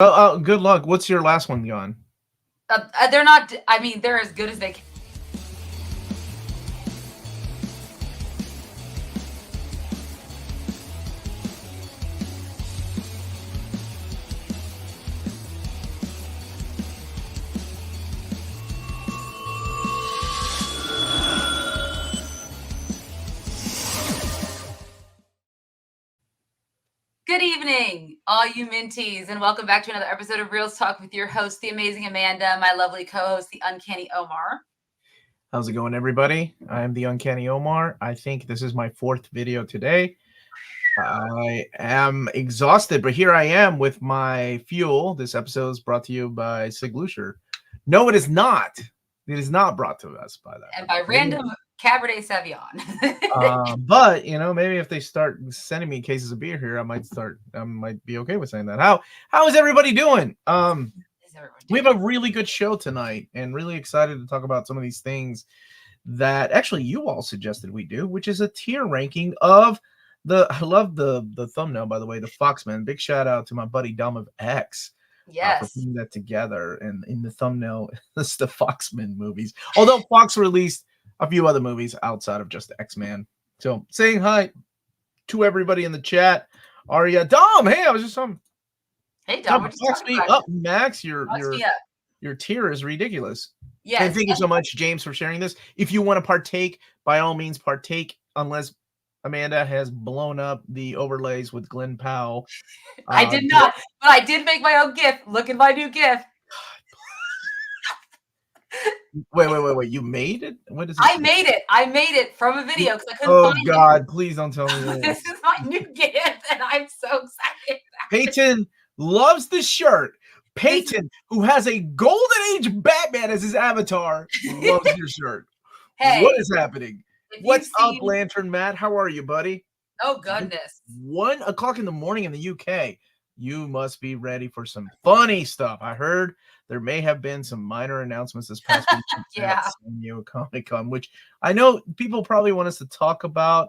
Good luck. What's your last one gone? They're not. I mean, they're as good as they can. Good evening, all you minties, and welcome back to another episode of Reelz Talk with your host, the amazing Amanda, my lovely co-host, the uncanny Omar. How's it going, everybody? I am the Uncanny Omar. I think this is my fourth video today. I am exhausted, but here I am with my fuel. This episode is brought to you by Siglucier. No, it is not. It is not brought to us by that. And by random Cabernet Sauvignon. But maybe if they start sending me cases of beer here, I might be okay with saying that. How is everybody doing? We have a really good show tonight and really excited to talk about some of these things that actually you all suggested we do, which is a tier ranking of I love the thumbnail, by the way, the Foxman. Big shout out to my buddy Dom of X. Yes. For putting that together. And in the thumbnail, it's the Foxman movies. Although Fox released a few other movies outside of just X-Man. So saying hi to everybody in the chat. Aria, Dom, hey, I was just Hey, Dom, box me up, Max. Your tier is ridiculous. Yes. And thank you so much, James, for sharing this. If you want to partake, by all means, partake, unless Amanda has blown up the overlays with Glenn Powell. I did not, but I did make my own GIF. Look at my new GIF. Wait. You made it? What is it? I made it from a video because I couldn't find it. Oh, God, please don't tell me this. This is my new GIF, and I'm so excited. Peyton loves the shirt. Peyton, who has a Golden Age Batman as his avatar, loves your shirt. Hey, what is happening? What's up, Lantern Matt? How are you, buddy? Oh, goodness. 1 o'clock in the morning in the UK. You must be ready for some funny stuff. I heard there may have been some minor announcements this past week at San Diego Comic-Con, which I know people probably want us to talk about.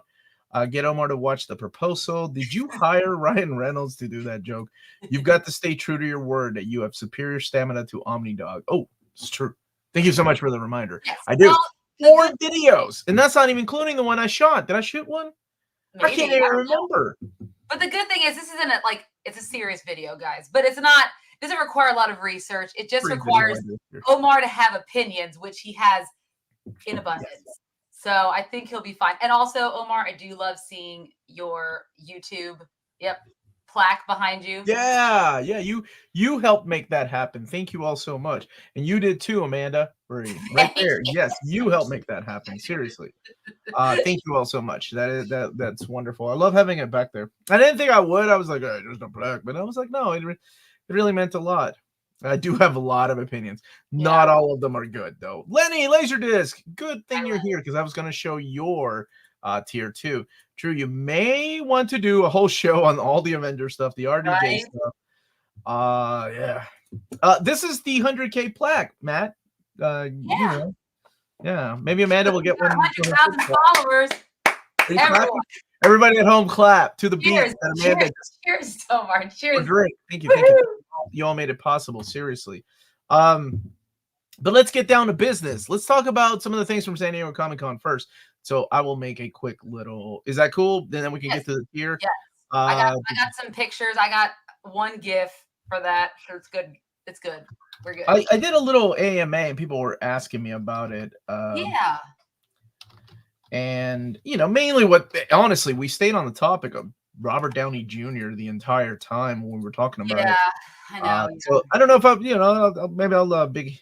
Get Omar to watch The Proposal. Did you hire Ryan Reynolds to do that joke? You've got to stay true to your word that you have superior stamina to Omnidog. Oh, it's true. Thank you so much for the reminder. Yes. I do. Well, 4 videos, and that's not even including the one I shot. Did I shoot one? Maybe. I can't even remember. But the good thing is this isn't it's a serious video, guys. But it doesn't require a lot of research. It just requires Omar to have opinions, which he has in abundance. Yes. So I think he'll be fine. And also, Omar, I do love seeing your YouTube plaque behind you. Yeah. You helped make that happen. Thank you all so much. And you did too, Amanda. Right there. Yes, you helped make that happen. Seriously. Thank you all so much. That's wonderful. I love having it back there. I didn't think I would. I was like, oh, there's no plaque. But I was like, no, it really meant a lot. I do have a lot of opinions. Yeah. Not all of them are good, though. Lenny, Laserdisc, good thing you're here because I was going to show your tier 2. Drew, you may want to do a whole show on all the Avenger stuff, the RDJ stuff. Yeah. This is the 100K plaque, Matt. Maybe Amanda will get 100,000 followers. Everybody at home, clap to the beat. Cheers, Omar. Cheers. Great. Thank you. You all made it possible. Seriously. But let's get down to business. Let's talk about some of the things from San Diego Comic-Con first. So I will make a quick little. Is that cool? Then we can get to the tier. Yes. I got some pictures. I got one GIF for that. So it's good. It's good. We're good. I did a little AMA and people were asking me about it. And mainly honestly, we stayed on the topic of Robert Downey Jr. the entire time when we were talking about it. Yeah, I know. So I don't know if maybe I'll big.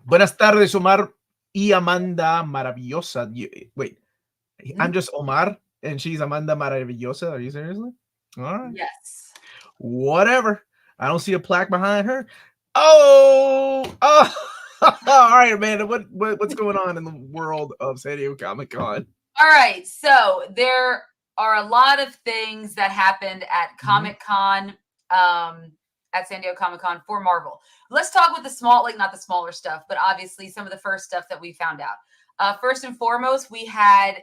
Buenas tardes, Omar y Amanda Maravillosa. Wait, I'm just Omar and she's Amanda Maravillosa. Are you seriously? All right. Yes. Whatever. I don't see a plaque behind her. Oh. All right, Amanda. What's going on in the world of San Diego Comic-Con? All right. So there are a lot of things that happened at Comic-Con, at San Diego Comic-Con for Marvel. Let's talk with not the smaller stuff, but obviously some of the first stuff that we found out. First and foremost, we had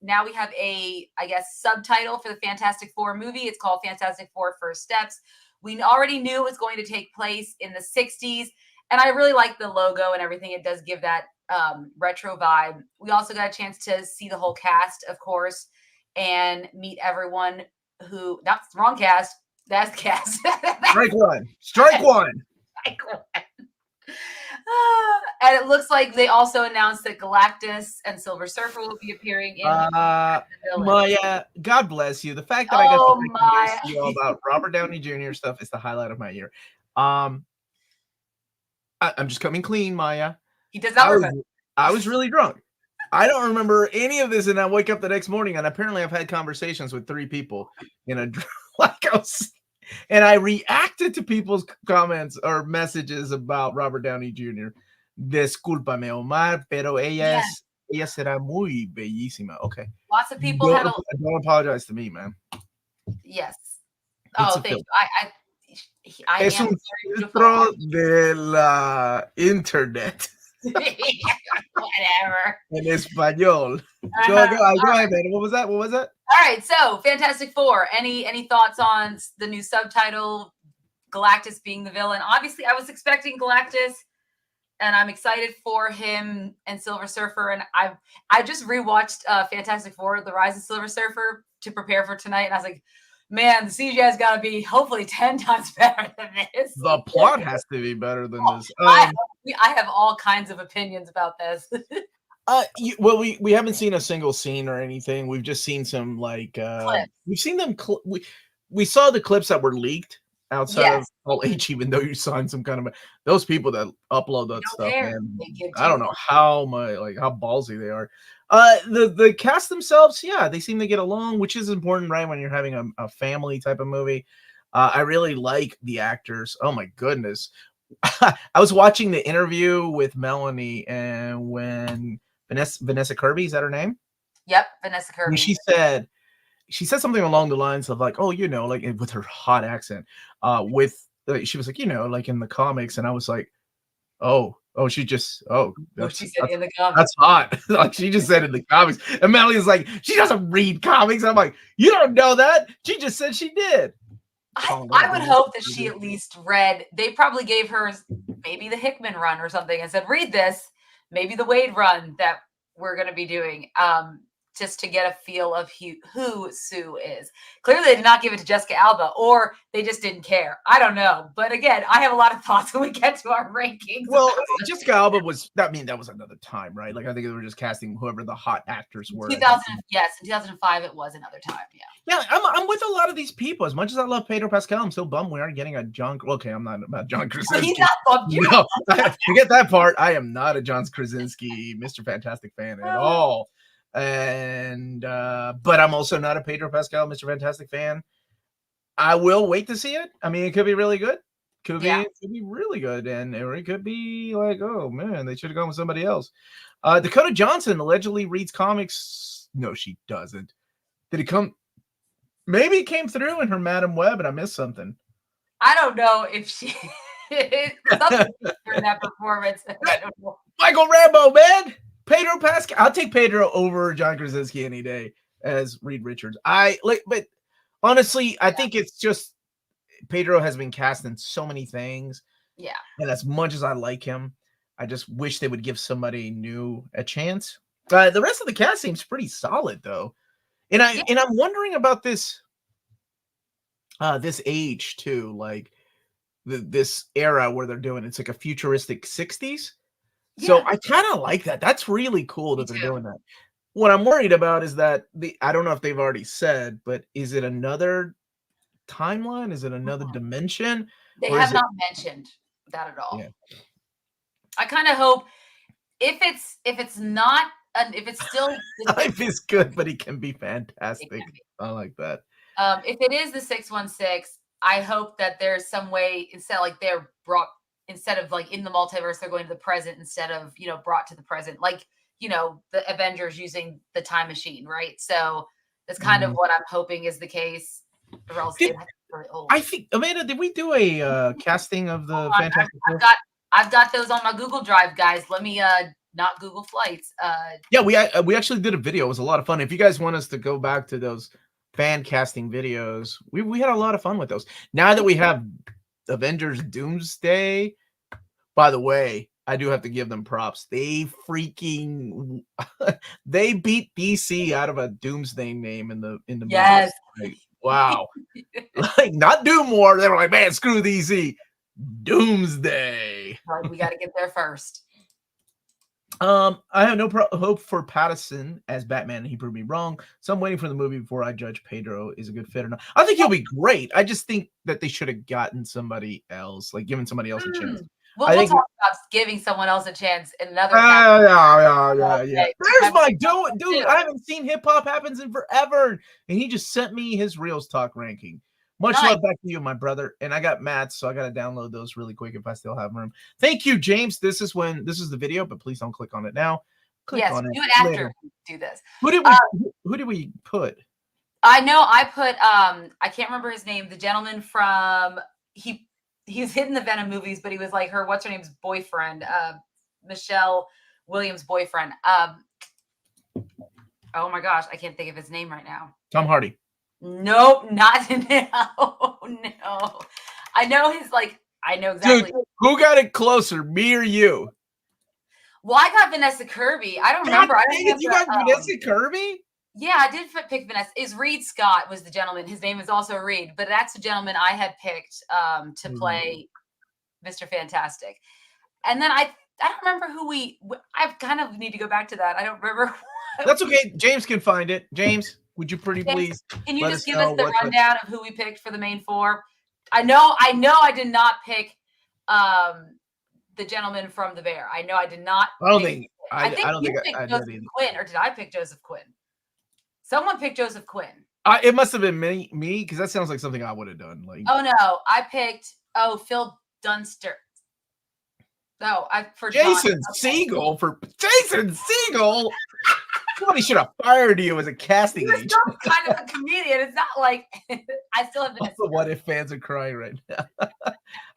now we have a, I guess, subtitle for the Fantastic Four movie. It's called Fantastic Four First Steps. We already knew it was going to take place in the 60s. And I really like the logo and everything. It does give that retro vibe. We also got a chance to see the whole cast, of course, and meet everyone who, that's the wrong cast. That's the cast. Strike one. Strike one. And it looks like they also announced that Galactus and Silver Surfer will be appearing in Maya, God bless you. The fact that I got to converse to you about Robert Downey Jr. stuff is the highlight of my year. I'm just coming clean, Maya. He does not remember. I was really drunk. I don't remember any of this, and I wake up the next morning, and apparently I've had conversations with 3 people in a and I reacted to people's comments or messages about Robert Downey Jr. Discúlpame, Omar, pero ella será muy bellísima. Okay. Lots of people don't apologize to me, man. Yes. Oh, thank you. I es un filtro de la internet. Whatever. En español. Go ahead, man. What was that? All right. So, Fantastic Four. Any thoughts on the new subtitle, Galactus being the villain? Obviously, I was expecting Galactus, and I'm excited for him and Silver Surfer. And I just rewatched Fantastic Four: The Rise of Silver Surfer to prepare for tonight, and I was like, man, the CGI's got to be hopefully 10 times better than this. The plot has to be better than this. I have all kinds of opinions about this. Well, we haven't seen a single scene or anything. We've just seen some we've seen them. We saw the clips that were leaked outside of All H, even though you signed some kind of those people that upload that stuff, man. I don't know how ballsy they are. The cast themselves, they seem to get along, which is important, right? When you're having a family type of movie. I really like the actors. Oh my goodness. I was watching the interview with Melanie, and when Vanessa Kirby, is that her name? Yep, Vanessa Kirby. When she said something along the lines of like, oh, like with her hot accent, she was like, like in the comics, and I was like, she just she said in the comics. That's hot. Like she just said in the comics. And Melanie is like, she doesn't read comics. I'm like, you don't know that. She just said she did. I would hope that she at least read. They probably gave her maybe the Hickman run or something and said, read this, maybe the Wade run that we're going to be doing. Just to get a feel of who Sue is. Clearly, they did not give it to Jessica Alba, or they just didn't care. I don't know. But again, I have a lot of thoughts when we get to our rankings. Well, Jessica Alba that was another time, right? Like I think they were just casting whoever the hot actors were. 2000, yes, in 2005 it was another time. Yeah, I'm with a lot of these people. As much as I love Pedro Pascal, I'm still bummed we aren't getting a John. Okay, I'm not about John Krasinski. He's not bummed. No, forget that part. I am not a John Krasinski, Mr. Fantastic fan at all. And but I'm also not a Pedro Pascal, Mr. Fantastic fan. I will wait to see it. I mean, it could be really good. It could be really good, and it could be like, oh man, they should have gone with somebody else. Dakota Johnson allegedly reads comics. No, she doesn't. Did it come? Maybe it came through in her Madam Web, and I missed something. I don't know if she something in that performance. I don't know. Michael Rambo, man. Pedro Pascal. I'll take Pedro over John Krasinski any day as Reed Richards. But honestly, I think it's just Pedro has been cast in so many things. Yeah. And as much as I like him, I just wish they would give somebody new a chance. The rest of the cast seems pretty solid though. And I'm wondering about this age too, like this era where they're doing it's like a futuristic 60s. So I kind of like that. That's really cool that they're doing that. What I'm worried about is that I don't know if they've already said, but is it another timeline? Is it another dimension? They have not mentioned that at all. Yeah. I kind of hope if it's still life is good, but he can be fantastic. I like that. If it is the 616, I hope that there's some way instead of like in the multiverse, they're going to the present instead of, brought to the present, like, the Avengers using the time machine. Right. So that's kind of what I'm hoping is the case. Or else really old. I think, Amanda, did we do a casting of the Fantastic Four? I've got those on my Google Drive, guys. Let me not Google Flights. Yeah, we actually did a video. It was a lot of fun. If you guys want us to go back to those fan casting videos, we had a lot of fun with those. Now that we have Avengers Doomsday, by the way, I do have to give them props. They freaking they beat DC out of a Doomsday name in the Yes. movie. Like, wow. Like not Doom War. They were like, man, screw DC. Doomsday. Right, we got to get there first. I have no hope for Pattinson as Batman. He proved me wrong. So I'm waiting for the movie before I judge Pedro is a good fit or not. I think he'll be great. I just think that they should have gotten somebody else, like given somebody else a chance. We'll talk about giving someone else a chance in another. Yeah. There's my dude. I haven't seen Hip Hop Happens in forever, and he just sent me his Reelz talk ranking. Much love back to you, my brother. And I got Matt's, so I got to download those really quick if I still have room. Thank you, James. This is the video, but please don't click on it now. Click on it. Do it after we do this. Who did we put? I know I put I can't remember his name. The gentleman from he's hidden the Venom movies, but he was like her what's her name's boyfriend, Michelle Williams' boyfriend. Oh my gosh, I can't think of his name right now. Tom Hardy. Nope, not now. No. I know exactly. Dude, who got it closer, me or you? Well, I got Vanessa Kirby. I don't remember. You got Vanessa Kirby? Yeah, I did pick Vanessa. Is Reed Scott was the gentleman. His name is also Reed, but that's the gentleman I had picked to play Mr. Fantastic. And then I don't remember who I kind of need to go back to that. I don't remember. That's okay. James can find it. James, would you please? Can you just give us the rundown of who we picked for the main four? I know I did not pick the gentleman from The Bear. I know I did not. I think you picked Joseph Quinn, or did I pick Joseph Quinn? Someone picked Joseph Quinn. It must have been me, because that sounds like something I would have done. Like, oh no, I picked Phil Dunster. No, Jason Segel for Jason Segel. Somebody should have fired you as a casting agent. You're kind of a comedian. It's not like I still have been. The What If fans are crying right now.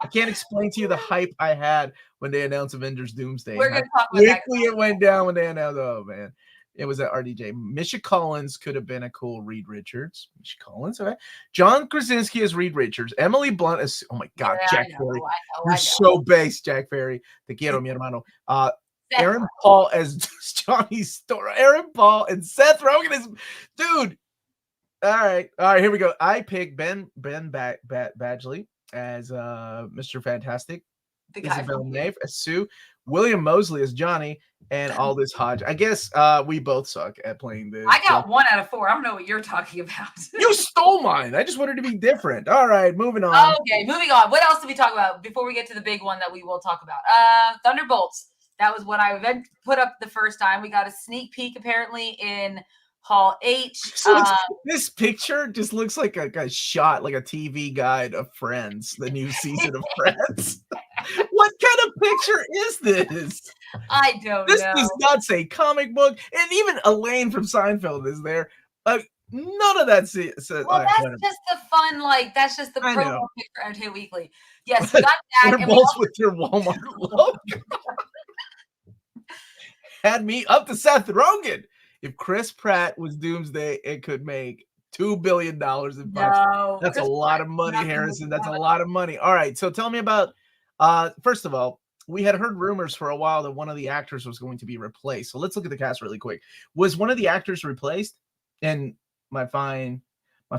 I can't explain to you the hype I had when they announced Avengers Doomsday. We're gonna talk about that. Quickly it went down when they announced. Oh man, it was at RDJ. Misha Collins could have been a cool Reed Richards. Misha Collins, okay. John Krasinski as Reed Richards. Emily Blunt as my God, Jack Ferry. You're so base, Jack Ferry. Te quiero, mi hermano. Aaron Paul as Johnny Storm. Aaron Paul and Seth Rogen as dude. All right, here we go. I picked Ben Badgley as Mr. Fantastic. Isabel Nave as Sue. William Mosley as Johnny, and Aldous Hodge. I guess we both suck at playing this. I got 1 out of 4. I don't know what you're talking about. You stole mine. I just wanted to be different. All right, moving on. Okay, moving on. What else did we talk about before we get to the big one that we will talk about? Thunderbolts. That was what I put up the first time. We got a sneak peek apparently in Hall H. So this picture just looks like a shot, like a TV guide of Friends, the new season of Friends. What kind of picture is this? I don't know. This does not say comic book, and even Elaine from Seinfeld is there. None of that says. Well, that's just the fun, that's just the promo pic for Entertainment Weekly. Yes, we got that. Thunderbolts with your Walmart logo. Had me up to Seth Rogen. If Chris Pratt was Doomsday, it could make $2 billion in bucks. No, that's Chris a lot of money, Harrison. That's a lot of money. All right, so tell me about. First of all, we had heard rumors for a while that one of the actors was going to be replaced. So let's look at the cast really quick. Was one of the actors replaced? And my fine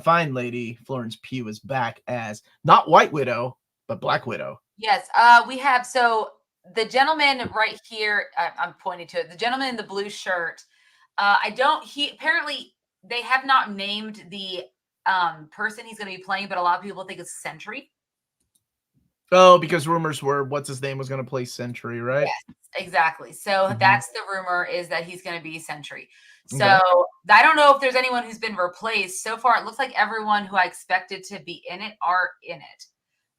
lady Florence Pugh is back as not White Widow, but Black Widow. Yes, we have the gentleman right here. I'm pointing to it. The gentleman in the blue shirt. Apparently they have not named the person he's going to be playing, but a lot of people think it's Sentry. Oh, because rumors were what's his name was going to play Sentry, right? Yes, exactly. So that's the rumor, is that he's going to be Sentry. So I don't know if there's anyone who's been replaced. So far, it looks like everyone who I expected to be in it are in it.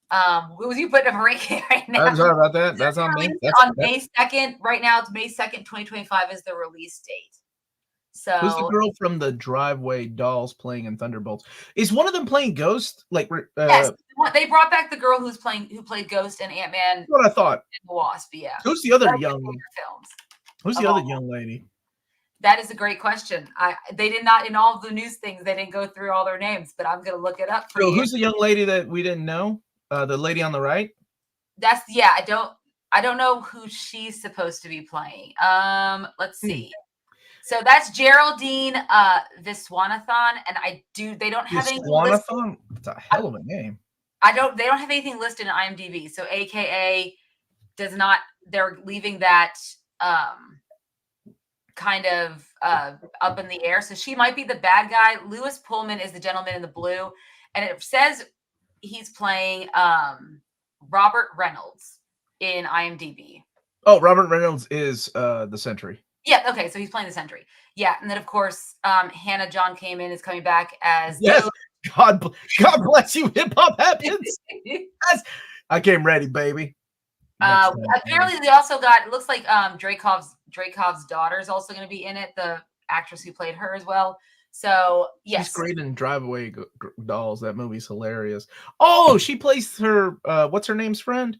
What was you putting a ranking right now? I'm sorry about that. That's on me. On May 2nd. Right now, it's May 2nd, 2025 is the release date. So who's the girl from the Driveway Dolls playing in Thunderbolts? Is one of them playing Ghost? Yes, they brought back the girl who played Ghost and Ant-Man. That's what I thought. And the Wasp, yeah. Who's the other young? Films. Who's the other young lady? That is a great question. They did not, in all of the news things, they didn't go through all their names, but I'm gonna look it up for you. Who's the young lady that we didn't know? The lady on the right. I don't know who she's supposed to be playing. Let's see. So that's Geraldine Viswanathan, and they don't have anything listed. It's a hell of a name. They don't have anything listed in IMDb. So AKA does not, they're leaving that kind of up in the air. So she might be the bad guy. Lewis Pullman is the gentleman in the blue, and it says he's playing Robert Reynolds in IMDb. Oh, Robert Reynolds is the Sentry. Yeah, okay, so he's playing the Sentry. Yeah, and then of course, Hannah John Kamen is coming back as God bless you, hip hop happens. Yes. I came ready, baby. Apparently they also got, it looks like Dreykov's daughter is also going to be in it, the actress who played her as well. So yes, she's great in Drive Away Dolls. That movie's hilarious. Oh, she plays her what's her name's friend?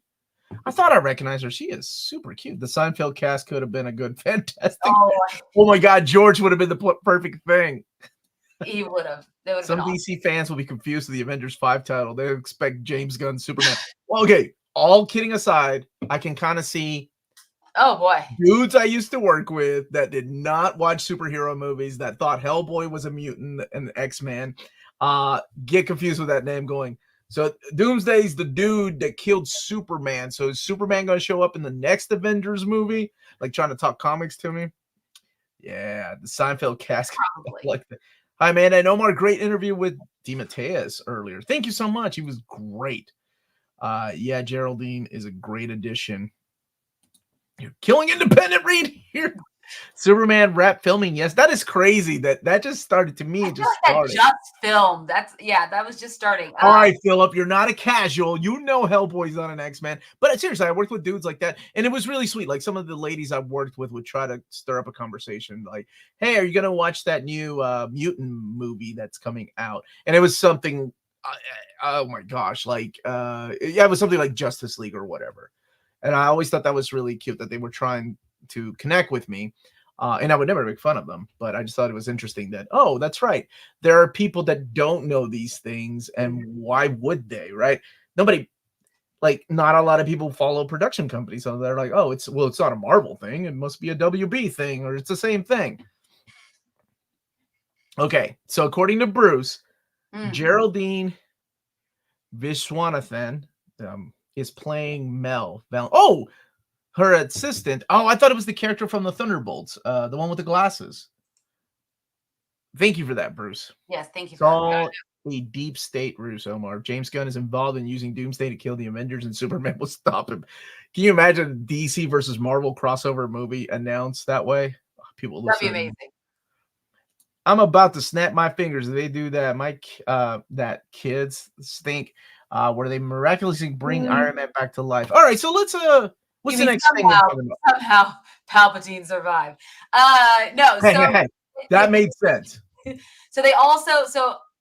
I thought I recognized her. She is super cute. The Seinfeld cast could have been a good, fantastic. Oh my God, George would have been the perfect thing. He would have. Some DC fans will be confused with the Avengers 5 title. They expect James Gunn's Superman. Well, okay, all kidding aside, I can kind of see. Oh boy, dudes I used to work with that did not watch superhero movies, that thought Hellboy was a mutant and X-Man, get confused with that name going. So Doomsday's the dude that killed Superman. So is Superman going to show up in the next Avengers movie? Like trying to talk comics to me? Yeah, the Seinfeld cast. Like that. Hi, man. And Omar, great interview with DeMatteis earlier. Thank you so much. He was great. Yeah, Geraldine is a great addition. You're killing independent read here. Superman rap filming. Yes, that is crazy. That just started to me. It just started. That just filmed. That was just starting. All right, Philip, you're not a casual. You know Hellboy's not an X-Man. But seriously, I worked with dudes like that, and it was really sweet. Like some of the ladies I've worked with would try to stir up a conversation. Like, hey, are you gonna watch that new mutant movie that's coming out? And it was something. Oh my gosh, like it was something like Justice League or whatever. And I always thought that was really cute that they were trying to connect with me. And I would never make fun of them, but I just thought it was interesting that, oh, that's right. There are people that don't know these things, and why would they, right? Nobody, like, not a lot of people follow production companies, so they're like, oh, it's not a Marvel thing. It must be a WB thing, or it's the same thing. Okay, so according to Bruce, Geraldine Viswanathan is playing Mel. Oh, her assistant. Oh, I thought it was the character from the Thunderbolts, the one with the glasses. Thank you for that, Bruce. Yes, thank you. It's all a deep state ruse, Omar. James Gunn is involved in using Doomsday to kill the Avengers, and Superman will stop him. Can you imagine DC versus Marvel crossover movie announced that way? People that'd be amazing. I'm about to snap my fingers if they do that. That kids stink. Where they miraculously bring Iron Man back to life. All right, so let's what's the next thing? Somehow Palpatine survived. No, hey, that made sense. So they also,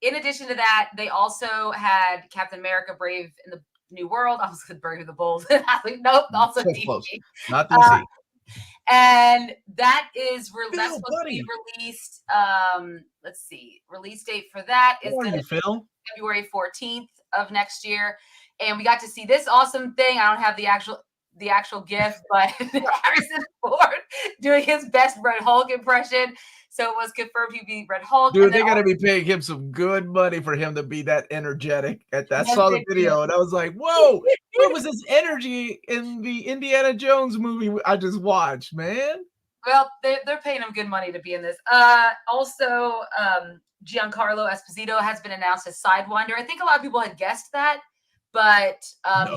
in addition to that, they also had Captain America: Brave in the New World. I was going to Brave the Bold. Nope, also so DC. Close. Not DC. And that is that's supposed to be released. Let's see, release date for that is February 14th of next year. And we got to see this awesome thing. I don't have the actual gift, but Harrison Ford doing his best Red Hulk impression. So it was confirmed he'd be Red Hulk. Dude, they got to be paying him some good money for him to be that energetic. I saw the video and I was like, whoa, what was this energy in the Indiana Jones movie I just watched, man? Well, they're paying him good money to be in this. Also, Giancarlo Esposito has been announced as Sidewinder. I think a lot of people had guessed that, but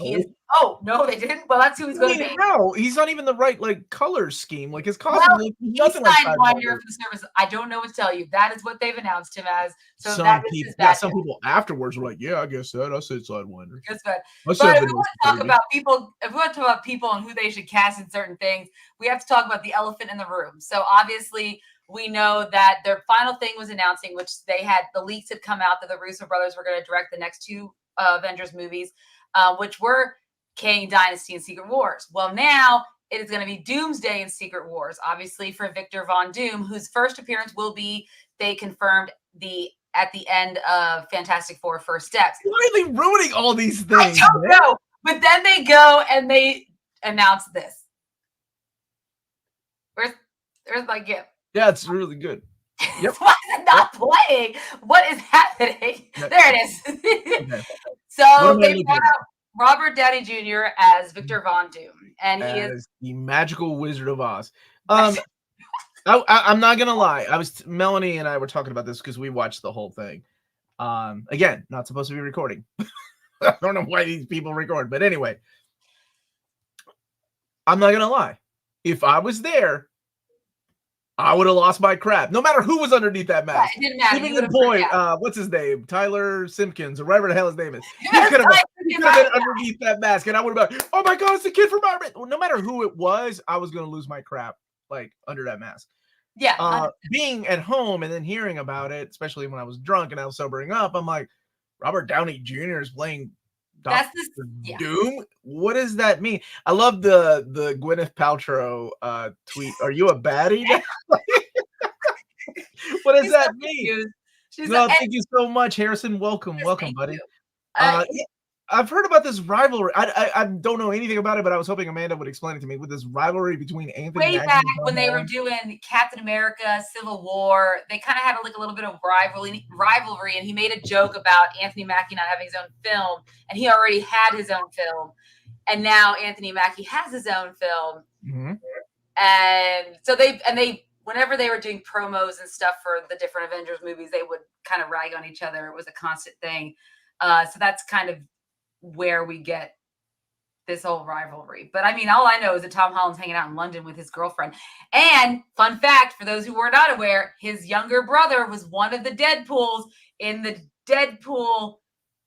he is. Oh no, they didn't. Well, that's who he's going to be. No, he's not even the right color scheme. Like his costume, nothing like Sidewinder for the service. I don't know what to tell you. That is what they've announced him as. So some people afterwards were like, "Yeah, I guess that. I said Sidewinder." That's good. But if we want to talk about people, and who they should cast in certain things, we have to talk about the elephant in the room. So obviously, we know that their final thing was announcing, which the leaks had come out that the Russo brothers were going to direct the next two Avengers movies, which were Kang Dynasty and Secret Wars. Well, now it is going to be Doomsday in Secret Wars, obviously for Victor Von Doom, whose first appearance will be, they confirmed, at the end of Fantastic Four First Steps. Why are they ruining all these things? I don't know. But then they go and they announce this. Where's my gift? Yeah, it's really good. Yep. Why is it not playing? What is happening? There it is. Okay. So they brought out Robert Downey Jr. as Victor Von Doom, and he is the magical Wizard of Oz. I'm not gonna lie. Melanie and I were talking about this because we watched the whole thing. Again, not supposed to be recording. I don't know why these people record, but anyway, I'm not gonna lie. If I was there, I would have lost my crap. No matter who was underneath that mask. Yeah, it didn't matter. Even your boy, what's his name? Tyler Simpkins, or whatever the hell his name is. He could have been underneath that mask, and I would have been, oh my God, it's the kid from Iron Man. Well, no matter who it was, I was going to lose my crap, like, under that mask. Yeah. Being at home and then hearing about it, especially when I was drunk and I was sobering up, I'm like, Robert Downey Jr. is playing Dr. Doom? What does that mean? I love the Gwyneth Paltrow tweet. Are you a baddie? What does that mean? Thank you so much, Harrison. Welcome, buddy. I've heard about this rivalry. I don't know anything about it, but I was hoping Amanda would explain it to me. With this rivalry between Anthony Mackie back when they were doing Captain America, Civil War, they kind of had a little bit of rivalry, and he made a joke about Anthony Mackie not having his own film, and he already had his own film, and now Anthony Mackie has his own film, and so they whenever they were doing promos and stuff for the different Avengers movies, they would kind of rag on each other. It was a constant thing. So that's kind of where we get this whole rivalry. But I mean, all I know is that Tom Holland's hanging out in London with his girlfriend. And fun fact, for those who were not aware, his younger brother was one of the Deadpools in the Deadpool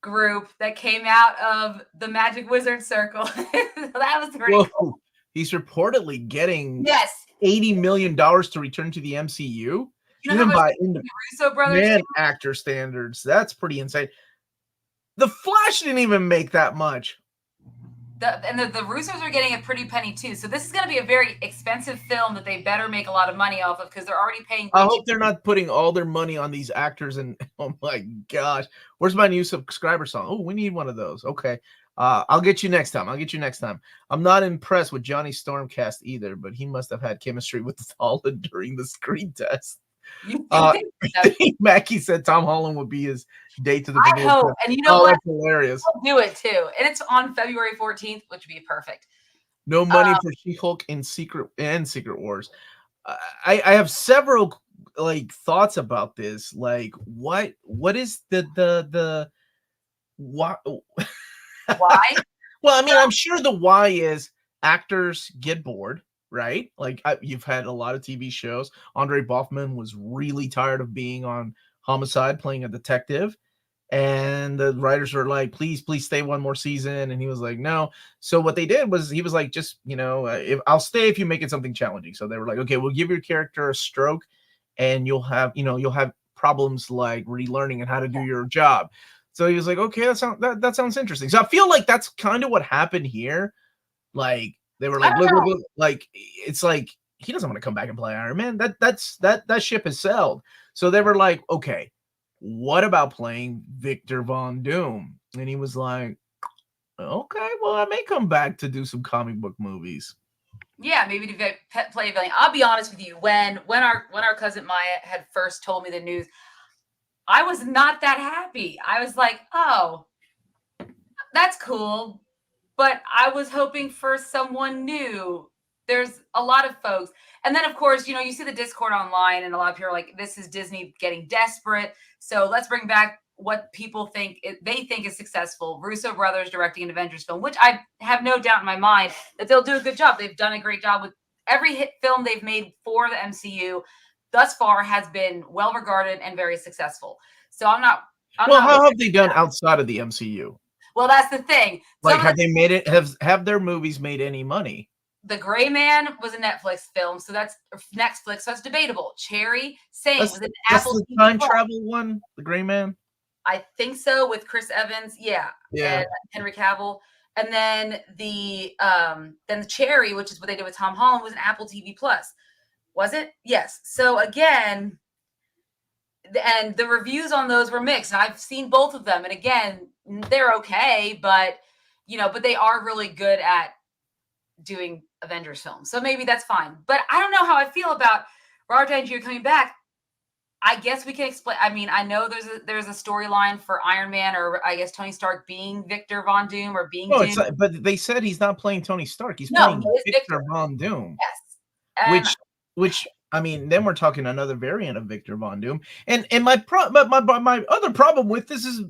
group that came out of the Magic Wizard Circle. So that was pretty cool. He's reportedly getting $80 million to return to the MCU. Even by the Russo brothers actor standards. That's pretty insane. The Flash didn't even make that much. The Russos are getting a pretty penny too. So this is going to be a very expensive film that they better make a lot of money off of, because they're already paying. I hope they're not putting all their money on these actors. And oh my gosh, where's my new subscriber song? Oh, we need one of those. Okay. I'll get you next time. I'm not impressed with Johnny Stormcast either, but he must have had chemistry with Holland during the screen test. Mackie said Tom Holland would be his date to the I hope, and you know what? That's hilarious. I'll do it too, and it's on February 14th, which would be perfect. No money for She-Hulk in Secret Wars. I have several thoughts about this. Like, what is the why? Why? Well, I mean, I'm sure the why is actors get bored. Right? Like, you've had a lot of TV shows. Andre Boffman was really tired of being on Homicide, playing a detective. And the writers were like, please stay one more season. And he was like, no. So what they did was, he was like, just, I'll stay if you make it something challenging. So they were like, okay, we'll give your character a stroke and you'll have problems like relearning and how to do your job. So he was like, okay, that sounds interesting. So I feel like that's kind of what happened here. Like, they were like, look, like, it's like, he doesn't want to come back and play Iron Man. That ship has sailed. So they were like, okay, what about playing Victor Von Doom? And he was like, okay, well, I may come back to do some comic book movies. Yeah, maybe to play a villain. I'll be honest with you. When our cousin Maya had first told me the news, I was not that happy. I was like, oh, that's cool. But I was hoping for someone new. There's a lot of folks. And then, of course, you see the Discord online, and a lot of people are like, this is Disney getting desperate. So let's bring back what people think they think is successful. Russo brothers directing an Avengers film, which I have no doubt in my mind that they'll do a good job. They've done a great job with every hit film they've made for the MCU thus far has been well regarded and very successful. So I'm not. How have they done outside of the MCU? Well, that's the thing. Like, have they made it? Have their movies made any money? The Gray Man was a Netflix film, so that's Netflix. So that's debatable. Cherry, same. Was an Apple the time travel one, The Gray Man. I think so, with Chris Evans, yeah. And Henry Cavill. And then the Cherry, which is what they did with Tom Holland, was an Apple TV Plus. Was it? Yes. So again, and the reviews on those were mixed. I've seen both of them, and again, they're okay, but but they are really good at doing Avengers films, so maybe that's fine. But I don't know how I feel about Robert Downey Jr. coming back. I guess we can explain. I mean, I know there's a storyline for Iron Man, or I guess Tony Stark being Victor Von Doom or being Doom. But they said he's not playing Tony Stark. He's playing Victor Von Doom. Yes. Which I mean, then we're talking another variant of Victor Von Doom. And my other problem with this is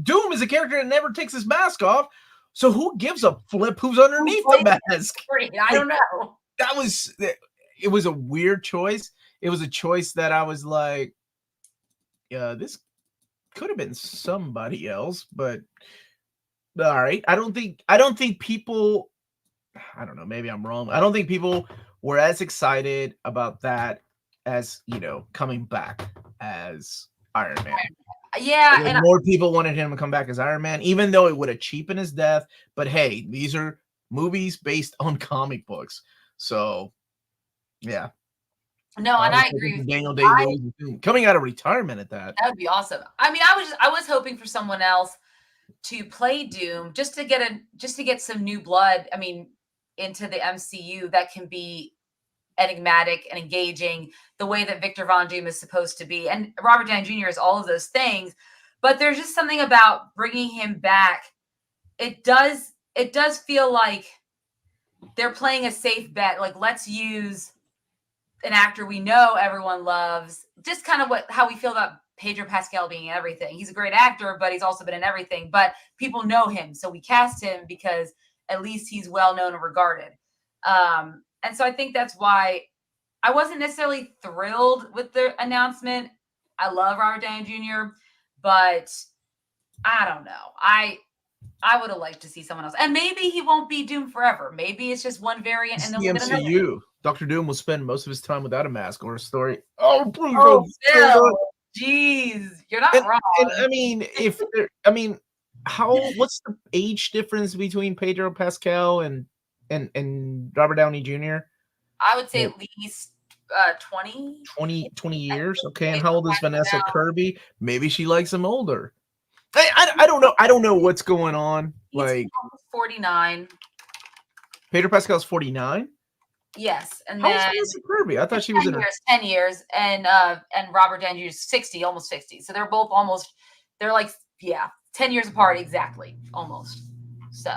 Doom is a character that never takes his mask off. So who gives a flip who's underneath the mask? I don't know. It was a weird choice. It was a choice that I was like, this could have been somebody else, but all right. I don't think people, I don't know, maybe I'm wrong. I don't think people were as excited about that as, coming back as Iron Man. Yeah. And more people wanted him to come back as Iron Man, even though it would have cheapened his death. But hey, these are movies based on comic books. So, yeah. No, and I agree with Daniel Day-Lewis coming out of retirement at that. That would be awesome. I mean, I was hoping for someone else to play Doom just to get some new blood. I mean, into the MCU that can be enigmatic and engaging the way that Victor Von Doom is supposed to be. And Robert Downey Jr. is all of those things, but there's just something about bringing him back. It does feel like they're playing a safe bet. Like, let's use an actor we know everyone loves. Just kind of how we feel about Pedro Pascal being in everything. He's a great actor, but he's also been in everything. But people know him, so we cast him because at least he's well known and regarded. And so I think that's why I wasn't necessarily thrilled with the announcement. I love Robert Downey Jr., but I don't know. I would have liked to see someone else. And maybe he won't be Doom forever. Maybe it's just one variant. And then the we'll get MCU. another. Dr. Doom will spend most of his time without a mask or a story. Oh, Phil. Jeez. You're not wrong. And I mean, what's the age difference between Pedro Pascal and Robert Downey Jr.? I would say at least 20 years. Okay, and how old is Vanessa Kirby? Maybe she likes him older. I don't know. I don't know what's going on. He's 49. Pedro Pascal's 49. Yes, and how then old is Vanessa Kirby? I thought she was in 10 years, and Robert Downey Jr. is 60, almost 60. So they're both almost. They're like 10 years apart exactly, almost. So.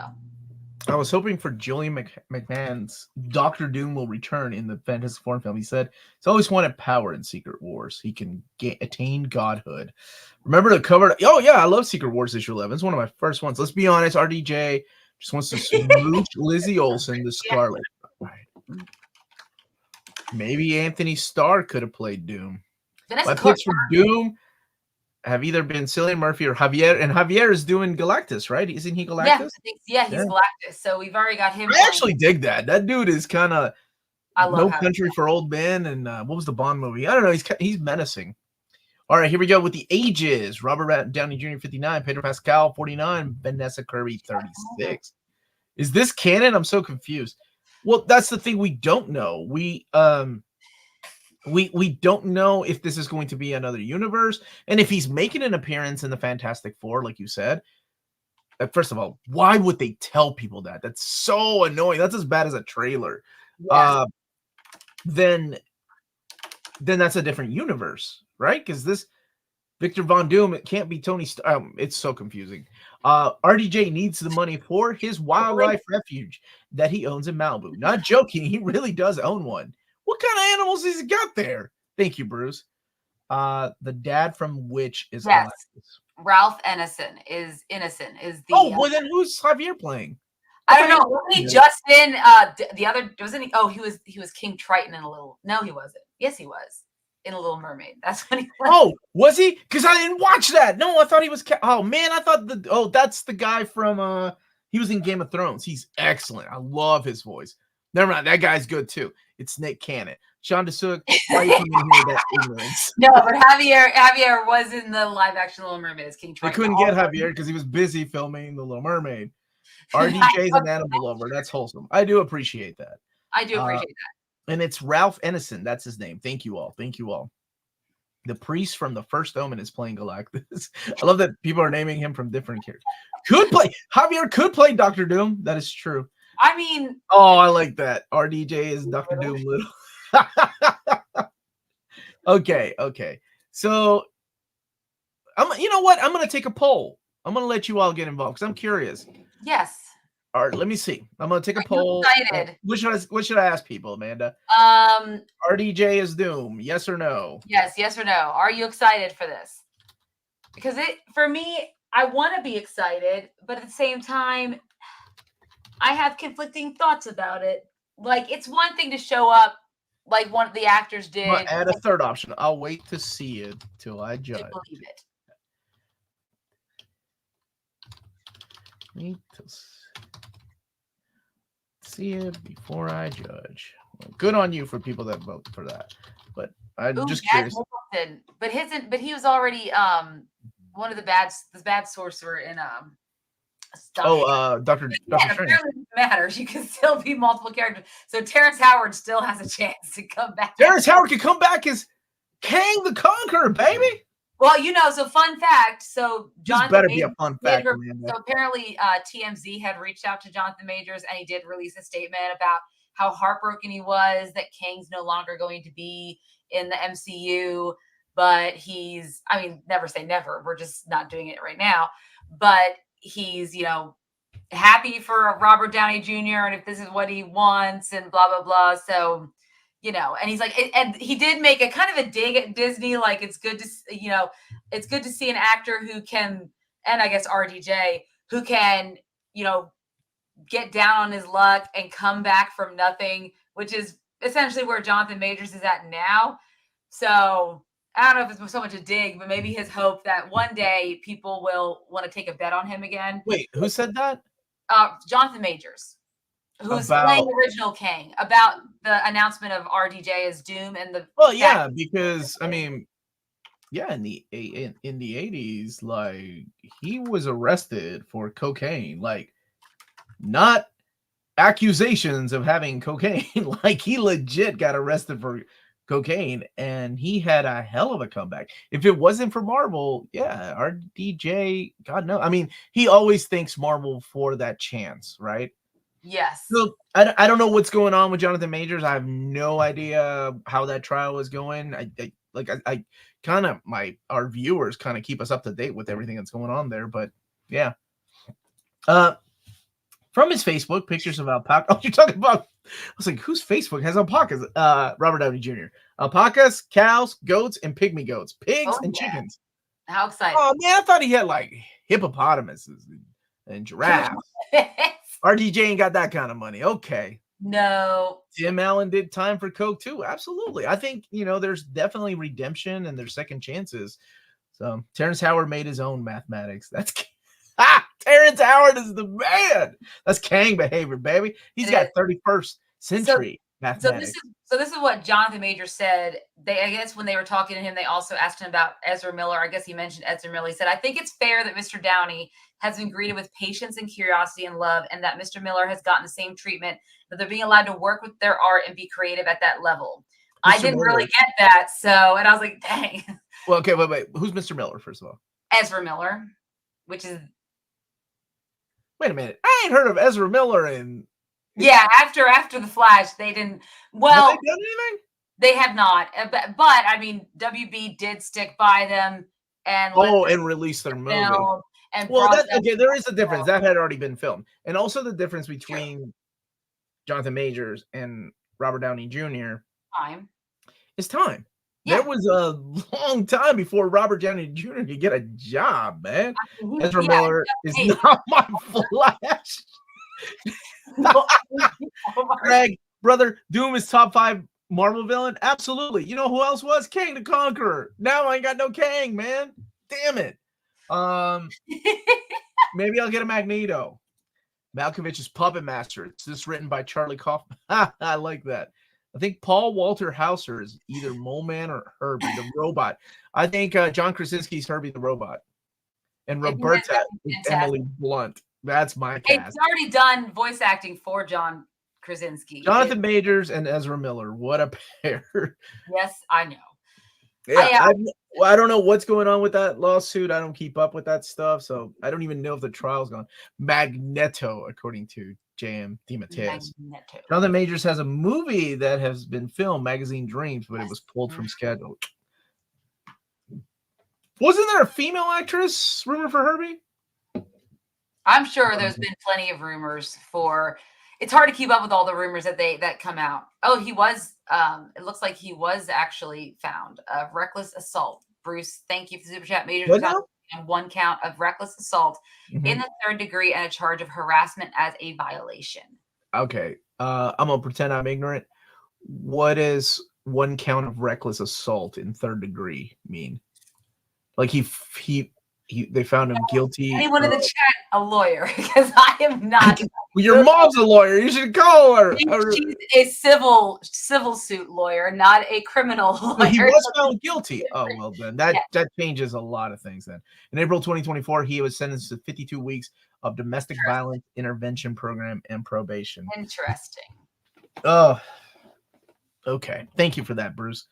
I was hoping for Julian McMahon's Doctor Doom will return in the Fantastic Four film. He said he's always wanted power in Secret Wars. He can attain godhood. Remember the cover? Oh, yeah, I love Secret Wars issue 11. It's one of my first ones. Let's be honest, RDJ just wants to smooch Lizzie Olsen, the Scarlet. Right. Maybe Anthony Starr could have played Doom. My picks for Doom have either been Cillian Murphy or Javier, and Javier is doing Galactus, right? Isn't he Galactus? Yeah, he's Galactus. So we've already got him. I actually dig that. That dude is kind of No Country for Old Men, and what was the Bond movie? I don't know. He's menacing. All right, here we go with the ages. Robert Downey Jr. 59, Pedro Pascal 49, Vanessa Kirby 36. Is this canon? I'm so confused. Well, that's the thing we don't know. We don't know if this is going to be another universe, and if he's making an appearance in the Fantastic Four, like you said. First of all, why would they tell people that? That's so annoying. That's as bad as a trailer. Yeah. Then that's a different universe, right? Because this Victor Von Doom, it can't be Tony Stark. It's so confusing. RDJ needs the money for his wildlife refuge that he owns in Malibu. Not joking, he really does own one. What kind of animals has he got there? Thank you, Bruce. The dad from which is Galactus. Ralph Ineson is the. Oh, well then who's Javier playing? I don't know. Wasn't he just in the other? Wasn't he? Oh, he was King Triton in a little. No, he wasn't. Yes, he was in a Little Mermaid. That's when he was. Oh, was he? Because I didn't watch that. No, I thought he was. Oh man, I thought that's the guy from. He was in Game of Thrones. He's excellent. I love his voice. Never mind, that guy's good too. It's Nick Cannon. Sean DeSuke, why are you coming in here with that ignorance? No, but Javier was in the live action Little Mermaid as King Triton. They couldn't get Javier because he was busy filming The Little Mermaid. RDJ is an animal lover. That's wholesome. I do appreciate that. I do appreciate that. And it's Ralph Ennison. That's his name. Thank you all. Thank you all. The priest from the First Omen is playing Galactus. I love that people are naming him from different characters. Javier could play Doctor Doom. That is true. I mean, oh, I like that. RDJ is Doctor Doom Little. Okay. So, you know what? I'm going to take a poll. I'm going to let you all get involved because I'm curious. Yes. All right, let me see. I'm going to take a poll. Excited? What should I ask people, Amanda? RDJ is Doom. Yes or no? Yes or no. Are you excited for this? Because for me, I want to be excited, but at the same time, I have conflicting thoughts about it. Like, it's one thing to show up like one of the actors did. I'm gonna add a third option. I'll wait to see it till I judge. To believe it. Wait to see it before I judge. Well, good on you for people that vote for that. But I'm just curious. But he was already one of the bad sorcerer in Doctor Strange. It matters. You can still be multiple characters. So Terrence Howard still has a chance to come back. Terrence Howard can come back as Kang the Conqueror, baby. Well, so fun fact. So Jonathan better be a fun fact. So apparently TMZ had reached out to Jonathan Majors, and he did release a statement about how heartbroken he was that Kang's no longer going to be in the MCU. But never say never. We're just not doing it right now. But he's, happy for Robert Downey Jr. and if this is what he wants and blah, blah, blah. So, and he's like, and he did make a kind of a dig at Disney. Like, it's good to see an actor who can, and I guess RDJ, who can, get down on his luck and come back from nothing, which is essentially where Jonathan Majors is at now. So I don't know if it's so much a dig, but maybe his hope that one day people will want to take a bet on him again. Wait, who said that? Jonathan Majors, who's playing the original Kang, about the announcement of RDJ as Doom and the. Well, yeah, because in the 80s, like, he was arrested for cocaine, like, not accusations of having cocaine. Like, he legit got arrested for cocaine, and he had a hell of a comeback. If it wasn't for Marvel, RDJ, God no. He always thanks Marvel for that chance, right? Yes. So I don't know what's going on with Jonathan Majors. I have no idea how that trial is going. I kind of, our viewers kind of keep us up to date with everything that's going on there, but yeah. From his Facebook, pictures of alpaca. Oh, you're talking about, I was like, whose Facebook has alpacas? Robert Downey Jr. Alpacas, cows, goats, and pygmy goats. Pigs and chickens. How exciting. Oh, man, I thought he had, like, hippopotamuses and giraffes. RDJ ain't got that kind of money. Okay. No. Tim Allen did time for coke, too. Absolutely. I think, there's definitely redemption and there's second chances. So, Terrence Howard made his own mathematics. That's... Terrence Howard is the man. That's Kang behavior, baby. He's got 31st century mathematics. So this is what Jonathan Majors said. I guess when they were talking to him, they also asked him about Ezra Miller. I guess he mentioned Ezra Miller. He said, I think it's fair that Mr. Downey has been greeted with patience and curiosity and love, and that Mr. Miller has gotten the same treatment, that they're being allowed to work with their art and be creative at that level. I didn't really get that. And I was like, dang. Well, okay, wait. Who's Mr. Miller, first of all? Ezra Miller, which is... Wait a minute. I ain't heard of Ezra Miller in... Yeah, after The Flash, they didn't... Well, have they done anything? They have not. But WB did stick by them and... and release their movie. There is a difference. That had already been filmed. And also the difference between Jonathan Majors and Robert Downey Jr. is time. Yeah. There was a long time before Robert Downey Jr. could get a job, man. Ezra Miller is not my Flash. Greg, brother, Doom is top 5 Marvel villain? Absolutely. You know who else was? Kang the Conqueror. Now I ain't got no Kang, man. Damn it. Maybe I'll get a Magneto. Malkovich's Puppet Master. It's just written by Charlie Kaufman. I like that. I think Paul Walter Hauser is either Mole Man or Herbie the Robot. I think John Krasinski's Herbie the Robot. And Roberta is Emily Blunt. That's my cast. It's already done voice acting for John Krasinski. Jonathan Majors and Ezra Miller. What a pair. Yes, I know. Yeah, I don't know what's going on with that lawsuit. I don't keep up with that stuff, so I don't even know if the trial's gone. Magneto, according to JM DeMatteis. Jonathan Majors has a movie that has been filmed, Magazine Dreams, but it was pulled from schedule. Wasn't there a female actress rumor for Herbie? I'm sure there's been plenty of rumors for. It's hard to keep up with all the rumors that come out. Oh, he was. It looks like he was actually found of reckless assault. Bruce, thank you for the super chat. Majors was found on 1 count of reckless assault in the 3rd degree and a charge of harassment as a violation. Okay, I'm gonna pretend I'm ignorant. What does 1 count of reckless assault in 3rd degree mean? Like they found him guilty. Anyone in the chat a lawyer? Because I am not. Well, your mom's a lawyer. You should call her. She's a civil suit lawyer, not a criminal lawyer. But he was found guilty. Oh, well, then that changes a lot of things then. In April 2024, he was sentenced to 52 weeks of domestic violence intervention program and probation. Interesting. Oh, okay. Thank you for that, Bruce.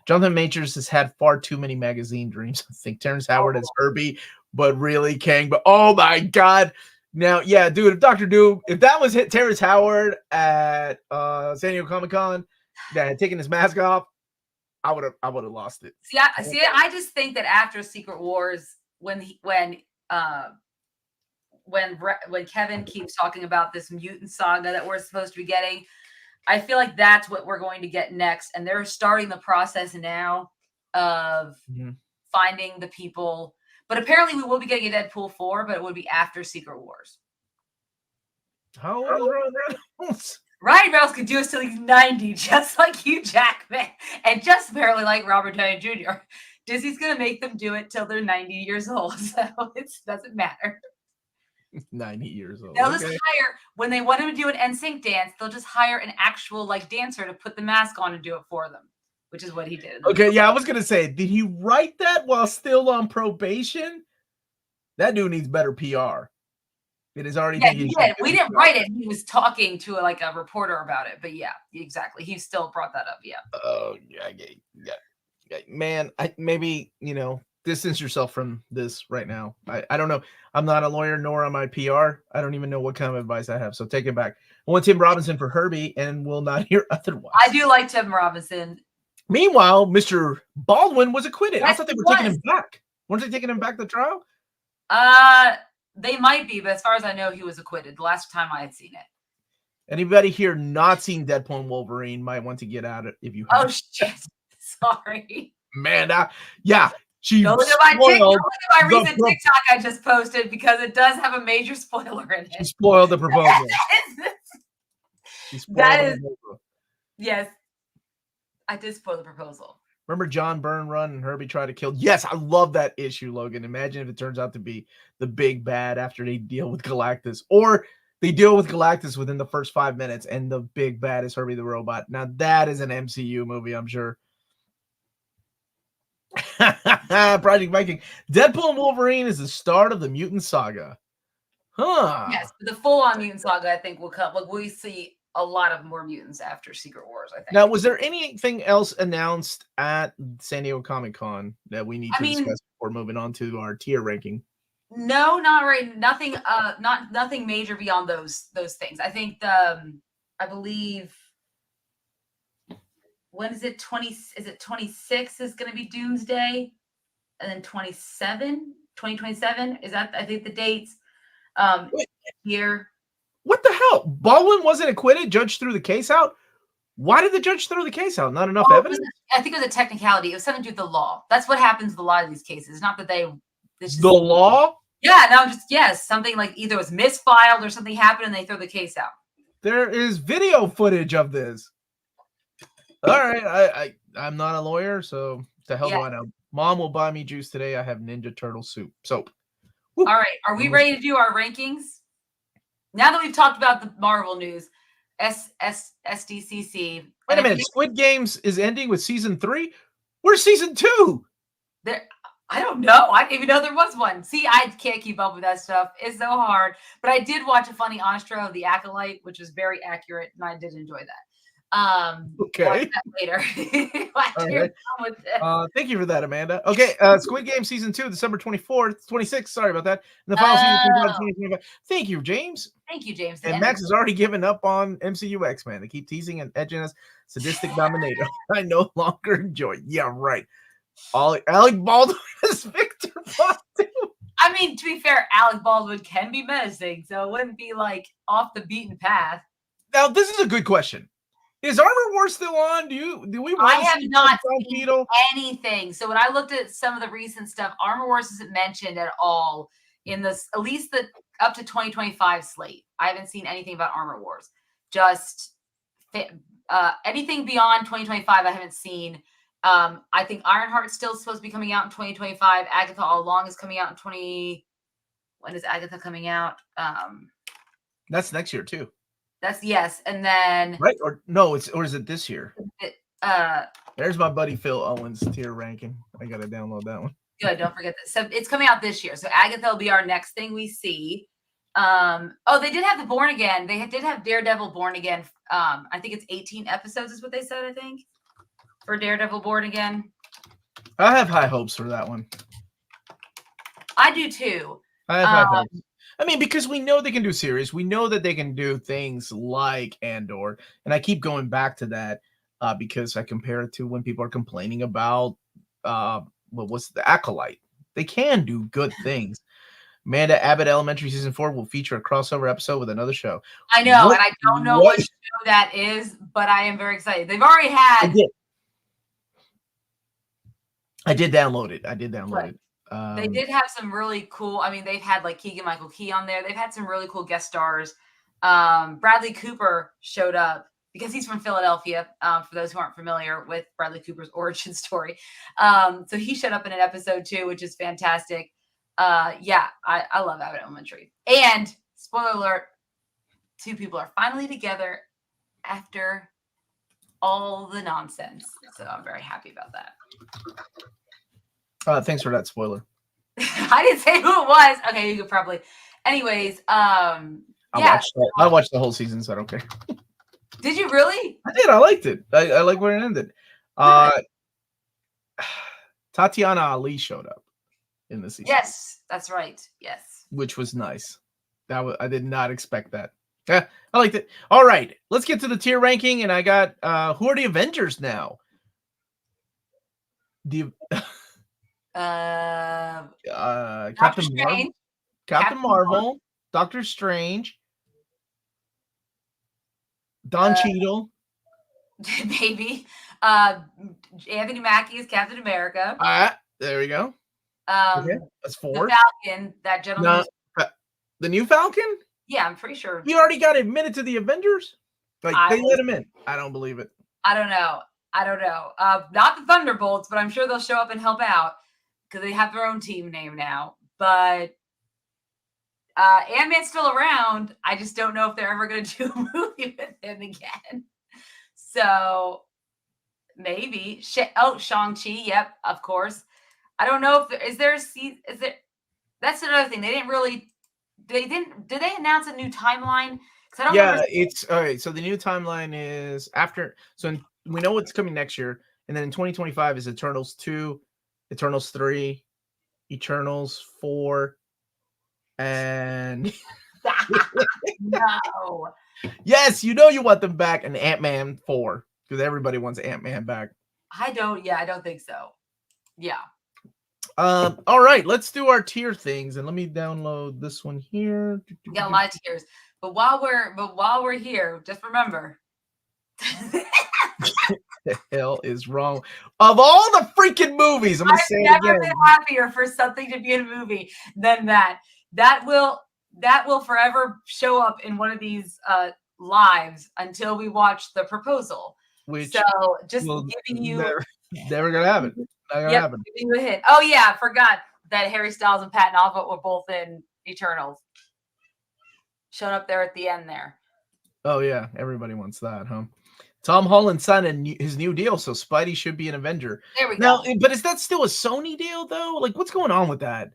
Jonathan Majors has had far too many magazine dreams. I think Terrence Howard is Herbie, but really Kang. But oh my God. Now, yeah, dude, if Dr. Doom, if that was Terrence Howard at San Diego Comic-Con that had taken his mask off, I would have lost it. I just think that after Secret Wars, when Kevin keeps talking about this mutant saga that we're supposed to be getting, I feel like that's what we're going to get next. And they're starting the process now of finding the people. But apparently we will be getting a Deadpool 4, but it would be after Secret Wars. How old is Ryan Reynolds? Ryan Reynolds could do us till he's 90, just like Hugh Jackman, and just barely like Robert Downey Jr. Disney's going to make them do it till they're 90 years old, so it doesn't matter. 90 years old. They'll just hire, when they want him to do an NSYNC dance, they'll just hire an actual dancer to put the mask on and do it for them, which is what he did. Okay, yeah, I was going to say, did he write that while still on probation? That dude needs better PR. It is already. Yeah, he did. We didn't write it. He was talking to a reporter about it. But yeah, exactly. He still brought that up. Yeah. Oh yeah. Man, maybe distance yourself from this right now. I don't know. I'm not a lawyer, nor am I PR. I don't even know what kind of advice I have. So take it back. I want Tim Robinson for Herbie, and will not hear otherwise. I do like Tim Robinson. Meanwhile, Mr. Baldwin was acquitted. Yes, I thought they were taking him back. Weren't they taking him back to trial? They might be, but as far as I know, he was acquitted the last time I had seen it. Anybody here not seen Deadpool and Wolverine might want to get out of if you have. Oh shit! Sorry, man. Yeah, she look at my recent TikTok I just posted because it does have a major spoiler in it. She spoiled the proposal. Yes, I did spoil the proposal. Remember John Byrne run and Herbie tried to kill? Yes, I love that issue, Logan. Imagine if it turns out to be the big bad after they deal with Galactus. Or they deal with Galactus within the first 5 minutes and the big bad is Herbie the Robot. Now that is an MCU movie, I'm sure. Project Viking. Deadpool and Wolverine is the start of the mutant saga. Huh. Yes, the full-on mutant saga, I think, will come. We see a lot of more mutants after Secret Wars, I think. Now, was there anything else announced at San Diego Comic-Con that we need to discuss before moving on to our tier ranking? No, not right. Nothing. Nothing major beyond those things. I think I believe. When is it? 26 is going to be Doomsday, and then 2027 is that? I think the dates. Here. What the hell? Baldwin wasn't acquitted. Judge threw the case out. Why did the judge throw the case out? Not enough evidence? I think it was a technicality. It was something to do with the law. That's what happens with a lot of these cases. Not that the law? Yeah, no, yes. Something like either was misfiled or something happened and they throw the case out. There is video footage of this. All right. I'm not a lawyer, so the hell do I know? Mom will buy me juice today. I have Ninja Turtle soap. Woo. All right. Are we ready to do our rankings? Now that we've talked about the Marvel news, SDCC. Wait a minute. Squid Games is ending with season 3? Where's season 2? I don't know. I didn't even know there was one. See, I can't keep up with that stuff. It's so hard. But I did watch a funny honestro of The Acolyte, which was very accurate, and I did enjoy that. Okay. Watch that later. Thank you for that, Amanda. Okay, Squid Game season 2, December 24th, 26th. Sorry about that. And the final season 2025. Thank you, James. Thank you, James. And Max has already given up on MCU X-Men. They keep teasing and edging us. Sadistic Dominator. I no longer enjoy. Yeah, right. Alec Baldwin is Victor Von Doom. I mean, to be fair, Alec Baldwin can be menacing, so it wouldn't be like off the beaten path. Now, this is a good question. Is Armor Wars still on? Do we want I have not seen anything. So when I looked at some of the recent stuff, Armor Wars isn't mentioned at all in this, at least the up to 2025 slate. I haven't seen anything about Armor Wars. Just anything beyond 2025, I haven't seen. I think Ironheart's still supposed to be coming out in 2025. Agatha All Along is coming out in when is Agatha coming out? That's next year too. That's yes, and then right or is it this year? There's my buddy Phil Owens tier ranking. I gotta download that one. Good, don't forget that. So it's coming out this year. So Agatha will be our next thing we see. They did have the Born Again. They did have Daredevil Born Again. I think it's 18 episodes is what they said. I think for Daredevil Born Again. I have high hopes for that one. I do too. I have high hopes. I mean, because we know they can do series. We know that they can do things like Andor. And I keep going back to that because I compare it to when people are complaining about what's the Acolyte. They can do good things. Amanda Abbott Elementary Season 4 will feature a crossover episode with another show. I know, and I don't know what show that is, but I am very excited. They've already had... I did download it. It. They did have some really cool. I mean, they've had like Keegan-Michael Key on there. They've had some really cool guest stars. Bradley Cooper showed up because he's from Philadelphia. For those who aren't familiar with Bradley Cooper's origin story, so he showed up in an episode too, which is fantastic. I love Abbott Elementary. And spoiler alert: 2 people are finally together after all the nonsense. So I'm very happy about that. Thanks for that spoiler. I didn't say who it was. Okay, you could probably. Anyways, I watched the whole season, so I don't care. Did you really? I did. I liked it. I like where it ended. Tatiana Ali showed up in the season. Yes, that's right. Yes, which was nice. I did not expect that. Yeah, I liked it. All right, let's get to the tier ranking, and I got who are the Avengers now? Captain Marvel, Doctor Strange, Don Cheadle, maybe Anthony Mackie is Captain America. There we go. Okay, that's 4. The Falcon, that gentleman. The new Falcon? Yeah, I'm pretty sure. He already got admitted to the Avengers? Like, they let him in. I don't believe it. I don't know. Not the Thunderbolts, but I'm sure they'll show up and help out because they have their own team name now. But Ant-Man's still around. I just don't know if they're ever going to do a movie with him again. So maybe. Shang-Chi. Yep, of course. I don't know if is there. That's another thing. They didn't really. Did they announce a new timeline? I don't remember. It's all right. So the new timeline is after. So we know what's coming next year, and then in 2025 is Eternals 2, Eternals 3, Eternals 4, and no. Yes, you know you want them back, and Ant-Man 4 because everybody wants Ant-Man back. I don't think so. Yeah. All right, let's do our tier things, and let me download this one here. We got a lot of tiers, but while we're here, just remember. The hell is wrong? Of all the freaking movies, I'm gonna say it again. I've never been happier for something to be in a movie than that. That will forever show up in one of these lives until we watch The Proposal. So just giving you never gonna happen. Yep, giving you a hint. Oh yeah, I forgot that Harry Styles and Patton Oswalt were both in Eternals. Showed up there at the end there. Oh yeah, everybody wants that, huh? Tom Holland signed his new deal, so Spidey should be an Avenger. There we Now, go. but is that still a Sony deal though? Like, what's going on with that?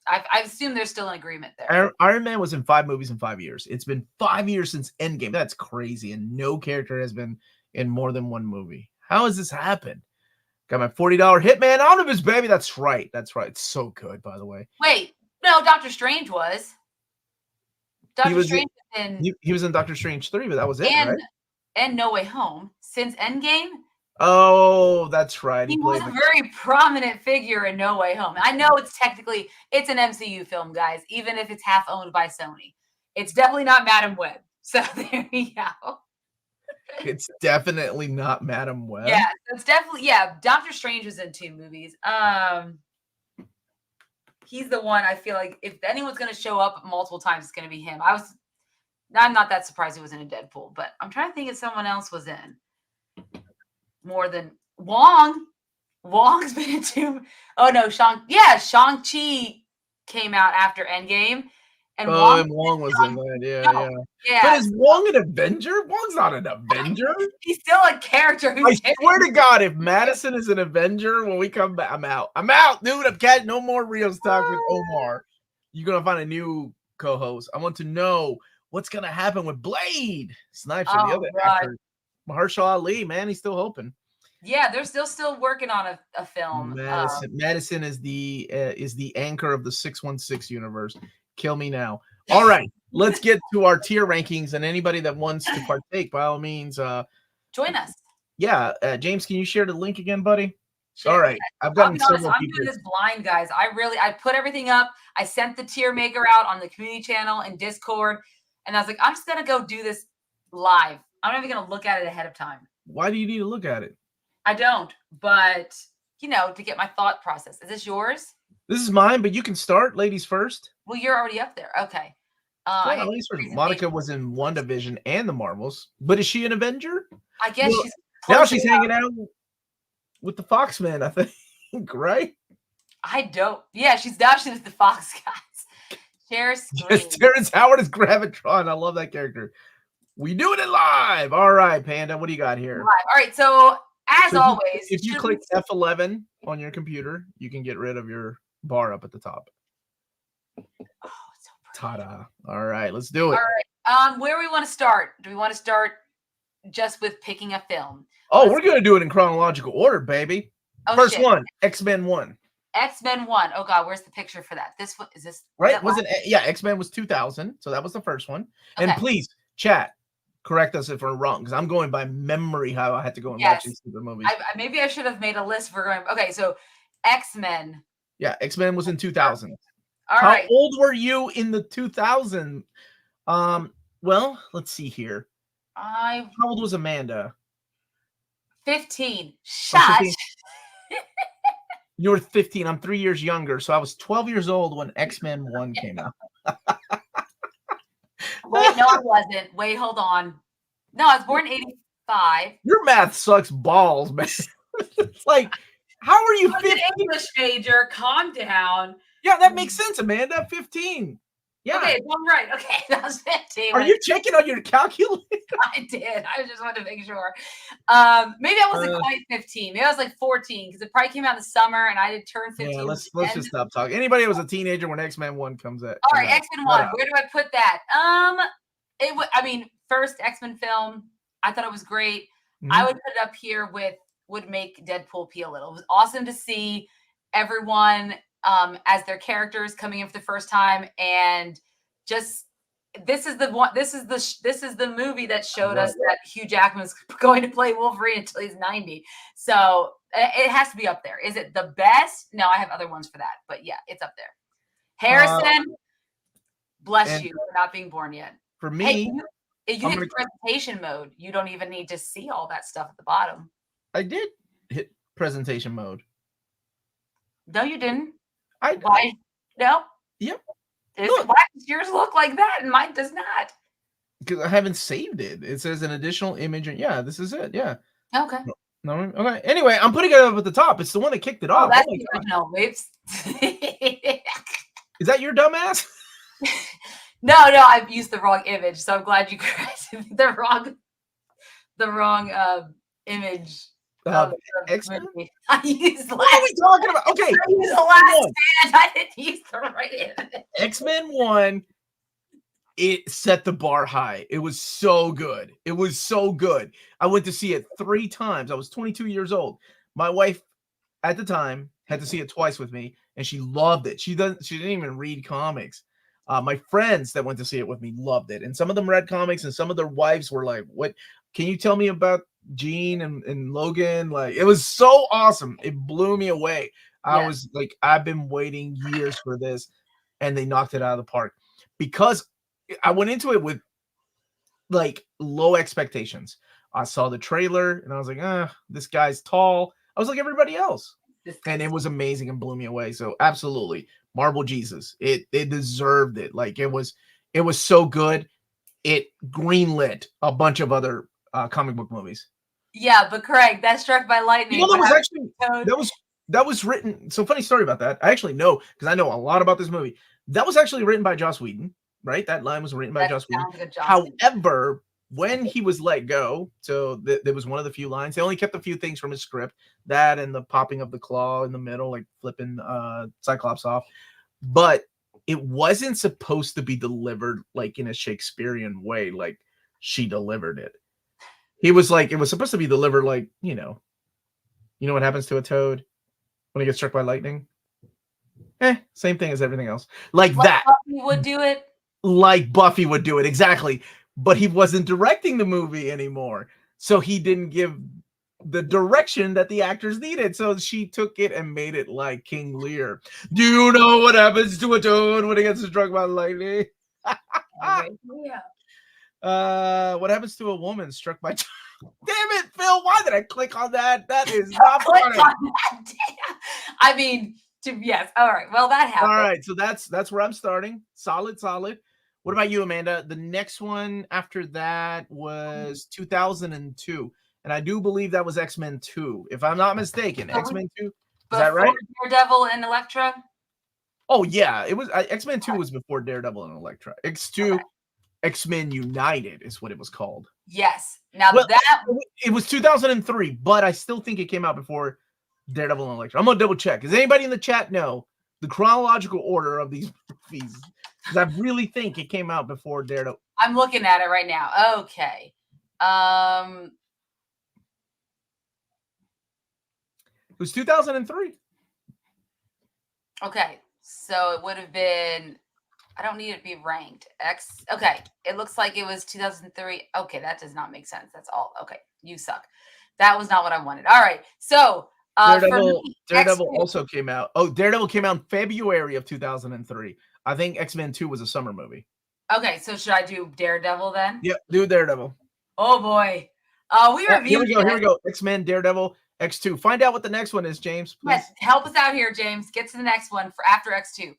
I assume there's still an agreement there. Iron Man was in 5 movies in 5 years. It's been 5 years since Endgame. That's crazy, and no character has been in more than 1 movie. How has this happened? Got my $40 Hitman Omnibus, baby. That's right. That's right. It's so good, by the way. Wait, no, Doctor Strange was. Doctor Strange he was in Doctor Strange 3, but that was it, right? And No Way Home since Endgame. Oh, that's right. He was a very prominent figure in No Way Home. I know it's an MCU film, guys, even if it's half owned by Sony. It's definitely not Madam Web. So there you go. It's definitely not Madam Web. Yeah, it's definitely Doctor Strange was in 2 movies. He's the one I feel like if anyone's going to show up multiple times, it's going to be him. I'm not that surprised he was in a Deadpool, but I'm trying to think if someone else was in more than Wong. Wong's been in 2. Oh no, Shang-Chi came out after Endgame. And Wong was in that. Yeah. But is Wong an Avenger? Wong's not an Avenger. He's still a character. I swear to God, if Madison is an Avenger, when we come back, I'm out. I'm out, dude. I'm catching no more Reelz talk with Omar. You're gonna find a new co-host. I want to know what's gonna happen with Blade. Snipes or the other actor, Mahershala Ali. Man, he's still hoping. Yeah, they're still working on a film. Madison is the anchor of the 616 universe. Kill me now. All right, let's get to our tier rankings, and anybody that wants to partake, by all means, join us. Yeah, James, can you share the link again, buddy? All right, I've gotten several I'm doing this blind, guys. I put everything up. I sent the tier maker out on the community channel and Discord, and I was like, I'm just gonna go do this live. I'm not even gonna look at it ahead of time. Why do you need to look at it? I don't, but to get my thought process. Is this yours? This is mine, but you can start, ladies first. Well, you're already up there. Okay. Monica was in WandaVision and the Marvels, but is she an Avenger? I guess she's hanging out with the Foxmen, I think, right? I don't. Yeah, she's with the Fox guys. Yes, Terrence Howard is Gravitron. I love that character. We doing it live. All right, Panda, what do you got here? Live. All right, so as always, if you click F11 on your computer, you can get rid of your bar up at the top. Oh, it's so pretty. Ta-da. All right, let's do it. All right. Where do we want to start? Do we want to start just with picking a film? We're going to do it in chronological order, baby. First one, X-Men 1. X-Men 1. Oh, God, where's the picture for that? This one, is this? Right? X-Men was 2000, so that was the first one. Okay. And please, chat, correct us if we're wrong, because I'm going by memory how I had to go and watch these stupid movies. Maybe I should have made a list for going. Okay, so X-Men. Yeah, X-Men was in 2000. How old were you in the 2000? Well, let's see here. How old was Amanda? 15. Shut. 15. You were 15. I'm 3 years younger, so I was 12 years old when X-Men 1 came out. Wait, no, I wasn't. Wait, hold on. No, I was born in 85. Your math sucks balls, man. It's like, how are you 15? An English major. Calm down. Yeah, that makes sense, Amanda. 15. Yeah. Okay, I'm right. Okay, that was 15. Are you checking on your calculator? I did. I just wanted to make sure. Maybe I wasn't quite 15. Maybe I was like 14 because it probably came out in the summer and I did turn 15. Yeah, let's just stop talking. Anybody that was a teenager when X-Men 1 comes out. All right, X-Men 1. Where do I put that? First X-Men film. I thought it was great. Mm-hmm. I would put it up here would make Deadpool pee a little. It was awesome to see everyone as their characters coming in for the first time, and just this is the movie that showed us that Hugh Jackman is going to play Wolverine until he's 90. So it has to be up there. Is it the best? No, I have other ones for that, but yeah, it's up there. Harrison, bless you for not being born yet. For me, you hit presentation mode. You don't even need to see all that stuff at the bottom. I did hit presentation mode. No, you didn't. Why? No. Yep. Why does yours look like that and mine does not? Because I haven't saved it. It says an additional image. And yeah, this is it. Yeah. Okay. No. Okay. Anyway, I'm putting it up at the top. It's the one that kicked it off. That's the original. Whoops. Is that your dumbass? No, I've used the wrong image, so I'm glad you corrected the the wrong image. X-Men? I used last. What are we talking about? Okay, I used the last stand. I didn't use the right image. X-Men 1. It set the bar high. It was so good. It was so good. I went to see it 3 times. I was 22 years old. My wife at the time had to see it twice with me, and she loved it. She didn't even read comics. My friends that went to see it with me loved it, and some of them read comics, and some of their wives were like, "What? Can you tell me about Jean and Logan?" Like, it was so awesome. It blew me away. I was like, I've been waiting years for this, and they knocked it out of the park because I went into it with like low expectations. I saw the trailer and I was like, this guy's tall. I was like everybody else. And it was amazing and blew me away. So absolutely, Marvel Jesus. It deserved it. Like it was so good. It greenlit a bunch of other comic book movies. Yeah, but Craig, that Struck by Lightning. You know, that was written. So funny story about that. I actually know because I know a lot about this movie. That was actually written by Joss Whedon. Right, that line was written by Joss Whedon. However, when he was let go, so there was one of the few lines. They only kept a few things from his script, that and the popping of the claw in the middle, like flipping Cyclops off. But it wasn't supposed to be delivered like in a Shakespearean way, like she delivered it. He was like, it was supposed to be delivered like, you know what happens to a toad when he gets struck by lightning? Same thing as everything else. Like that. Buffy would do it. Like Buffy would do it, exactly. But he wasn't directing the movie anymore. So he didn't give the direction that the actors needed. So she took it and made it like King Lear. Do you know what happens to a toad when he gets struck by lightning? What happens to a woman struck by... Damn it, Phil, why did I click on that? That is not funny. I mean, yes. All right. Well, that happened. All right. So that's where I'm starting. Solid. What about you, Amanda? The next one after that was 2002. And I do believe that was X-Men 2, if I'm not mistaken. X-Men 2. Is that right? Daredevil and Elektra? Oh, yeah. It was X-Men 2 was before Daredevil and Elektra. X2, X-Men United is what it was called. Yes. Now it was 2003, but I still think it came out before Daredevil and Elektra. I'm going to double check. Does anybody in the chat know the chronological order of these movies? Because I really think it came out before Daredevil. I'm looking at it right now. Okay. It was 2003. Okay. So it would have been, I don't need it to be ranked. Okay. It looks like it was 2003. Okay. That does not make sense. That's all. Okay. You suck. That was not what I wanted. All right. So Daredevil also came out. Oh, Daredevil came out in February of 2003. I think X-Men 2 was a summer movie. Okay, so should I do Daredevil then? Yep, do Daredevil. Oh boy. We reviewed Here we go. X-Men, Daredevil, X2. Find out what the next one is, James. Please. Yes, help us out here, James. Get to the next one for after X2.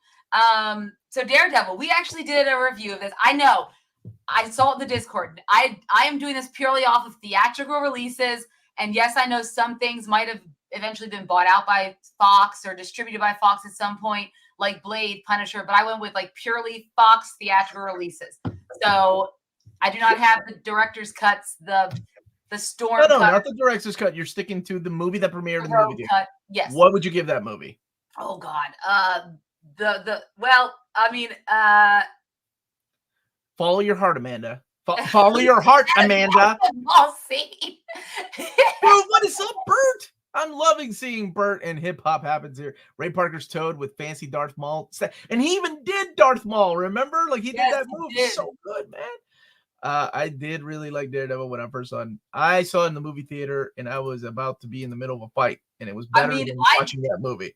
So Daredevil, we actually did a review of this. I know. I saw it in the Discord. I am doing this purely off of theatrical releases. And yes, I know some things might have eventually been bought out by Fox or distributed by Fox at some point, like Blade, Punisher, but I went with like purely Fox theatrical releases. So I do not have the director's cuts, the Storm cut. No, cut. not the director's cut. You're sticking to the movie that premiered in the movie theater. Yes. What would you give that movie? Oh God. Follow your heart, Amanda. Follow your heart, Amanda. I'll see. Dude, what is up, Bert? I'm loving seeing Bert and hip hop happens here. Ray Parker's Toad with fancy Darth Maul. And he even did Darth Maul, remember? Like he did that move. So good, man. I did really like Daredevil when I first saw it. I saw it in the movie theater and I was about to be in the middle of a fight. And it was better than watching that movie.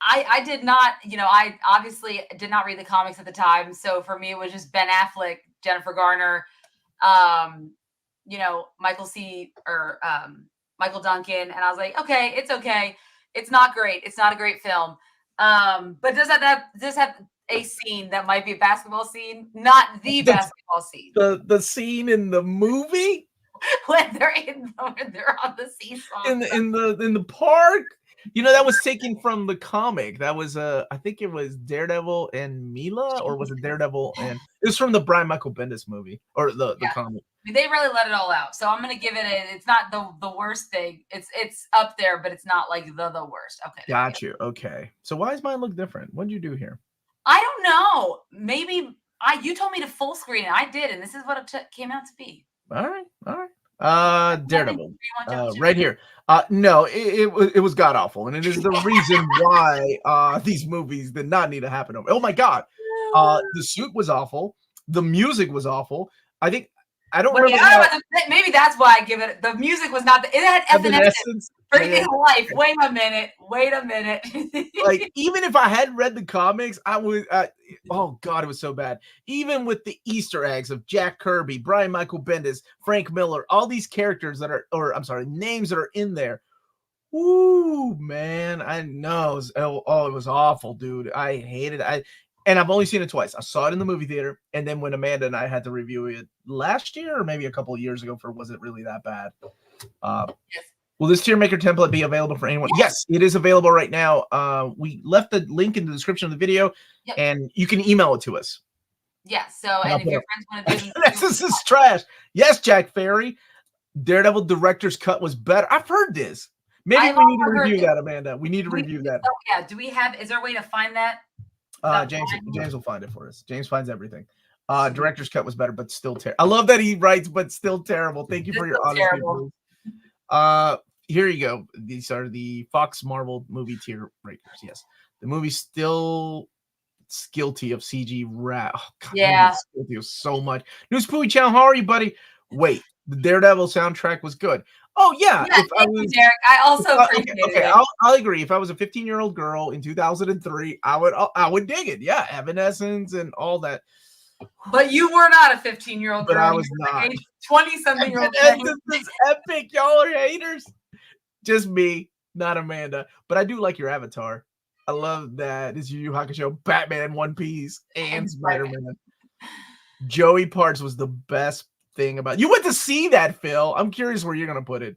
I did not, I obviously did not read the comics at the time. So for me, it was just Ben Affleck, Jennifer Garner, Michael Duncan. And I was like, okay, it's okay. It's not great. It's not a great film. But does have a scene that might be a basketball scene, not the basketball scene. The scene in the movie? when they're on the seesaw. In the park? You know, that was taken from the comic. That was I think it was Daredevil and Mila, or was it Daredevil and it was from the Brian Michael Bendis movie or the Yeah. comic. I mean, they really let it all out. So I'm gonna give it it's not the worst thing. It's up there, but it's not like the worst. Okay. Got you. Okay. So why does mine look different? What did you do here? I don't know. Maybe you told me to full screen and I did, and this is what it came out to be. All right. All right. Daredevil. Right Right here. No, it was god awful, and it is the reason why these movies did not need to happen. Oh my god. The suit was awful. The music was awful. I don't remember. Maybe that's why I give it. The music was not. It had Evanescence. Freaking life. Wait a minute. Like, even if I had read the comics, I would. Oh god, it was so bad. Even with the Easter eggs of Jack Kirby, Brian Michael Bendis, Frank Miller, all these characters that are, or I'm sorry, names that are in there. Ooh, man, I know. It was awful, dude. I hated it. And I've only seen it twice. I saw it in the movie theater, and then when Amanda and I had to review it last year, or maybe a couple of years ago, for was it really that bad? Yes. Will this tier maker template be available for anyone? Yes, it is available right now. We left the link in the description of the video, and you can email it to us. Yeah. So, and if your friends want to do this is trash. Yes, Jack Ferry. Daredevil director's cut was better. I've heard this. Maybe we need to review that, Amanda. We need to review that. Oh yeah. Do we have? Is there a way to find that? James will find it for us. James finds everything. Director's cut was better, but still terrible. I love that he writes, but still terrible. Thank you for your honesty. Here you go. These are the Fox Marvel movie tier breakers. Yes, the movie's still guilty of CG rat. Oh, God, yeah, guilty of so much. News Pooey Chow, how are you, buddy? Wait, the Daredevil soundtrack was good. Oh yeah, Derek, I also appreciate it. Okay, I'll agree. If I was a 15-year-old girl in 2003, I would dig it. Yeah, Evanescence and all that. But you were not a 15-year-old girl. But I was not. 20-something-year-old. Evanescence is epic. Y'all are haters. Just me, not Amanda. But I do like your avatar. I love that. It's Yu Yu Hakusho, Batman, One Piece, and Spider-Man. Joey Parts was the best thing about. You went to see that, Phil. I'm curious where you're gonna put it.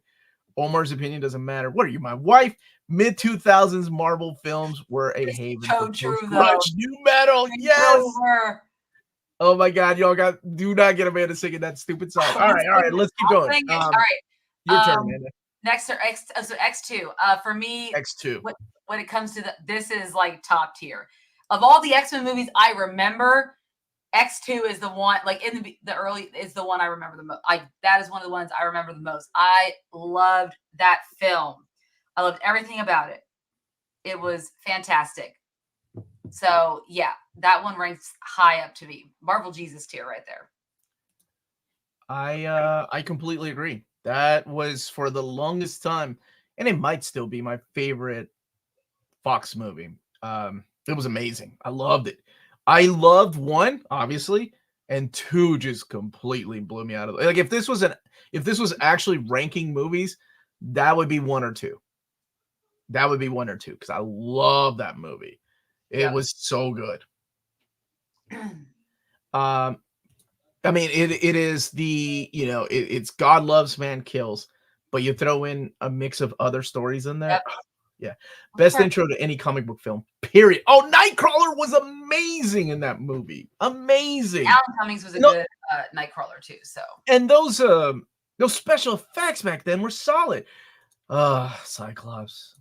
Omar's opinion doesn't matter. What are you, my wife? Mid 2000s Marvel films were a haven. So true, though. New metal, yes. Oh my God, y'all do not get Amanda singing that stupid song. All right, let's keep going. All right, your turn, Amanda. Next, so X2. For me, X2. When it comes to this is like top tier of all the X-Men movies I remember. X2 is the one, like in the early, is the one I remember the most. That is one of the ones I remember the most. I loved that film. I loved everything about it. It was fantastic. So yeah, that one ranks high up to me. Marvel Jesus tier right there. I completely agree. That was for the longest time, and it might still be my favorite Fox movie. It was amazing. I loved it. I loved 1, obviously, and 2 just completely blew me out of like if this was actually ranking movies, that would be 1 or 2. That would be 1 or 2 because I love that movie. It was so good. I mean, it is the it's God loves, man kills, but you throw in a mix of other stories in there. Yep. Yeah, best intro to any comic book film, period. Oh, Nightcrawler was amazing in that movie. Amazing. Alan Cummings was a good Nightcrawler too. So, and those special effects back then were solid. Cyclops.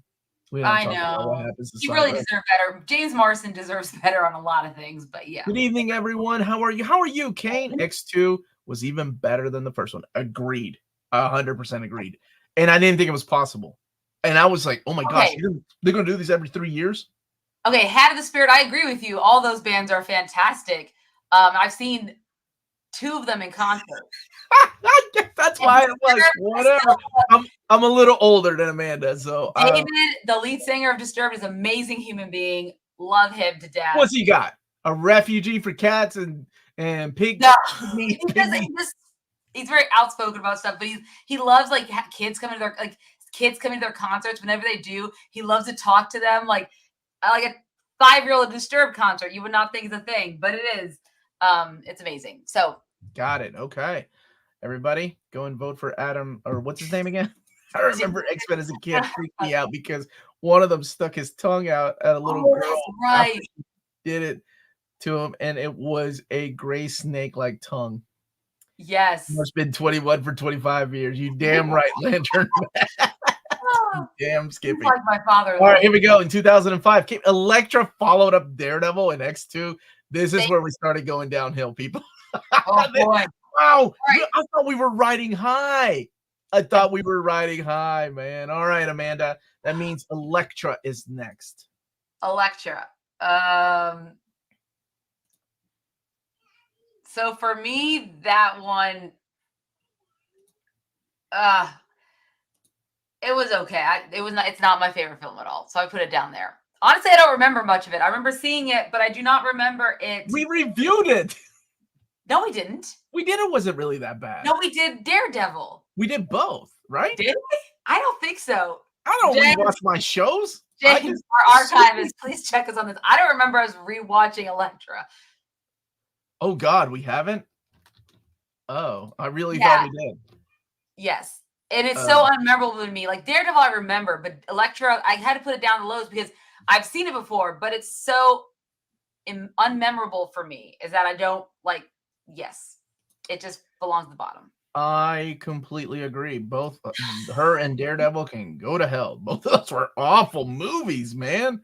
I know. He really deserved better. James Marsden deserves better on a lot of things, but yeah. Good evening, everyone. How are you, Kane? X2 was even better than the first one. Agreed. 100% agreed. And I didn't think it was possible. And I was like, oh my gosh, they're going to do this every 3 years? Okay, Hat of the Spirit, I agree with you. All those bands are fantastic. I've seen 2 of them in concert. That's why I'm like, whatever. I'm a little older than Amanda, so David, the lead singer of Disturbed, is an amazing human being. Love him to death. What's he got? A refugee for cats and pigs? No, he's very outspoken about stuff, but he loves like kids coming to their concerts. Whenever they do, he loves to talk to them like a 5-year-old Disturbed concert. You would not think it's a thing, but it is. It's amazing. So got it. Okay. Everybody, go and vote for Adam, or what's his name again? I remember X-Men as a kid freaked me out because one of them stuck his tongue out at a little girl. That's right. Did it to him, and it was a gray snake-like tongue. Yes. Must have been 21 for 25 years. You damn right, Lantern. Damn Skippy. Like my father. All right, here we go. In 2005, Elektra followed up Daredevil in X2. This is where we started going downhill, people. Oh, boy. Wow. Right. I thought we were riding high. Man. All right, Amanda. That means Elektra is next. Elektra. So for me, that one, it was okay. It's not my favorite film at all. So I put it down there. Honestly, I don't remember much of it. I remember seeing it, but I do not remember it. We reviewed it. No, we didn't. We did. It wasn't really that bad. No, we did Daredevil. We did both, right? Did we? I don't think so. I don't rewatch my shows. James, our archivist, please check us on this. I don't remember us rewatching Elektra. Oh, God, we haven't? Oh, I really thought we did. Yes. And it's so unmemorable to me. Like Daredevil, I remember, but Elektra, I had to put it down the lows because I've seen it before, but it's so unmemorable for me is that I don't like, yes, it just belongs at the bottom. I completely agree. Both her and Daredevil can go to hell. Both of those were awful movies, man.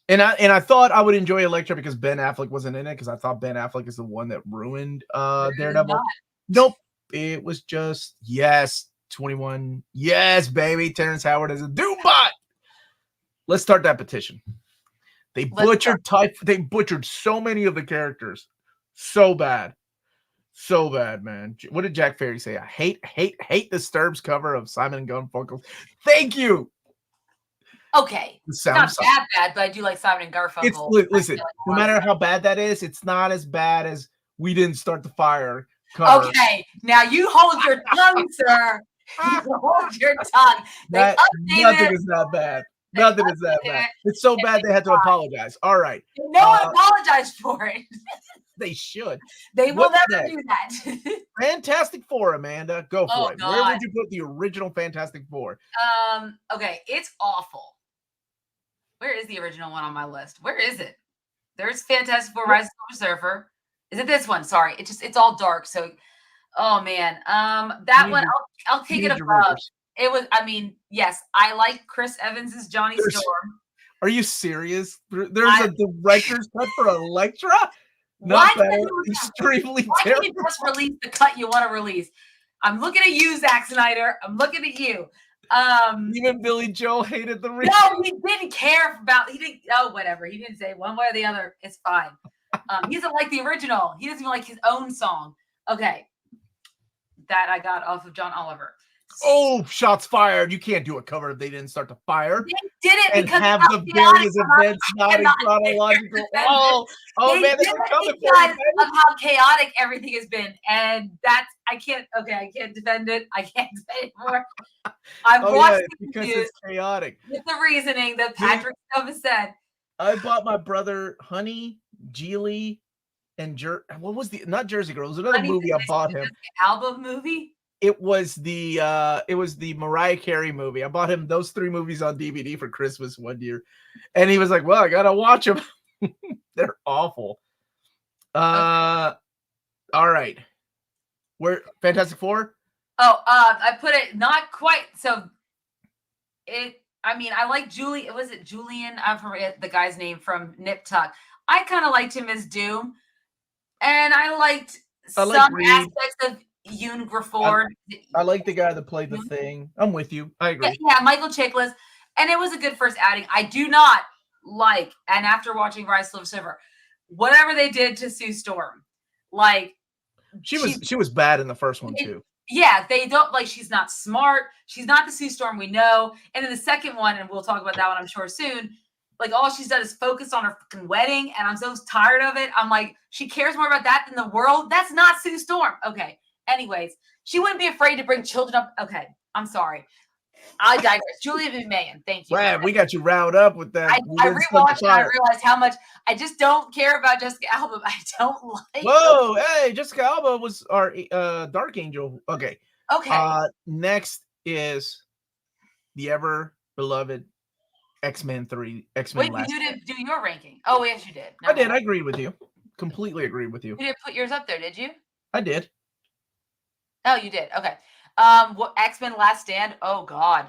And I thought I would enjoy Elektra because Ben Affleck wasn't in it because I thought Ben Affleck is the one that ruined Daredevil. Nope. It was just, 21. Yes, baby. Terrence Howard is a Doombot. Let's start that petition. They butchered so many of the characters. So bad. So bad, man. What did Jack Ferry say? I hate the Sturbs cover of Simon & Garfunkel. Thank you. Okay. It's not that bad, but I do like Simon & Garfunkel. Listen, no matter how bad that is, it's not as bad as We Didn't Start the Fire cover. Okay. Now you hold your tongue, sir. You hold your tongue. Nothing is that bad. Nothing is that bad. It's so bad they had to apologize. All right. No one apologized for it. They should. They will never do that. Fantastic Four, Amanda. Go for it. God. Where would you put the original Fantastic Four? Okay, it's awful. Where is the original one on my list? Where is it? There's Fantastic Four: Rise of the Silver Surfer. Is it this one? Sorry, it's all dark. So, oh man, that one I'll take it above. It was. I mean, yes, I like Chris Evans's Johnny Storm. Are you serious? There's a director's cut for Elektra. Not better. Extremely why terrible. Can't you just release the cut you want to release? I'm looking at you, Zack Snyder. I'm looking at you. Even Billy Joel hated the remake. No, he didn't care about. He didn't. Oh, whatever. He didn't say one way or the other. It's fine. He doesn't like the original. He doesn't even like his own song. Okay, that I got off of John Oliver. Oh, shots fired! You can't do a cover if they didn't start to fire. They did it and because have the various events not in chronological. Oh man, this is coming because of how chaotic everything has been, and that's I can't defend it. I can't say it more. I've watched because it's chaotic. With the reasoning that Patrick Stove said. I bought my brother Honey, Geely, and what was not Jersey Girl? It was another movie I bought him. Album movie. It was the Mariah Carey movie. I bought him those 3 movies on DVD for Christmas one year, and he was like, "Well, I gotta watch them. They're awful." All right, we're Fantastic Four. Oh, I put it not quite. So I mean, I like Julie. Was it Julian? I forget the guy's name from Nip Tuck. I kind of liked him as Doom, and I liked some aspects of Yoon Grifford. I like the guy that played the Thing. I'm with you. I agree. Yeah, Michael Chiklis, and it was a good first outing. I do not like, and after watching Rise of the Silver, whatever they did to Sue Storm, like she was bad in the first one too. Yeah, they don't like. She's not smart. She's not the Sue Storm we know. And in the second one, and we'll talk about that one, I'm sure soon. Like all she's done is focus on her fucking wedding, and I'm so tired of it. I'm like, she cares more about that than the world. That's not Sue Storm. Okay. Anyways, she wouldn't be afraid to bring children up. Okay, I'm sorry. I digress. Julia B. Mayan, thank you. Wow, we got you riled up with that. I rewatched and I realized how much I just don't care about Jessica Alba. I don't like. Whoa, hey, Jessica Alba was our Dark Angel. Okay. Okay. Next is the ever beloved X-Men 3, X-Men Wait, Last you Stand. didn't do your ranking. Oh, yes, you did. I did. I agree with you. Completely agree with you. You didn't put yours up there, did you? I did. Oh, you did. Okay. What X-Men Last Stand? Oh God.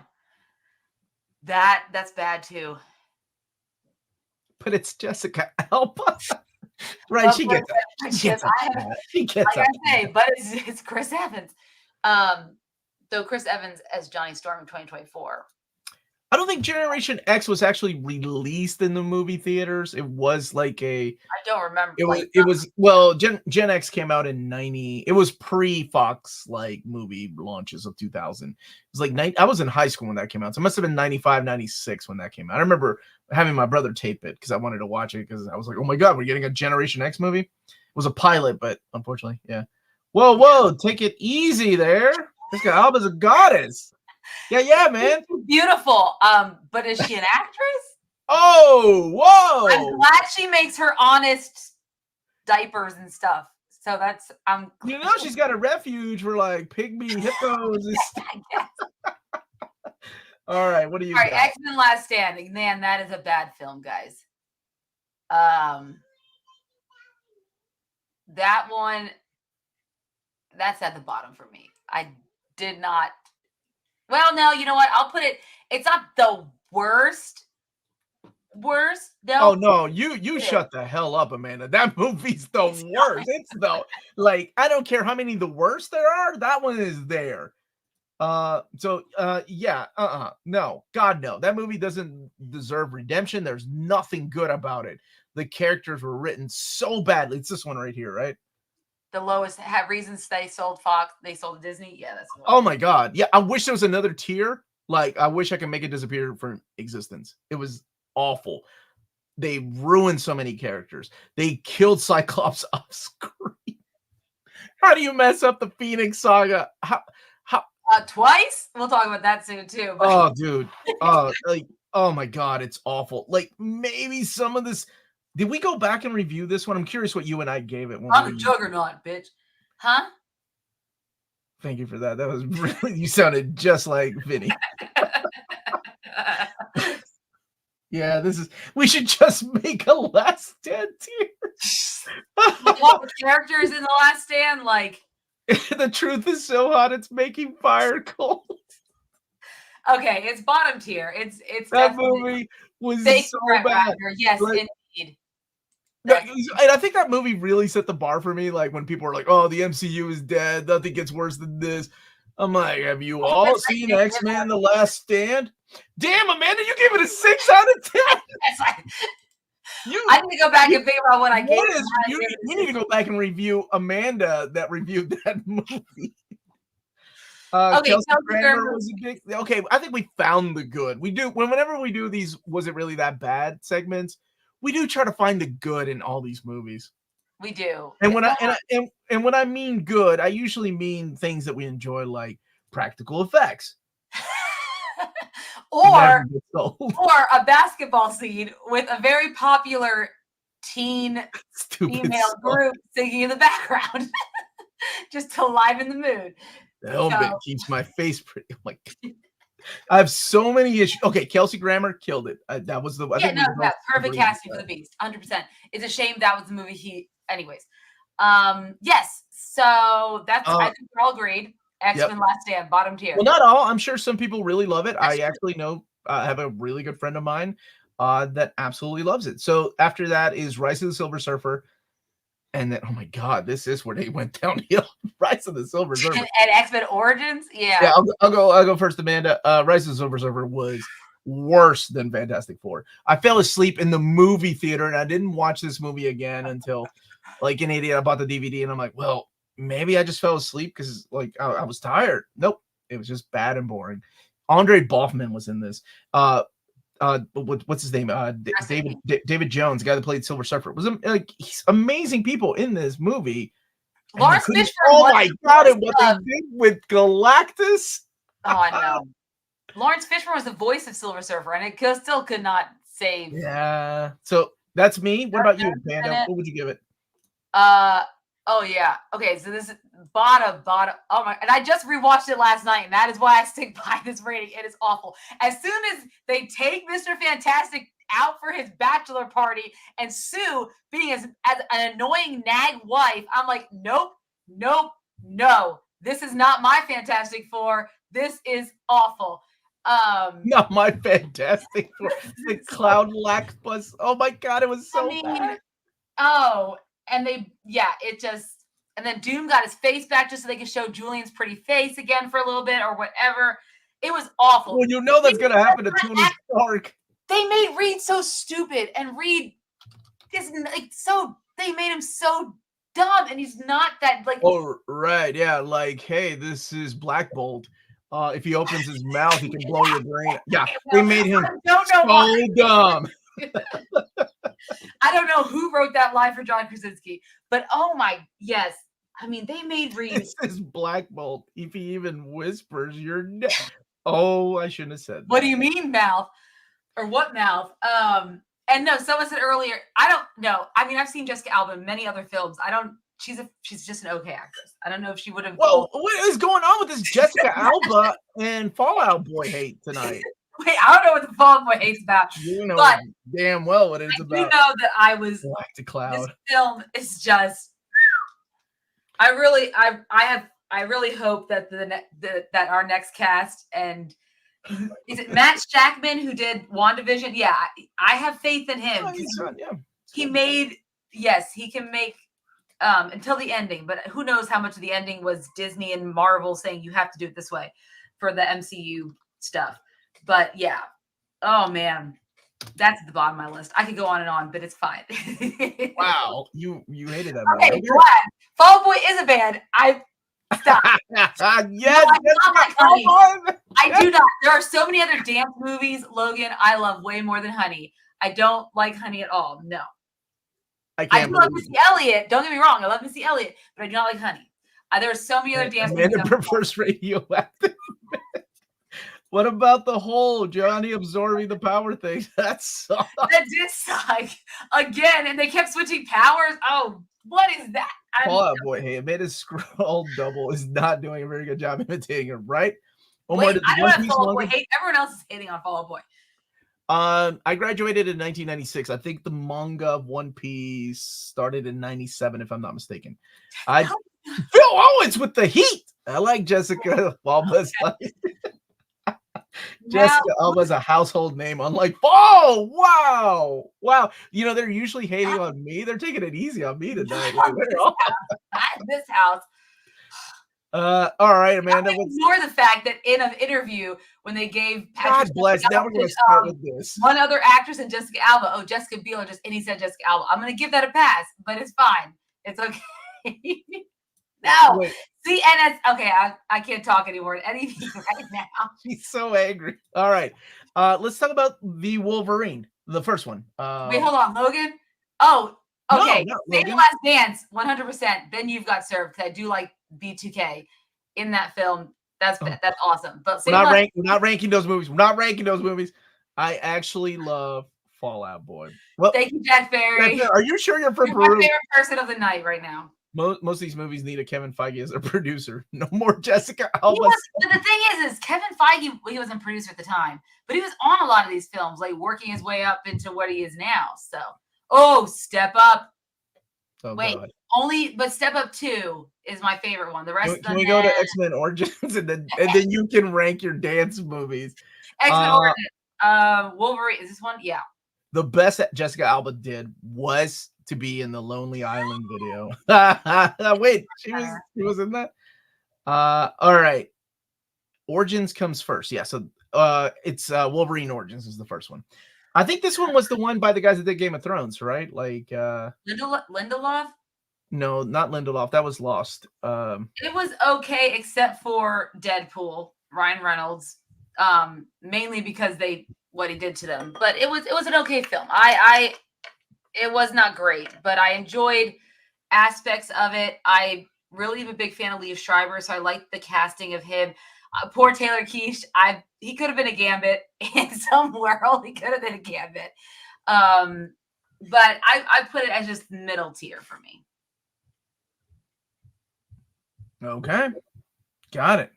That's bad too. But it's Jessica Alba. Right, Well, she gets like I say, but it's Chris Evans. Though Chris Evans as Johnny Storm in 2024. I don't think Generation X was actually released in the movie theaters. It was like I don't remember. It was well, Gen X came out in 90. It was pre-Fox like movie launches of 2000. It was like I was in high school when that came out. So it must have been 95, 96 when that came out. I remember having my brother tape it because I wanted to watch it because I was like, oh my God, we're getting a Generation X movie. It was a pilot, but unfortunately, yeah. Whoa, take it easy there. Jessica Alba's a goddess. Yeah, man. Beautiful. But is she an actress? Oh, whoa. I'm glad she makes her honest diapers and stuff. So that's you know she's got a refuge for like pygmy hippos and stuff. All right, what do you got? X-Men Last Stand. Man, that is a bad film, guys. That one, that's at the bottom for me. I did not. Well, no, you know what? I'll put it. It's not the worst. No. Oh no, you shut the hell up, Amanda. That movie's the worst. It's the like I don't care how many the worst there are. That one is there. Yeah. No, God no. That movie doesn't deserve redemption. There's nothing good about it. The characters were written so badly. It's this one right here, right? The lowest have reasons they sold Fox. They sold Disney. Yeah, that's. Oh my God. Yeah, I wish there was another tier. Like I wish I could make it disappear from existence. It was awful. They ruined so many characters. They killed Cyclops off screen. How do you mess up the Phoenix Saga? How? Twice? We'll talk about that soon too. But... Oh, dude. Oh my God, it's awful. Like maybe some of this. Did we go back and review this one? I'm curious what you and I gave it. I'm a juggernaut, bitch. Huh? Thank you for that. That was really. You sounded just like Vinny. Yeah, we should just make a Last Stand tier. All the characters in the Last Stand, like the truth is so hot it's making fire cold. Okay, it's bottom tier. It's that movie was so bad. Yes, indeed. And I think that movie really set the bar for me. Like when people are like, "Oh, the MCU is dead. Nothing gets worse than this." I'm like, have you all seen X-Men: The Last Stand? Damn, Amanda, you gave it a 6 out of 10. I need to go back and think about what I gave it. You need to go back and review Amanda that reviewed that movie. Kelsey Grammer was a big. Okay, I think we found the good. We do whenever we do these. Was it really that bad segments? We do try to find the good in all these movies. We do. And when when I mean good, I usually mean things that we enjoy, like practical effects. or a basketball scene with a very popular teen female group singing in the background just to liven the mood. The helmet keeps my face pretty. Oh my God. I have so many issues. Okay, Kelsey Grammer killed it. That was the perfect casting for the Beast. 100%. It's a shame that was the movie anyways. Yes. So that's I think we're all agreed. X-Men Last Stand, bottom tier. Well, not all. I'm sure some people really love it. I actually know I have a really good friend of mine that absolutely loves it. So after that is Rise of the Silver Surfer. And then, oh my God, this is where they went downhill. Rise of the Silver Surfer. And X-Men Origins? Yeah. I'll go first, Amanda. Rise of the Silver Surfer was worse than Fantastic Four. I fell asleep in the movie theater and I didn't watch this movie again until like an idiot. I bought the DVD and I'm like, well, maybe I just fell asleep because like I was tired. Nope. It was just bad and boring. Andre Boffman was in this. What's his name? David Jones, the guy that played Silver Surfer. Was like he's amazing people in this movie. Lawrence Fishburne. Oh my God! And what they did with Galactus. Oh, I know. Lawrence Fishburne was the voice of Silver Surfer, and it still could not save. Yeah. So that's me. What about you, Panda? What would you give it? Oh yeah. Okay, so this is bottom. Oh my! And I just rewatched it last night, and that is why I stick by this rating. It is awful. As soon as they take Mr. Fantastic out for his bachelor party, and Sue being as an annoying nag wife, I'm like, nope, nope, no. This is not my Fantastic Four. This is awful. Not my Fantastic Four. The Cloud Lax Plus. Oh my god, it was so bad. Oh, and and then Doom got his face back just so they could show Julian's pretty face again for a little bit or whatever. It was awful. Well, you know that's gonna happen to Tony Stark. They made Reed so stupid, and Reed is like they made him so dumb, and he's not that like. Oh right, yeah, like hey, this is Black Bolt. If he opens his mouth, he can blow your brain. Yeah, they made him so dumb. I don't know who wrote that line for John Krasinski, but oh my, yes. I mean, they made Reed. This is Black Bolt. If he even whispers, you're dead. Oh, I shouldn't have said that. What do you mean, mouth? Or what mouth? And no, someone said earlier, I don't know. I mean, I've seen Jessica Alba in many other films. She's just an okay actress. I don't know if she would have. Well, what is going on with this Jessica Alba and Fallout Boy hate tonight? Wait, I don't know what the Fallout Boy hate's about. You know damn well what it's about. You know that I was Black to Cloud. This film is just. I really hope that that our next cast, and is it Matt Shackman who did WandaVision? Yeah, I have faith in him. He can make until the ending, but who knows how much of the ending was Disney and Marvel saying you have to do it this way for the MCU stuff. But yeah, oh man, that's at the bottom of my list. I could go on, but it's fine. Wow, you hated that. Okay, glad. Fall Out Boy is a band. Stop. Yes, I do not. There are so many other dance movies, Logan, I love way more than Honey. I don't like Honey at all. No. I do love Missy Elliott. Don't get me wrong. I love Missy Elliott, but I do not like Honey. There are so many other dance movies. Amanda prefers Radioactive. What about the whole Johnny absorbing the power thing? That sucked. That did suck. Again, and they kept switching powers. Oh, what is that? Fallout Boy, hey, Amanda Scroll Double is not doing a very good job imitating him, right? Wait, I don't have Fall Out Boy hate. Everyone else is hating on Fall Out Boy. I graduated in 1996. I think the manga of One Piece started in 97, if I'm not mistaken. Phil Owens with the heat. I like Jessica Alba's. Jessica Alba's a household name, unlike wow. You know, they're usually hating on me. They're taking it easy on me tonight. This house. All right, Amanda. Ignore the fact that in an interview when they gave God bless. Now we're going to start with this. One other actress and Jessica Alba. Oh, Jessica Biel, and he said Jessica Alba. I'm going to give that a pass, but it's fine. It's okay. No. Wait. See, and it's okay. I can't talk anymore. Anything right now. She's so angry. All right. Let's talk about the Wolverine, the first one. Wait, hold on, Logan. Oh, okay. No, Save the Last Dance, 100%. Then You've Got Served. I do like B2K in that film. That's awesome. But we're not ranking those movies. We're not ranking those movies. I actually love Fallout Boy. Well, thank you, Jack Ferry. Are you sure you're from Peru? My favorite person of the night right now. Most of these movies need a Kevin Feige as a producer. No more Jessica Alba. But the thing is Kevin Feige, he wasn't a producer at the time, but he was on a lot of these films, like working his way up into what he is now. So, Step Up. Oh, wait, God. but Step Up 2 is my favorite one. The rest can we go to X-Men Origins and then you can rank your dance movies? X-Men Origins. Wolverine. Is this one? Yeah. The best that Jessica Alba did was to be in the Lonely Island video. Wait, she was in that? All right. Origins comes first. Yeah, so it's Wolverine Origins is the first one. I think this one was the one by the guys that did Game of Thrones, right? Like Lindelof? No, not Lindelof. That was Lost. It was okay, except for Deadpool, Ryan Reynolds, mainly because what he did to them. But it was an okay film. It was not great, but I enjoyed aspects of it. I really am a big fan of Liev Schreiber, so I like the casting of him. Poor Taylor Kitsch. He could have been a Gambit in some world. He could have been a Gambit. But I put it as just middle tier for me. Okay. Got it.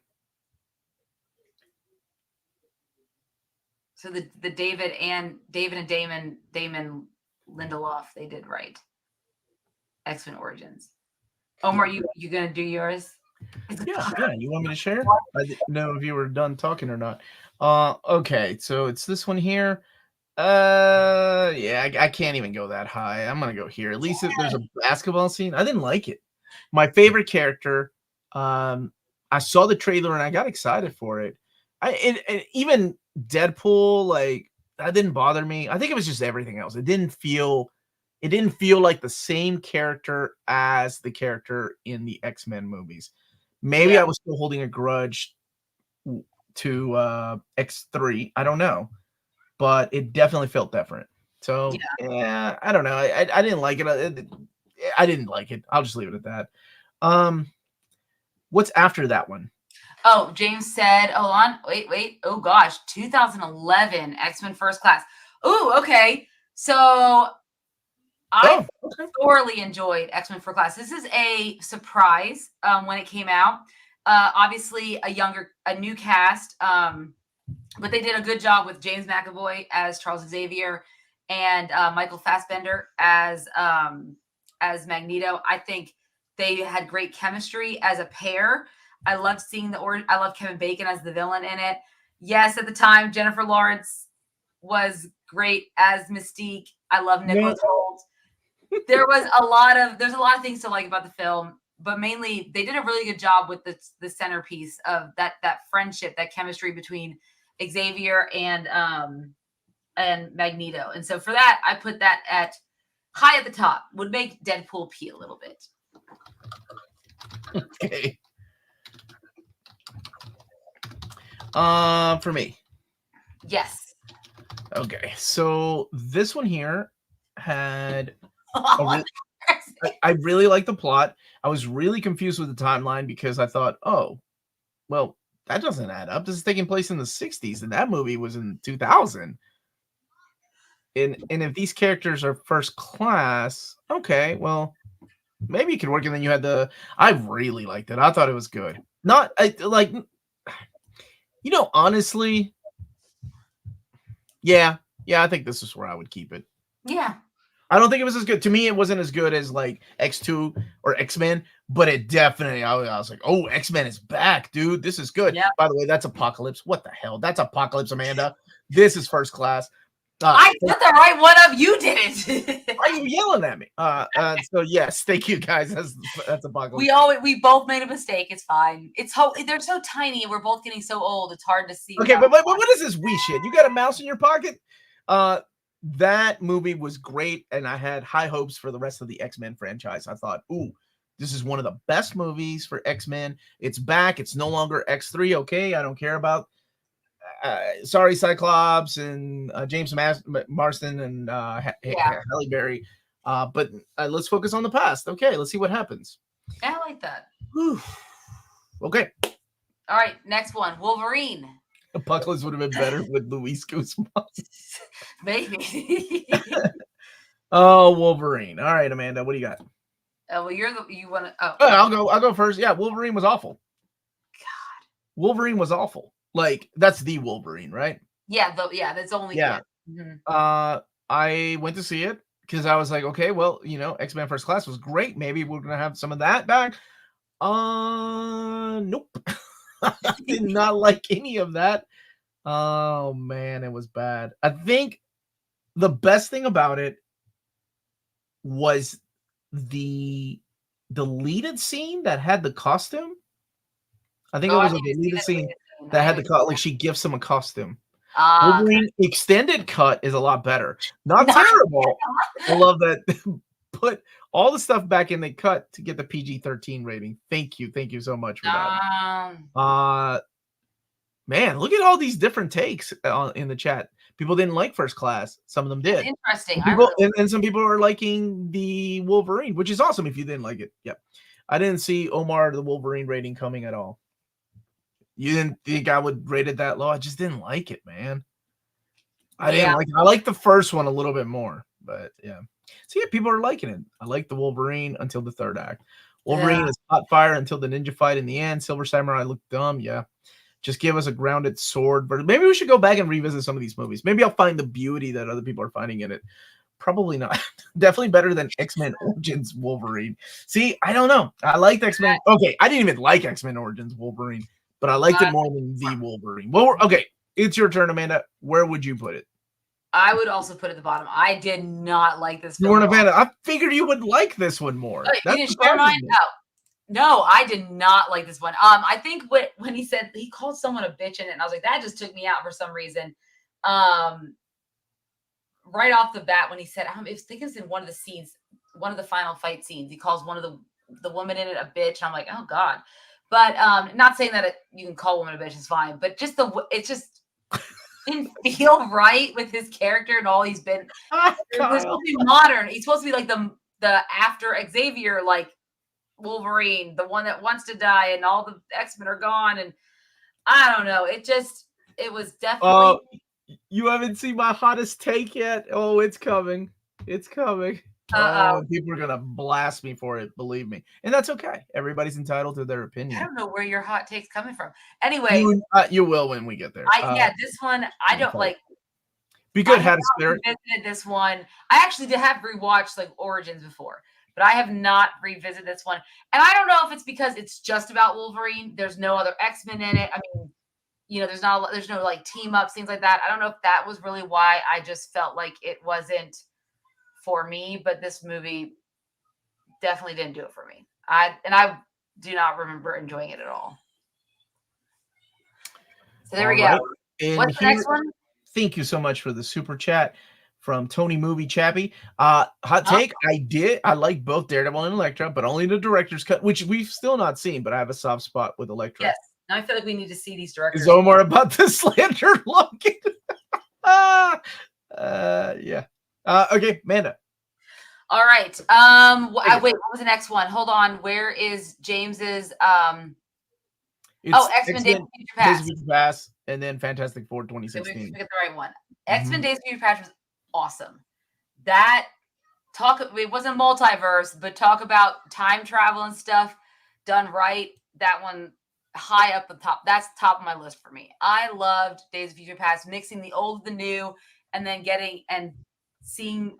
So the David and Damon Lindelof, they did right. X-Men Origins. Omar, you gonna do yours? Yeah. You want me to share? I didn't know if you were done talking or not. Okay. So it's this one here. Yeah, I can't even go that high. I'm gonna go here. At least if there's a basketball scene. I didn't like it. My favorite character. I saw the trailer and I got excited for it. Even Deadpool, like that didn't bother me. I think it was just everything else. It didn't feel like the same character as the character in the X-Men movies. Maybe I was still holding a grudge to X3. I don't know, but it definitely felt different. So yeah, I don't know. I didn't like it. I didn't like it. I'll just leave it at that. What's after that one? Oh, James said, hold on. Wait. Oh gosh, 2011 X-Men First Class. Oh, okay. So I thoroughly enjoyed X-Men First Class. This is a surprise when it came out. Obviously a new cast, but they did a good job with James McAvoy as Charles Xavier and Michael Fassbender as Magneto. I think they had great chemistry as a pair. I loved seeing I love Kevin Bacon as the villain in it. Yes, at the time, Jennifer Lawrence was great as Mystique. I love Nicholas Hoult. There's a lot of things to like about the film, but mainly they did a really good job with the centerpiece of that friendship, that chemistry between Xavier and Magneto. And so for that, I put that at high at the top. Would make Deadpool pee a little bit. Okay. For me. Yes. Okay. So this one here had I really liked the plot. I was really confused with the timeline because I thought, oh, well, that doesn't add up. This is taking place in the 60s, and that movie was in 2000. And if these characters are first class, okay, well, maybe it could work. And then you had I really liked it. I thought it was good. Honestly, yeah, I think this is where I would keep it. Yeah. I don't think it was as good. To me, it wasn't as good as like X2 or X-Men, but it definitely, I was like, oh, X-Men is back, dude. This is good. By the way, that's Apocalypse. What the hell? That's Apocalypse, Amanda. This is First Class. I put the right one up. You didn't. Why are you yelling at me? So yes, thank you guys. That's Apocalypse. We both made a mistake. It's fine. They're so tiny. We're both getting so old. It's hard to see. Okay, but what is this wee shit? You got a mouse in your pocket? That movie was great, and I had high hopes for the rest of the X-Men franchise. I thought, ooh, this is one of the best movies for X-Men. It's back. It's no longer X3. Okay, I don't care about. Sorry, Cyclops and James Marsden and Halle Berry. But let's focus on the past. Okay, let's see what happens. I like that. Whew. Okay. All right, next one, Wolverine. Apocalypse would have been better with Luis Guzman. Maybe. Oh, Wolverine. All right, Amanda, what do you got? Well, you want to. Oh, I'll go first. Yeah, Wolverine was awful. God. Wolverine was awful. Like that's the Wolverine, right? Yeah, that's only. Yeah. Mm-hmm. I went to see it because I was like, okay, well, X-Men First Class was great. Maybe we're gonna have some of that back. Nope. I did not like any of that. Oh man, it was bad. I think the best thing about it was the deleted scene that had the costume. I think it was a deleted scene that had like she gives him a costume. Wolverine extended cut is a lot better. Not terrible. I love that. Put all the stuff back in the cut to get the PG-13 rating. Thank you so much for that. Man, look at all these different takes in the chat. People didn't like First Class. Some of them did. Interesting. And some people are liking the Wolverine, which is awesome if you didn't like it. Yep. I didn't see Omar the Wolverine rating coming at all. You didn't think I would rate it that low? I just didn't like it, man. I didn't like it. I like the first one a little bit more, but yeah. So yeah, people are liking it. I like the Wolverine until the third act. Wolverine is hot fire until the ninja fight in the end. Silver Samurai looked dumb. Yeah. Just give us a grounded sword. But maybe we should go back and revisit some of these movies. Maybe I'll find the beauty that other people are finding in it. Probably not. Definitely better than X-Men Origins Wolverine. See, I don't know. I liked X-Men. Okay, I didn't even like X-Men Origins Wolverine, but I liked it more than the Wolverine. Well, okay, it's your turn, Amanda. Where would you put it? I would also put it at the bottom. I did not like this film. You weren't a fan of, I figured you would like this one more. You didn't share mine? No, I did not like this one. I think when he said he called someone a bitch in it, and I was like, that just took me out for some reason. Right off the bat, when he said, I think it's in one of the scenes, one of the final fight scenes, he calls one of the woman in it a bitch. And I'm like, oh God. But not saying that you can call a woman a bitch is fine, but just it just didn't feel right with his character and all he's been. He's supposed to be modern. He's supposed to be like the after Xavier, like Wolverine, the one that wants to die, and all the X-Men are gone. And I don't know. It was definitely. You haven't seen my hottest take yet? Oh, it's coming. It's coming. Uh-oh. People are going to blast me for it, believe me. And that's okay. Everybody's entitled to their opinion. I don't know where your hot take's coming from. Anyway. You will when we get there. Yeah, this one, I don't like. Be good, had a spirit. Revisited this one. I actually did have rewatched like Origins before, but I have not revisited this one. And I don't know if it's because it's just about Wolverine. There's no other X-Men in it. I mean, there's no like team ups, things like that. I don't know if that was really why. I just felt like it wasn't for me, but this movie definitely didn't do it for me. I do not remember enjoying it at all. So there we go. What's the next one? Thank you so much for the super chat from Tony Movie Chappie. Hot take. I like both Daredevil and Elektra, but only the director's cut, which we've still not seen, but I have a soft spot with Elektra. Yes. Now I feel like we need to see these directors. Is Omar about to slander Logan? Yeah. Okay, Amanda. All right. Wait, what was the next one? Hold on. Where is James's X-Men Days of Future Past, and then Fantastic Four 2016. We get the right one. X-Men Days of Future Past was awesome. It wasn't multiverse, but talk about time travel and stuff done right. That one high up the top. That's top of my list for me. I loved Days of Future Past, mixing the old with the new, and then getting and seeing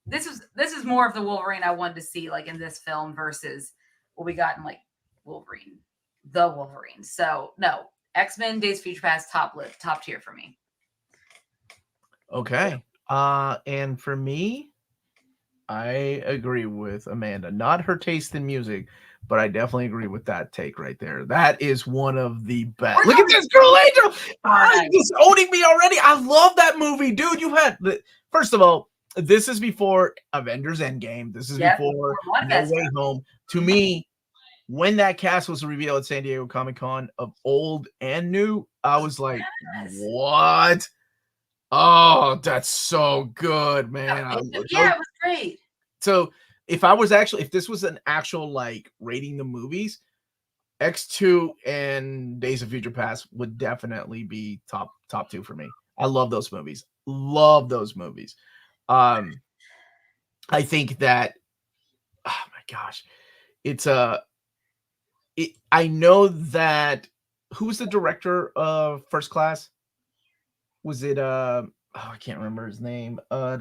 this is more of the Wolverine I wanted to see like in this film versus what we got in like Wolverine. So no, X-Men Days of Future Past top tier for me. Okay. And for me, I agree with Amanda. Not her taste in music, but I definitely agree with that take right there. That is one of the best. Look at this girl, Angel. Just owning me already. I love that movie, dude. First of all, this is before Avengers Endgame. This is before No Way Home. To me, when that cast was revealed at San Diego Comic-Con of old and new, I was like, what? Oh, that's so good, man. It was great. So if this was an actual like rating the movies, X2 and Days of Future Past would definitely be top two for me. I love those movies. I think that, oh my gosh, I know that who's the director of First Class? Was it I can't remember his name. I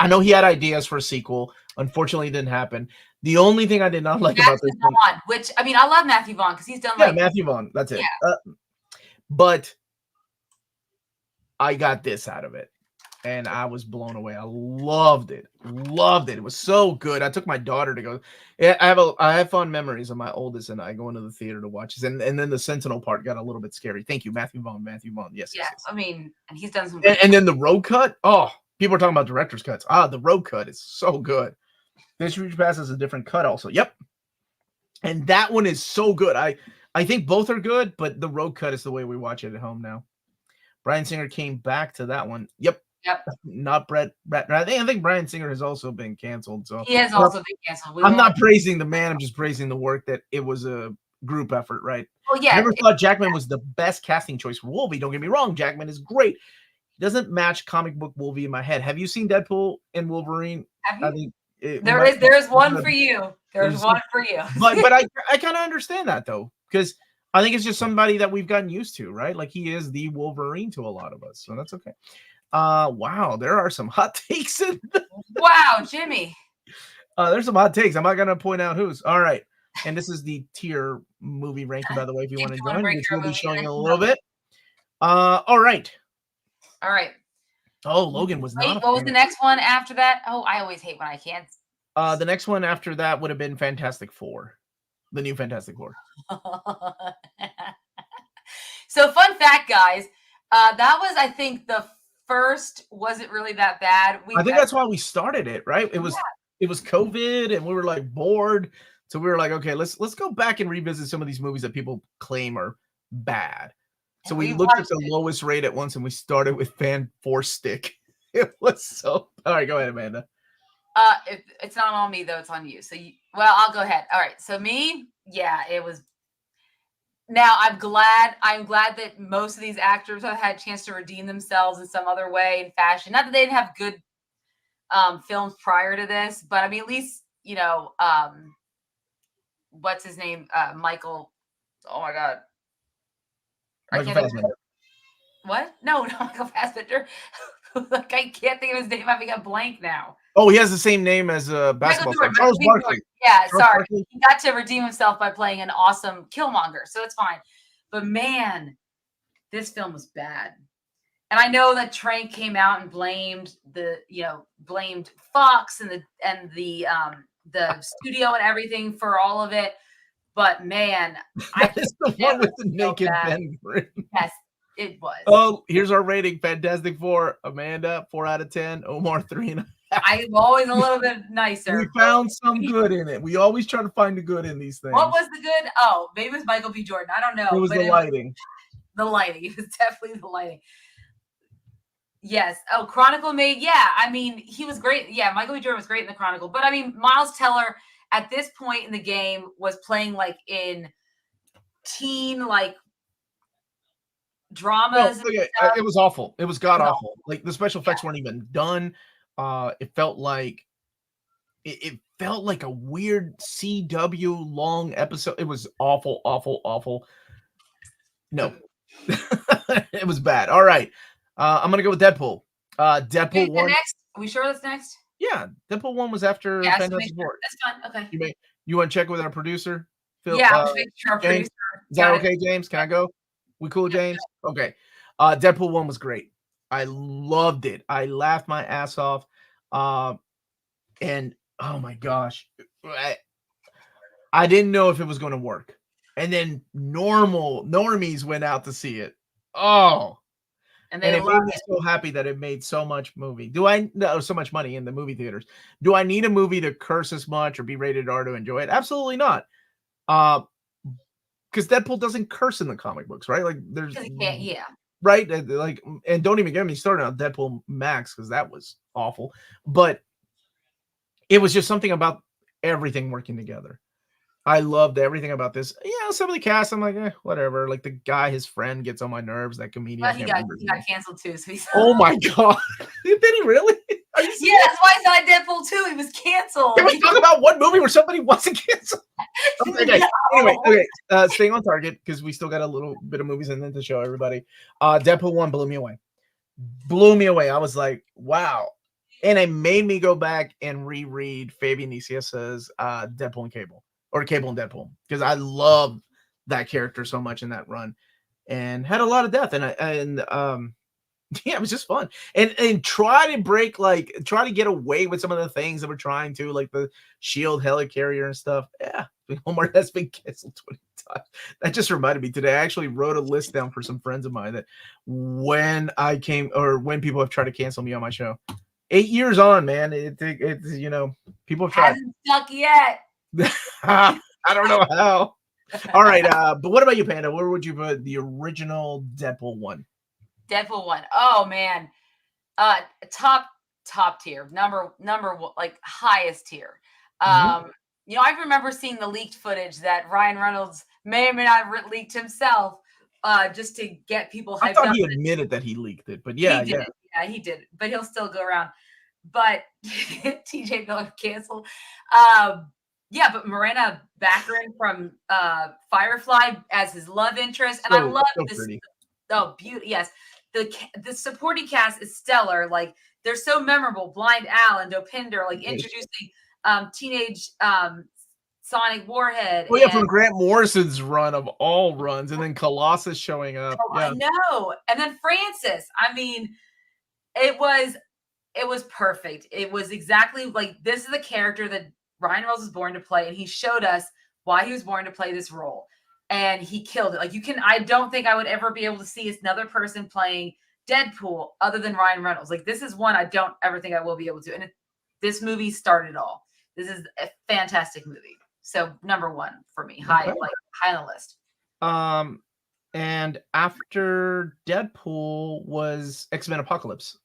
know he had ideas for a sequel. Unfortunately, it didn't happen. The only thing I did not like about this one, which I mean, I love Matthew Vaughn because he's done Matthew Vaughn. That's it. Yeah. But I got this out of it, and I was blown away. I loved it. It was so good. I took my daughter to go. I have fond memories of my oldest and I going to the theater to watch this, and then the Sentinel part got a little bit scary. Thank you, Matthew Vaughn. Yes. Yeah, yes. I mean, and he's done some. And then the road cut. Oh, people are talking about director's cuts. The road cut is so good. Days of Future Past is a different cut also. Yep. And that one is so good. I think both are good, but the road cut is the way we watch it at home now. Bryan Singer came back to that one. Yep. Not Brett. I think Bryan Singer has also been canceled. So he has also been canceled. I'm not praising the man. I'm just praising the work that it was a group effort, right? Well, yeah. I never thought Jackman was the best casting choice for Wolvie. Don't get me wrong. Jackman is great. He doesn't match comic book Wolvie in my head. Have you seen Deadpool and Wolverine? Have you? I think There's one for you. There's one for you. but I kind of understand that though, because I think it's just somebody that we've gotten used to, right? Like he is the Wolverine to a lot of us, so that's okay. Wow, there are some hot takes in. Wow, Jimmy. There's some hot takes. I'm not gonna point out who's. All right, and this is the tier movie ranking, by the way. If you want to join, which we'll be showing in a little bit. All right. Oh, Logan was not. What was the next one after that? Oh, I always hate when I can't. The next one after that would have been Fantastic Four, the new Fantastic Four. So, fun fact, guys, that was, I think, the first wasn't really that bad. I think that's why we started it, right? It was COVID, and we were like bored, so we were like, okay, let's go back and revisit some of these movies that people claim are bad. So we looked at the lowest rate at once, and we started with Fan Four Stick. It was so. All right, go ahead, Amanda. It's not on me though; it's on you. So, well, I'll go ahead. All right. So me, yeah, it was. Now I'm glad that most of these actors have had a chance to redeem themselves in some other way and fashion. Not that they didn't have good films prior to this, but I mean, at least what's his name? Michael. Oh my God. Michael Fassbender. What? No, Michael Fassbender. Like I can't think of his name. I'm having a blank now. Oh, he has the same name as a basketball star, Charles Barkley. Yeah, sorry. He got to redeem himself by playing an awesome Killmonger, so it's fine. But man, this film was bad. And I know that Trank came out and blamed Fox and the studio and everything for all of it. But man, it's the one with the naked Ben Grimm. Yes, it was. Oh, here's our rating: Fantastic Four. Amanda, 4 out of 10. Omar, 3.5. I'm always a little bit nicer. We found some good in it. We always try to find the good in these things. What was the good? Oh, maybe it was Michael B. Jordan. I don't know. It was the lighting. The lighting. It was definitely the lighting. Yes. Oh, Chronicle made. Yeah. I mean, he was great. Yeah, Michael B. Jordan was great in the Chronicle. But I mean, Miles Teller at this point in the game was playing like in teen dramas. It was awful. It was god awful. Like the special effects weren't even done. It felt like it felt like a weird CW long episode. It was awful, awful, awful. No, it was bad. All right, I'm gonna go with Deadpool. Deadpool 1. Next, are we sure that's next? Yeah, Deadpool 1 was after Fantastic Four. That's fine. Okay. You want to check with our producer, Phil? Yeah, I'm sure our James? producer. Is that okay, James? Can I go? We cool, James? Okay. Deadpool 1 was great. I loved it. I laughed my ass off. And oh my gosh, I didn't know if it was going to work. And then normies went out to see it. Oh, and it made me so happy that it made so much so much money in the movie theaters. Do I need a movie to curse as much or be rated R to enjoy it? Absolutely not. Because Deadpool doesn't curse in the comic books, right? Like there's right, like, and don't even get me started on Deadpool Max because that was awful. But it was just something about everything working together. I loved everything about this. Yeah, some of the cast, I'm like, whatever. Like the guy, his friend, gets on my nerves. That comedian. Well, he got canceled too. So he's. Oh my god! Did he really? Yeah, that's why he's not Deadpool 2. He was canceled. Can we talk about one movie where somebody wasn't canceled? Okay. No. Anyway, staying on target because we still got a little bit of movies and then to show everybody. Deadpool 1 blew me away. I was like, wow. And it made me go back and reread Fabian Niciez's Deadpool and Cable, or Cable and Deadpool, because I love that character so much in that run, and had a lot of depth. And yeah, it was just fun. And try to get away with some of the things that we're trying to, like the shield helicarrier and stuff. Yeah, Omar has been canceled 20 times. That just reminded me today. I actually wrote a list down for some friends of mine that when people have tried to cancel me on my show. 8 years on, man. It's people have tried. Hasn't stuck yet. I don't know how. All right, but what about you, Panda? Where would you put the original Deadpool 1? Deadpool 1. Oh man. Top tier. Number one, like highest tier. I remember seeing the leaked footage that Ryan Reynolds may or may not have leaked himself, just to get people hyped up. I thought he admitted that he leaked it, but yeah. Yeah, he did. But he'll still go around. but TJ Miller canceled. Yeah, but Miranda Baccarin from Firefly as his love interest, and I love this. Pretty. Oh, beauty! Yes, the supporting cast is stellar. Like they're so memorable. Blind Al and Dopinder, like introducing teenage Sonic Warhead. Oh yeah, from Grant Morrison's run of all runs, and then Colossus showing up. Oh, yeah. I know. And then Francis. I mean, it was perfect. It was exactly like this is the character that Ryan Reynolds was born to play, and he showed us why he was born to play this role, and he killed it. Like I don't think I would ever be able to see another person playing Deadpool other than Ryan Reynolds. Like this is one I don't ever think I will be able to. And this movie started it all. This is a fantastic movie. So number one for me, high on the list. And after Deadpool was X-Men Apocalypse.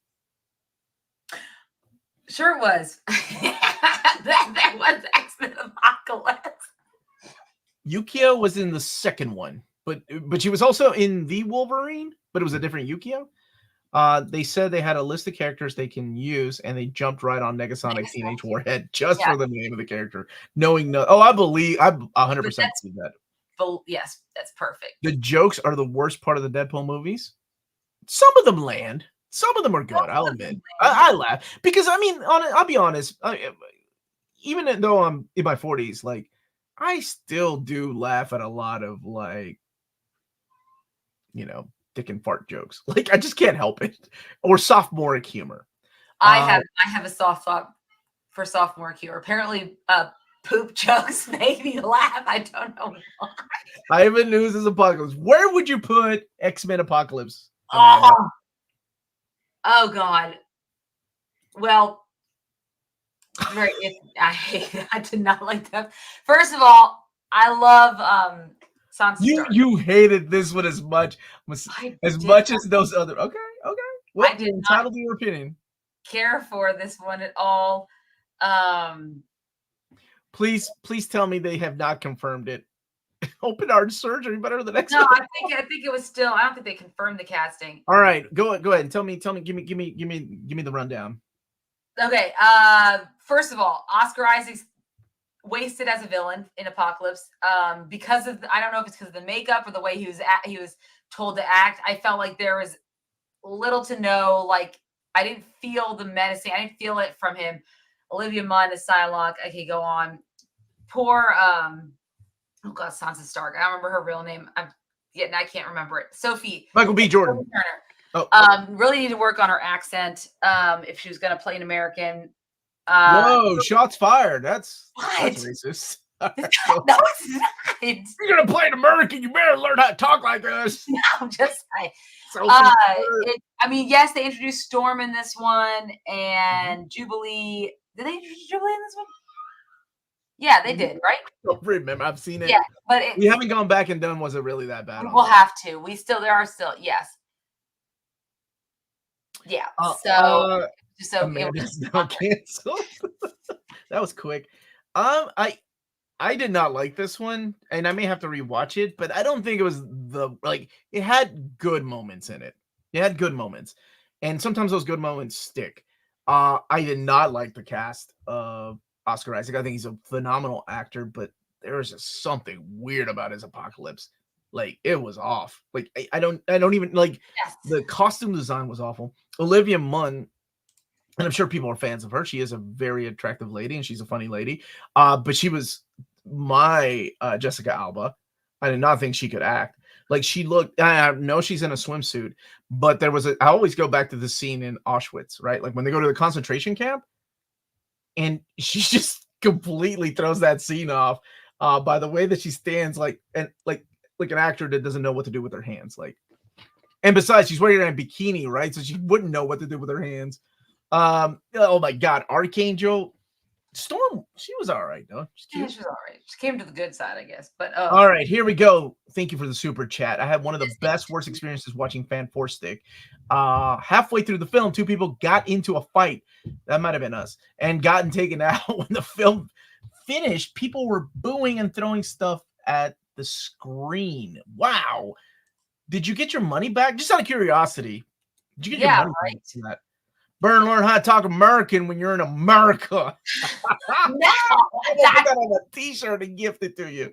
Sure it was. that was X-Men Apocalypse. Yukio was in the second one, but she was also in the Wolverine, but it was a different Yukio. They said they had a list of characters they can use, and they jumped right on Negasonic Teenage Warhead just for the name of the character, knowing no. Oh, I 100% see that. Yes, that's perfect. The jokes are the worst part of the Deadpool movies. Some of them land. Some of them are good. I'll admit. I laugh because I mean, I'll be honest. Even though I'm in my 40s, like I still do laugh at a lot of like, dick and fart jokes. Like I just can't help it. Or sophomoric humor. I have a soft spot for sophomoric humor. Apparently, poop jokes make me laugh. I don't know why. Ivan News' Apocalypse. Where would you put X-Men Apocalypse? Oh God. Well, I did not like that. First of all, I love Sansa Stark. You hated this one as much as those other. Okay. Well, I did entitled to your opinion. Care for this one at all. Please tell me they have not confirmed it. Open heart surgery better than X-Men. No, I think it was still. I don't think they confirmed the casting. All right, go ahead and tell me. Give me the rundown. Okay. First of all, Oscar Isaac's wasted as a villain in Apocalypse. Because of I don't know if it's because of the makeup or the way he was told to act. I felt like there was little to no. Like I didn't feel the menacing. I didn't feel it from him. Olivia Munn as Psylocke. Okay, go on. Poor oh God, Sansa Stark. I don't remember her real name. I can't remember it. Sophie. Michael B. Jordan. Really need to work on her accent. If she was going to play an American. Whoa! Shots fired. That's racist. No, it's not. You're gonna play an American. You better learn how to talk like this. No, just I mean, yes, they introduced Storm in this one and Jubilee. Did they introduce Jubilee in this one? Yeah, they did, right? I don't remember. I've seen it. Yeah, but we haven't gone back and done. Was it really that bad? We'll have to. There are still, yes. Yeah. So Amanda's now canceled. That was quick. I did not like this one, and I may have to rewatch it, but I don't think it was it had good moments in it. It had good moments, and sometimes those good moments stick. I did not like the cast of Oscar Isaac. I think he's a phenomenal actor, but there was just something weird about his Apocalypse. Like it was off. Like I don't even like the costume design was awful. Olivia Munn, and I'm sure people are fans of her. She is a very attractive lady, and she's a funny lady. But she was my Jessica Alba. I did not think she could act. Like she looked. I know she's in a swimsuit, but there was I always go back to the scene in Auschwitz, right? Like when they go to the concentration camp, and she just completely throws that scene off by the way that she stands, like an actor that doesn't know what to do with her hands. Like, and besides, she's wearing a bikini, right? So she wouldn't know what to do with her hands. Oh my God, Archangel. Storm, she was all right though. Yeah, she was all right. She came to the good side, I guess. But all right, here we go. Thank you for the super chat. I had one of the worst experiences watching Fan Four Stick. Halfway through the film, two people got into a fight. That might have been us, and gotten taken out. When the film finished, people were booing and throwing stuff at the screen. Wow. Did you get your money back? Just out of curiosity. Did you get your money back for that? Better learn how to talk American when you're in America. I'm gonna put that on a t-shirt and gift it to you.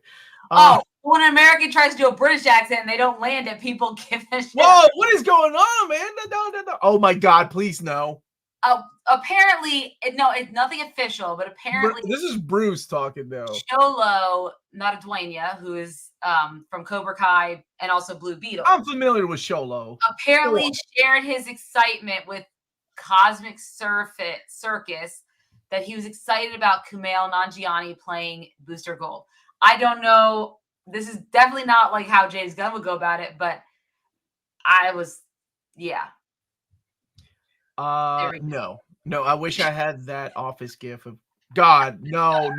When an American tries to do a British accent and they don't land it, people give a shit. Whoa, what is going on, man? No. Oh my God, please no. Apparently, no, it's nothing official, but apparently this is Bruce talking though. Sholo Nadaduenya, who is from Cobra Kai and also Blue Beetle. I'm familiar with Sholo. Apparently shared his excitement with Cosmic Circus that he was excited about Kumail Nanjiani playing Booster Gold. I don't know. This is definitely not like how James Gunn would go about it, but I was, yeah. No. I wish I had that Office gif of God. No.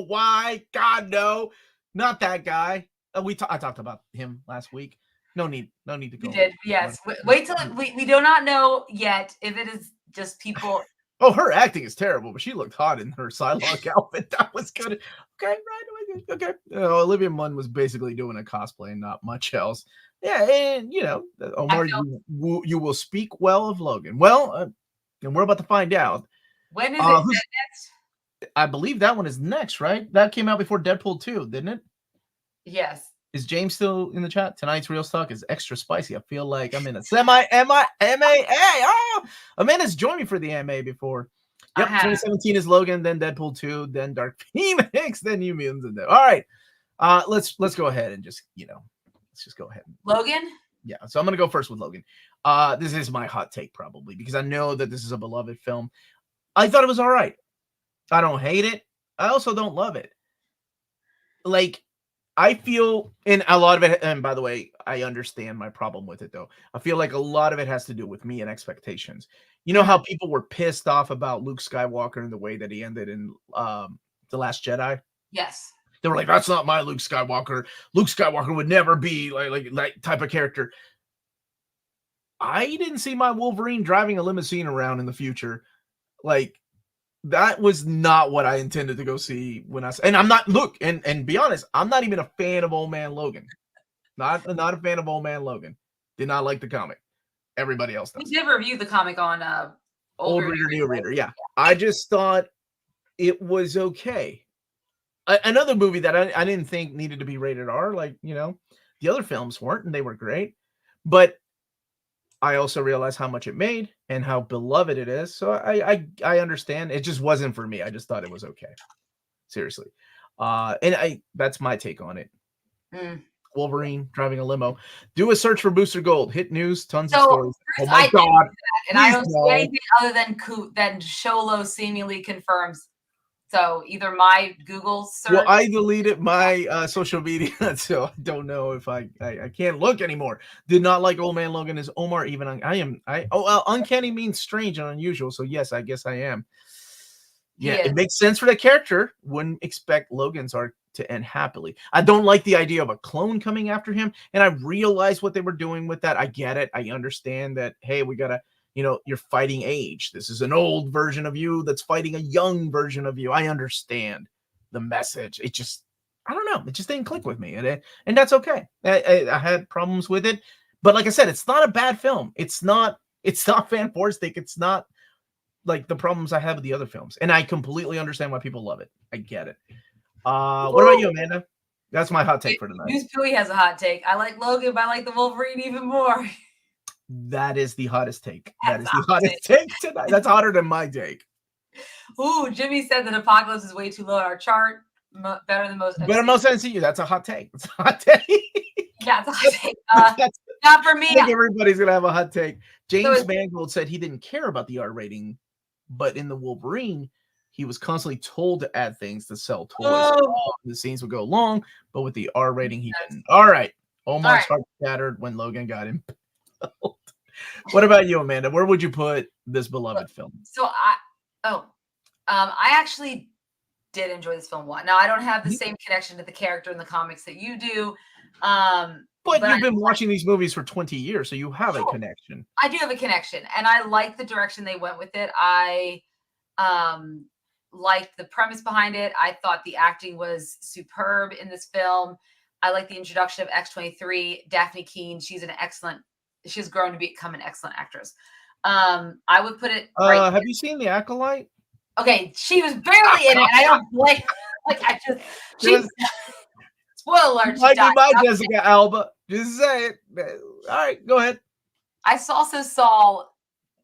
Why? God, no. Not that guy. I talked about him last week. No need to go. You did, yes. Wait till we do not know yet if it is just people. Oh, her acting is terrible, but she looked hot in her Psylocke outfit. That was good. Okay, right. Okay. Olivia Munn was basically doing a cosplay and not much else. Yeah, and Omar, you will speak well of Logan. Well, and we're about to find out. When is it next? I believe that one is next, right? That came out before Deadpool 2, didn't it? Yes. Is James still in the chat? Tonight's Reelz Talk is extra spicy. I feel like I'm in a MA. Oh, Amanda's joined me for the MA before. Yep, 2017 is Logan, then Deadpool 2, then Dark Phoenix, then New Mutants. And all right, let's go ahead and just let's just go ahead. Logan? Yeah, so I'm gonna go first with Logan. This is my hot take probably because I know that this is a beloved film. I thought it was all right. I don't hate it. I also don't love it. Like, I feel, and a lot of it, and by the way, I understand my problem with it though. I feel like a lot of it has to do with me and expectations. You know how people were pissed off about Luke Skywalker and the way that he ended in The Last Jedi? Yes. They were like, that's not my Luke Skywalker. Luke Skywalker would never be like that type of character. I didn't see my Wolverine driving a limousine around in the future. Like, that was not what I intended to go see when and I'm not, look, and be honest, I'm not even a fan of Old Man Logan. Not a fan of Old Man Logan. Did not like the comic. Everybody else does. We did review the comic on Old Reader, New Reader. Yeah. I just thought it was okay. Another movie that I didn't think needed to be rated R, like, the other films weren't, and they were great. But I also realized how much it made and how beloved it is. So I understand. It just wasn't for me. I just thought it was okay. Seriously. And that's my take on it. Wolverine driving a limo. Do a search for Booster Gold. Hit news, tons of stories. Oh my God. And I don't see anything other than Sholo seemingly confirms. So either my Google search. Well, I deleted my social media, so I don't know if I can't look anymore. Did not like Old Man Logan. Is Omar even? Uncanny means strange and unusual. So yes, I guess I am. Yeah, it makes sense for the character. Wouldn't expect Logan's arc to end happily. I don't like the idea of a clone coming after him, and I realized what they were doing with that. I get it. I understand that. Hey, we gotta. You're fighting age. This is an old version of you that's fighting a young version of you. I understand the message. It just, I don't know. It just didn't click with me. And that's okay. I had problems with it. But like I said, it's not a bad film. It's not fantastic. It's not like the problems I have with the other films. And I completely understand why people love it. I get it. What about you, Amanda? That's my hot take for tonight. News Pooey has a hot take. I like Logan, but I like the Wolverine even more. That is the hottest take. That is the hottest take tonight. That's hotter than my take. Ooh, Jimmy said that Apocalypse is way too low on our chart. Better than most. Better than most MCU. That's a hot take. That's a hot take. Yeah, it's a hot take. Not for me. I think everybody's gonna have a hot take. James Mangold said he didn't care about the R rating, but in the Wolverine, he was constantly told to add things to sell toys. Oh. The scenes would go long, but with the R rating, he didn't. All right. Omar's heart shattered when Logan got him. What about you, Amanda? Where would you put this beloved film? So I actually did enjoy this film a lot. Now I don't have the same connection to the character in the comics that you do. But you've been watching these movies for 20 years, so you have a connection. I do have a connection, and I like the direction they went with it. I liked the premise behind it. I thought the acting was superb in this film. I like the introduction of X-23, Daphne Keane. She's grown to become an excellent actress. I would put it right. Have you seen The Acolyte? Okay, she was barely in it, and I don't blame. Like I just spoiler alert. Might be my Jessica Alba. Just say it. All right, go ahead. I also saw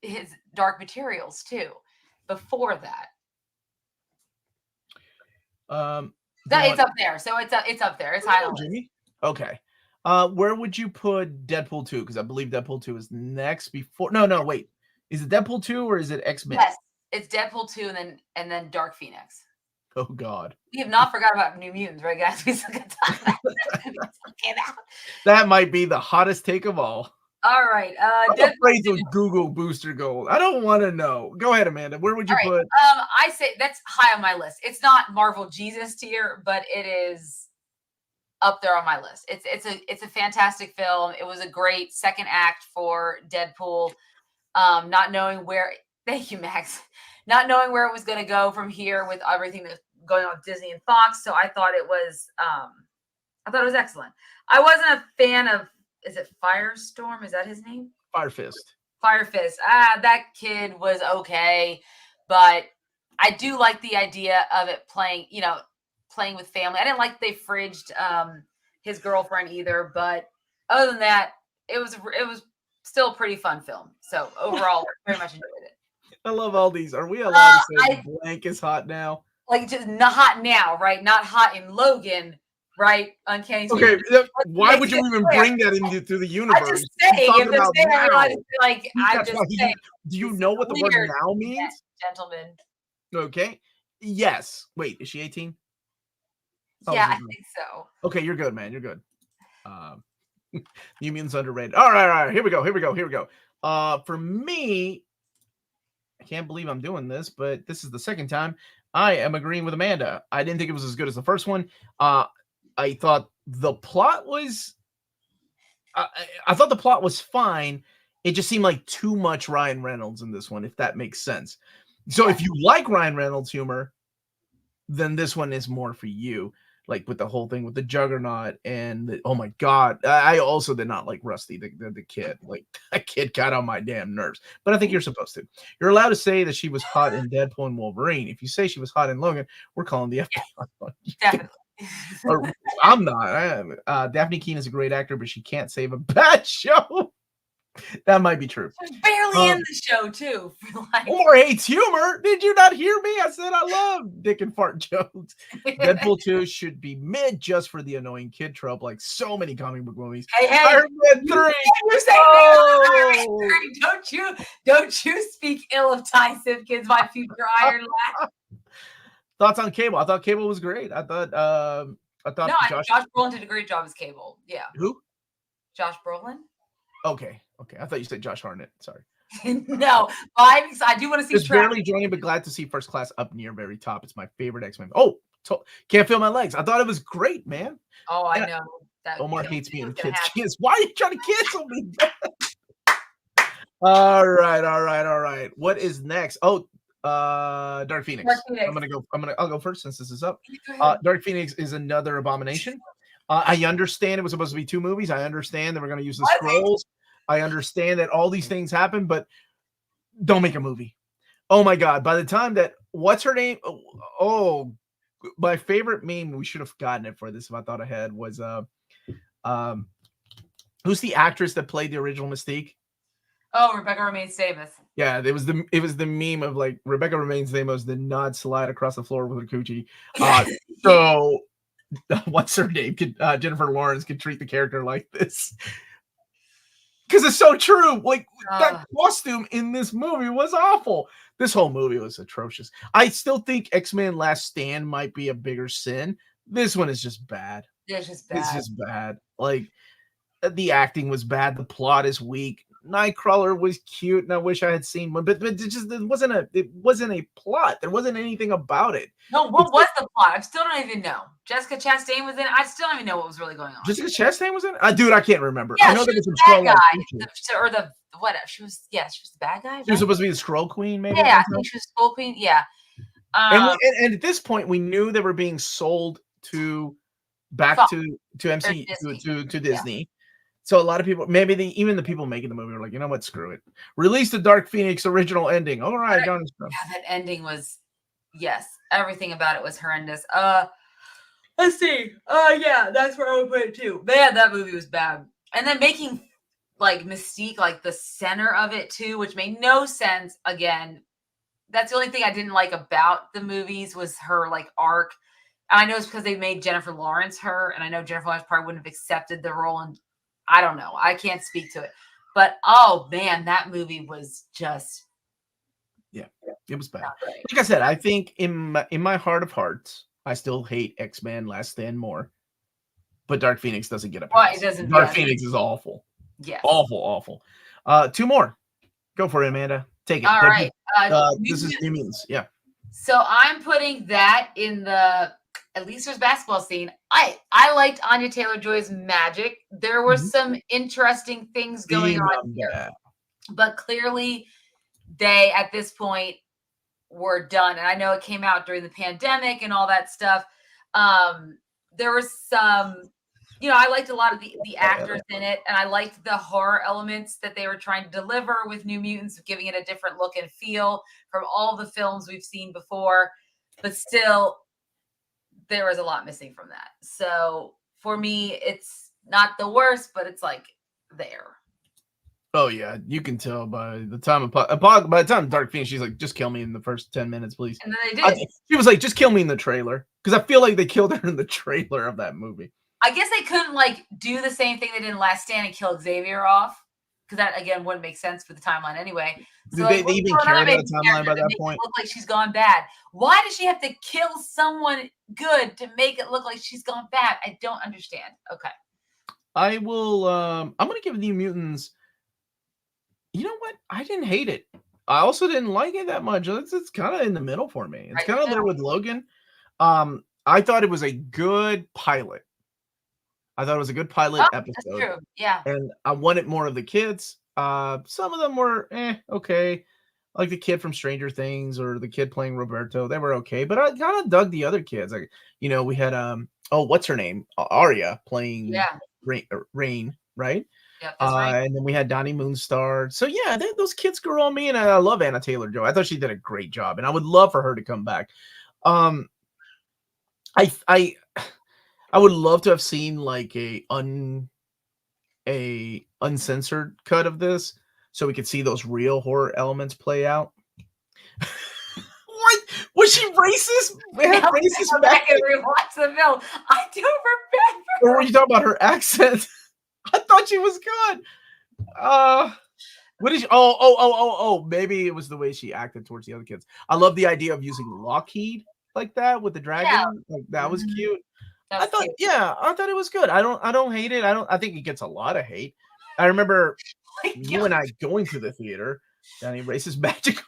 his Dark Materials too. Before that, it's up there. So it's up there. It's high on the list. Okay. Where would you put Deadpool 2? Because I believe Deadpool 2 is next before. No, wait. Is it Deadpool 2 or is it X-Men? Yes, it's Deadpool 2 and then Dark Phoenix. Oh God. We have not forgot about New Mutants, right, guys? We still got time. That might be the hottest take of all. All right. I'm afraid to Google Booster Gold. I don't want to know. Go ahead, Amanda. Where would you put? I say that's high on my list. It's not Marvel Jesus tier, but it is up there on my list. It's a fantastic film. It was a great second act for Deadpool. Not knowing where. Thank you, Max. Not knowing where it was going to go from here with everything that's going on with Disney and Fox. So I thought it was excellent. I wasn't a fan of. Is it Firestorm? Is that his name? Fire Fist. That kid was okay, but I do like the idea of it playing with family. I didn't like they fridged his girlfriend either, but other than that, it was still a pretty fun film. So overall, very much enjoyed it. I love all these. Are we allowed to say blank is hot now? Like just not hot now, right? Not hot in Logan. Right, Uncanny. Okay, why would you even bring that into the universe? I'm just saying, if they're saying, like, I'm just saying. Do you know what the word now means? Yes, gentlemen. Okay. Yes. Wait, is she 18? Yeah, I think so. Okay, you're good, man. You're good. New Mutants underrated. All right. Here we go. For me, I can't believe I'm doing this, but this is the second time I am agreeing with Amanda. I didn't think it was as good as the first one. I thought the plot was fine. It just seemed like too much Ryan Reynolds in this one, if that makes sense. So if you like Ryan Reynolds humor, then this one is more for you. Like with the whole thing with the Juggernaut and oh my God, I also did not like Rusty, the kid. Like that kid got on my damn nerves. But I think you're supposed to. You're allowed to say that she was hot in Deadpool and Wolverine. If you say she was hot in Logan, we're calling the FBI on you. Definitely. Or, I'm not. Daphne Keane is a great actor, but she can't save a bad show. That might be true. She's barely in the show too. Or hates humor. Did you not hear me? I said I love dick and fart jokes. Deadpool 2 should be mid just for the annoying kid trope, like so many comic book movies. Hey, Iron Man 3. Don't you speak ill of Ty Simpkins, my future Iron Lad. Thoughts on Cable? I thought Cable was great. I thought Josh Brolin did a great job as Cable. Yeah. Who? Josh Brolin. Okay. I thought you said Josh Hartnett. Sorry. No, I do want to see. Just barely joining, but glad to see First Class up near very top. It's my favorite X-Men. Oh, can't feel my legs. I thought it was great, man. Oh, I know. That Omar hates me and kids. Why are you trying to cancel me? All right. What is next? Oh, Dark Phoenix. I'll go first since this is up. Dark Phoenix is another abomination. I understand it was supposed to be 2 movies. I understand that we're going to use the scrolls. I understand that all these things happen, but don't make a movie. Oh my God. By the time that what's her name? Oh, my favorite meme, we should have gotten it for this if I thought ahead, was who's the actress that played the original Mystique? Oh, Rebecca Remains Davis. Yeah, it was the meme of like Rebecca Remains Davis did not slide across the floor with her coochie. So what's her name? Jennifer Lawrence could treat the character like this. Because it's so true. Like that costume in this movie was awful. This whole movie was atrocious. I still think X-Men Last Stand might be a bigger sin. This one is just bad. It's just bad. It's just bad. Like the acting was bad. The plot is weak. Nightcrawler was cute, and I wish I had seen one, but it wasn't a plot. There wasn't anything about it. No, what was the plot? I still don't even know. Jessica Chastain was in it. I still don't even know what was really going on. Jessica Chastain was in it? Dude, I can't remember. Yeah, I know there was some bad guy, or the what? She was the bad guy. She was supposed to be the Skrull Queen, maybe. Yeah, I think she was Skrull Queen. Yeah. And at this point, we knew they were being sold to MCU to Disney. So a lot of people, maybe even the people making the movie were like, you know what, screw it. Release the Dark Phoenix original ending. All right, done. Yeah, that ending was, yes, everything about it was horrendous. Let's see. Yeah, that's where I would put it too. Man, that movie was bad. And then making like Mystique like the center of it too, which made no sense. Again, that's the only thing I didn't like about the movies was her like arc. And I know it's because they made Jennifer Lawrence her, and I know Jennifer Lawrence probably wouldn't have accepted the role, and I don't know. I can't speak to it. But oh man, that movie was just, yeah, it was bad. right. Like I said, I think in my heart of hearts, I still hate X-Men Last Stand more. But Dark Phoenix doesn't get a pass. Well, it doesn't. Dark Phoenix is awful. Yeah. Awful. Two more. Go for it, Amanda. Take it. All right. This is New Mutants. Yeah. So I'm putting that in the at least there's basketball scene. I liked Anya Taylor-Joy's magic. There were some interesting things going on here. But clearly they at this point were done. And I know it came out during the pandemic and all that stuff. There was some, I liked a lot of the actors in it, and I liked the horror elements that they were trying to deliver with New Mutants, giving it a different look and feel from all the films we've seen before. But still, there was a lot missing from that. So for me, it's not the worst, but it's like there. Oh yeah, you can tell by the time by the time Dark Phoenix, she's like, just kill me in the first 10 minutes, please. And then they did. She was like, just kill me in the trailer, because I feel like they killed her in the trailer of that movie. I guess they couldn't do the same thing they did in Last Stand and kill Xavier off, because that again wouldn't make sense for the timeline anyway. So they even care about the timeline by that point? Look like she's gone bad. Why does she have to kill someone good to make it look like she's gone bad? I don't understand. Okay. I will. I'm gonna give New Mutants. You know what? I didn't hate it. I also didn't like it that much. It's kind of in the middle for me. It's kind of there with Logan. I thought it was a good pilot. Episode. That's true. Yeah. And I wanted more of the kids. Some of them were okay. Like the kid from Stranger Things or the kid playing Roberto. They were okay. But I kind of dug the other kids. Like, we had what's her name? Arya playing Rain, right? Yeah, that's right. And then we had Donnie Moonstar. So yeah, those kids grew on me, and I love Anna Taylor-Joy. I thought she did a great job, and I would love for her to come back. I would love to have seen like a uncensored cut of this, so we could see those real horror elements play out. What was she racist? Racist back and rewatch the film. I don't remember. Or were you talking about her accent? I thought she was good. What is she? Oh, maybe it was the way she acted towards the other kids. I love the idea of using Lockheed like that with the dragon. Yeah. Like that was cute. I thought it was good. I don't hate it. I think it gets a lot of hate. I remember you and I going to the theater. Johnny, racist magic.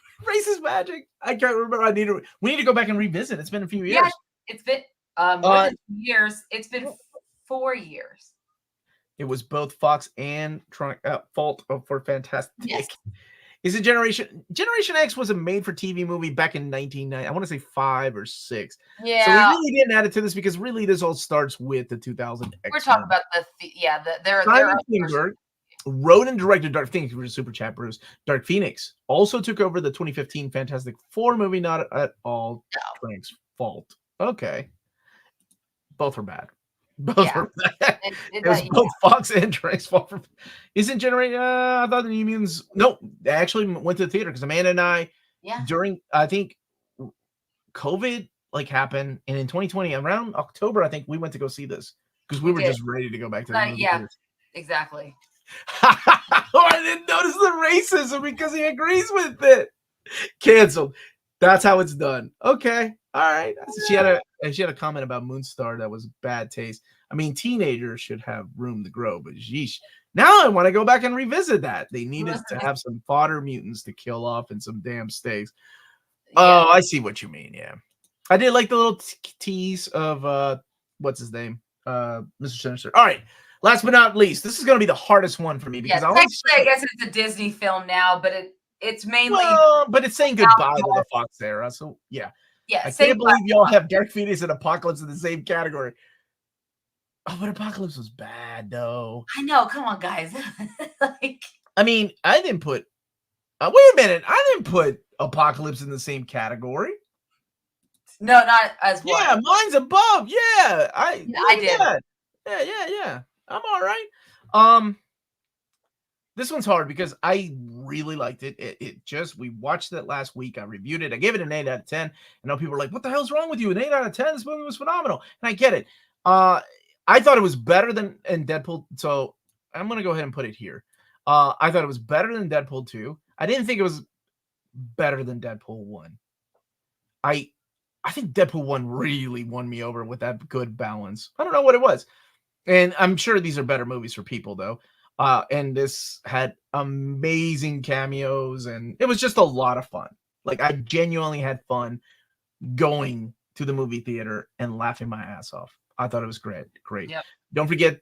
I can't remember. We need to go back and revisit. It's been a few years. Yeah, it's been more than 2 years. It's been 4 years. It was both Fox and Fault for Fantastic. Yes. Is it Generation X was a made-for-TV movie back in 1990. I want to say 5 or 6. Yeah. So we really didn't add it to this because really this all starts with the 2000 X. We're talking about Simon Kinberg wrote and directed Dark Phoenix, which is Super Chat Bruce. Dark Phoenix also took over the 2015 Fantastic Four movie, not at all Frank's fault. Okay. Both are bad. Both were bad. It was both Fox and Frank's fault. Isn't Generation? I thought the New Mutants. No, they actually went to the theater because Amanda and I, during I think COVID happened, and in 2020 around October, I think we went to go see this because we were just ready to go back to the movie. Yeah, exactly. I didn't notice the racism because he agrees with it. Canceled. That's how it's done. Okay. All right. She had a comment about Moonstar that was bad taste. I mean, teenagers should have room to grow, but yeesh. Now I want to go back and revisit that. They needed to have some fodder mutants to kill off and some damn stakes. Yeah. Oh, I see what you mean. Yeah. I did like the little tease of what's his name? Mr. Sinister. All right. Last but not least, this is going to be the hardest one for me because I guess it's a Disney film now, but it's mainly. But it's saying goodbye to the Fox era. So yeah. Yeah. I can't believe y'all have Dark Phoenix and Apocalypse in the same category. Oh, but Apocalypse was bad though. I know. Come on, guys. Like, I mean, I didn't put. Wait a minute. I didn't put Apocalypse in the same category. no, not as what. Yeah, mine's above. Yeah, I did. That. Yeah. I'm all right. This one's hard because I really liked it. We watched it last week. I reviewed it. I gave it an 8 out of 10. I know people are like, what the hell's wrong with you? An 8 out of 10? This movie was phenomenal. And I get it. I thought it was better than in Deadpool. So I'm going to go ahead and put it here. I thought it was better than Deadpool 2. I didn't think it was better than Deadpool 1. I think Deadpool 1 really won me over with that good balance. I don't know what it was. And I'm sure these are better movies for people, though. And this had amazing cameos, and it was just a lot of fun. Like, I genuinely had fun going to the movie theater and laughing my ass off. I thought it was great. Yep. Don't forget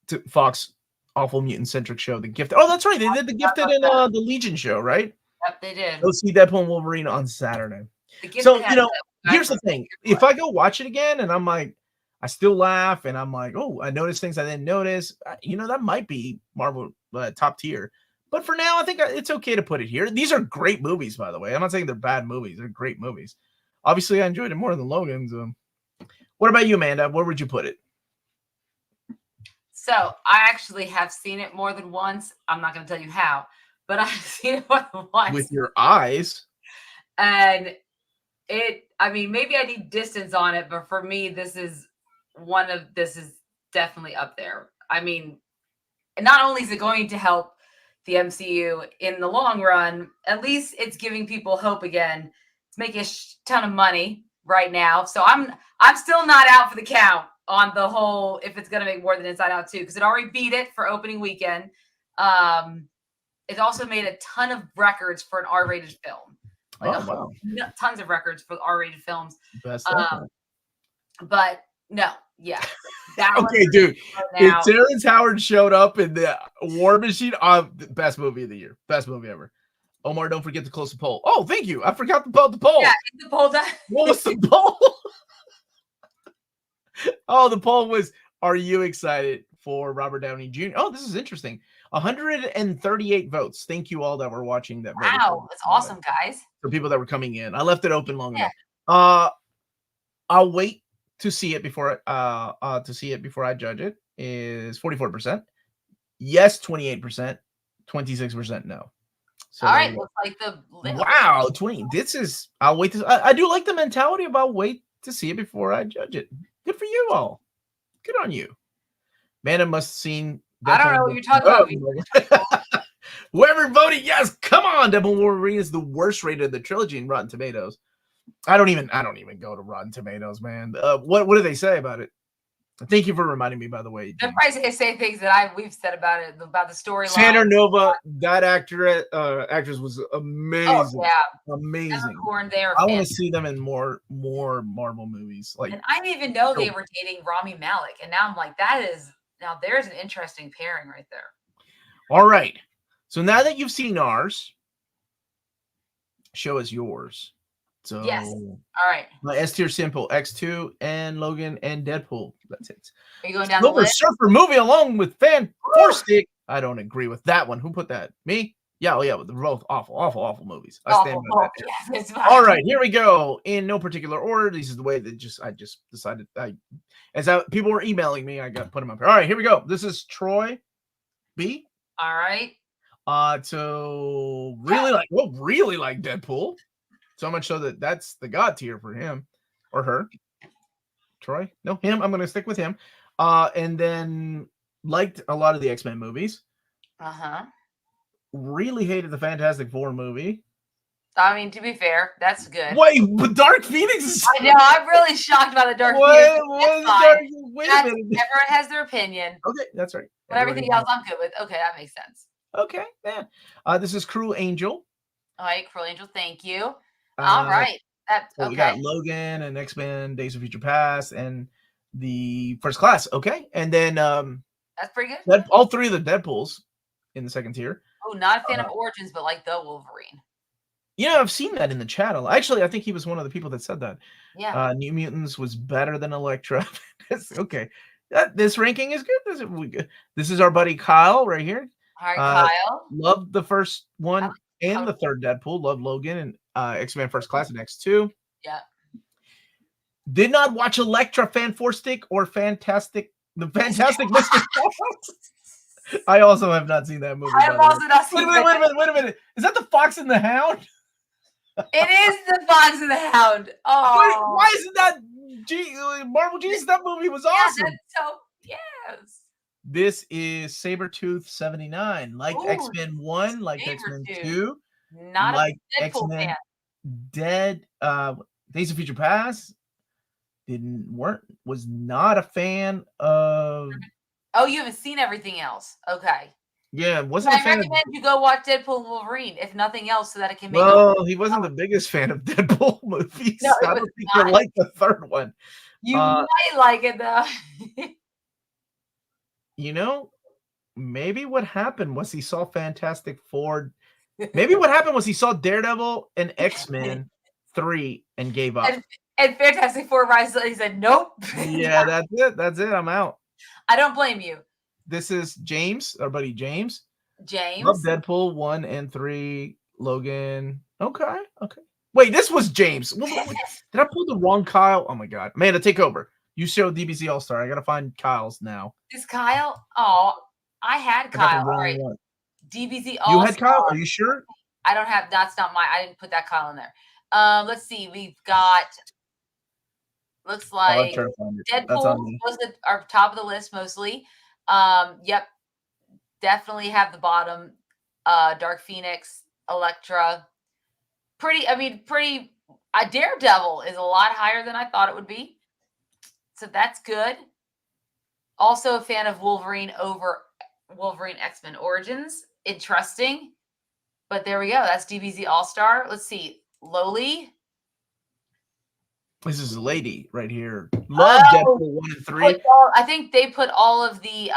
to Fox Awful Mutant Centric show, The Gifted. Oh, that's right. They did The Gifted and the Legion show, right? Yep, they did. Go see Deadpool and Wolverine on Saturday. So, here's the thing. If I go watch it again and I'm like, I still laugh and I'm like, oh, I noticed things I didn't notice. That might be Marvel top tier. But for now, I think it's okay to put it here. These are great movies, by the way. I'm not saying they're bad movies. They're great movies. Obviously, I enjoyed it more than Logan's. What about you, Amanda? Where would you put it? So I actually have seen it more than once. I'm not going to tell you how, but I've seen it more than once. With your eyes. And maybe I need distance on it, but for me, this is definitely up there. I mean, not only is it going to help the MCU in the long run, at least it's giving people hope again. It's making a ton of money right now. So I'm still not out for the count on the whole, if it's going to make more than Inside Out 2, because it already beat it for opening weekend. It also made a ton of records for an R-rated film. Tons of records for R-rated films. Best but no, yeah. Okay, dude. If Terrence Howard showed up in the War Machine, best movie of the year. Best movie ever. Omar, don't forget to close the poll. Oh, thank you. I forgot about the poll. Yeah, the poll. What was the poll? Oh, the poll was, are you excited for Robert Downey Jr.? Oh, this is interesting. 138 votes. Thank you all that were watching that. Wow, that's awesome, guys. For people that were coming in. I left it open long enough. I'll wait to see it before I judge it. Is 44%. Yes, 28%. 26% no. So all right, looks like wow, 20. This is I'll wait to I do like the mentality of I'll wait to see it before I judge it. Good for you all. Good on you. Amanda must have seen. I don't know what you're talking about. Whoever voted yes, come on. Deadpool Wolverine is the worst rated of the trilogy in Rotten Tomatoes. I don't even go to Rotten Tomatoes, man. What do they say about it? Thank you for reminding me, by the way. They're probably say things that we've said about it, about the storyline. Sandra Nova, that actress was amazing. Oh, yeah. Amazing. I want to see them in more Marvel movies. And I didn't even know they were dating Rami Malek, and now I'm like, there's an interesting pairing right there. All right. So now that you've seen ours, show us yours. So yes. All right. My S tier simple X2 and Logan and Deadpool. That's it. Are you going down the list? Surfer movie along with Fan Force Stick. I don't agree with that one. Who put that? Me? Yeah. Oh yeah. They're both awful movies. I stand by that. Yes, all right. Here we go. In no particular order. This is the way that I just decided. People were emailing me, I got put them up here. All right. Here we go. This is Troy B. All right. So really like Deadpool. So much so that's the God tier for him or her. Troy? No, him. I'm going to stick with him. And then liked a lot of the X-Men movies. Uh-huh. Really hated the Fantastic Four movie. I mean, to be fair, that's good. Wait, but Dark Phoenix is... I know. I'm really shocked about the Dark Phoenix. Wait a minute. Everyone has their opinion. Okay, that's right. But everything else I'm good with. Okay, that makes sense. Okay, yeah. This is Cruel Angel. All right, Cruel Angel, thank you. All right. Okay. We got Logan and X-Men, Days of Future Past, and the First Class. Okay. And then that's pretty good. All three of the Deadpools in the second tier. Oh, not a fan of Origins, but like the Wolverine. Yeah, I've seen that in the chat. Actually, I think he was one of the people that said that. Yeah. New Mutants was better than Elektra. Okay. This ranking is good. This is our buddy Kyle right here. All right, Kyle. Loved the first one and the third Deadpool. Loved Logan and X-Men First Class and X2. Yeah. Did not watch Elektra, Fantastic or Fantastic Mr. Fox. I also have not seen that movie. I have also not seen Wait a minute. Is that the Fox and the Hound? It is the Fox and the Hound. Oh, why isn't that Marvel Jesus? That movie was awesome. Yes. This is Sabretooth 79. Like X-Men 1, like X-Men 2. Not like a Deadpool fan. Days of Future Past. Was not a fan of. Oh, you haven't seen everything else. Okay. Yeah, wasn't a fan. I recommend you go watch Deadpool and Wolverine, if nothing else, so that it can make. Well, he wasn't the biggest fan of Deadpool movies. No, I don't think he'll like the third one. You might like it though. Maybe what happened was he saw Fantastic Four. Maybe what happened was he saw Daredevil and X-Men 3 and gave up. And Fantastic Four Rise, he said, nope. Yeah, that's it. That's it. I'm out. I don't blame you. This is James, our buddy James. James. Love Deadpool 1 and 3. Logan. Okay. Wait, this was James. Did I pull the wrong Kyle? Oh my God. Amanda, take over. You show DBZ All-Star. I got to find Kyle's now. Is Kyle? Oh, I had Kyle. All right. DBZ All-Star. You had Kyle? Are you sure? I don't have, that's not mine. I didn't put that Kyle in there. Let's see. We've got, looks like Deadpool was at our top of the list mostly. Yep. Definitely have the bottom. Dark Phoenix, Elektra. Pretty. Daredevil is a lot higher than I thought it would be. So that's good. Also a fan of Wolverine over Wolverine X-Men Origins. Interesting. But there we go. That's DBZ All-Star. Let's see. Lowly. This is a lady right here. Love Deadpool 1 and 3. I think they put all of the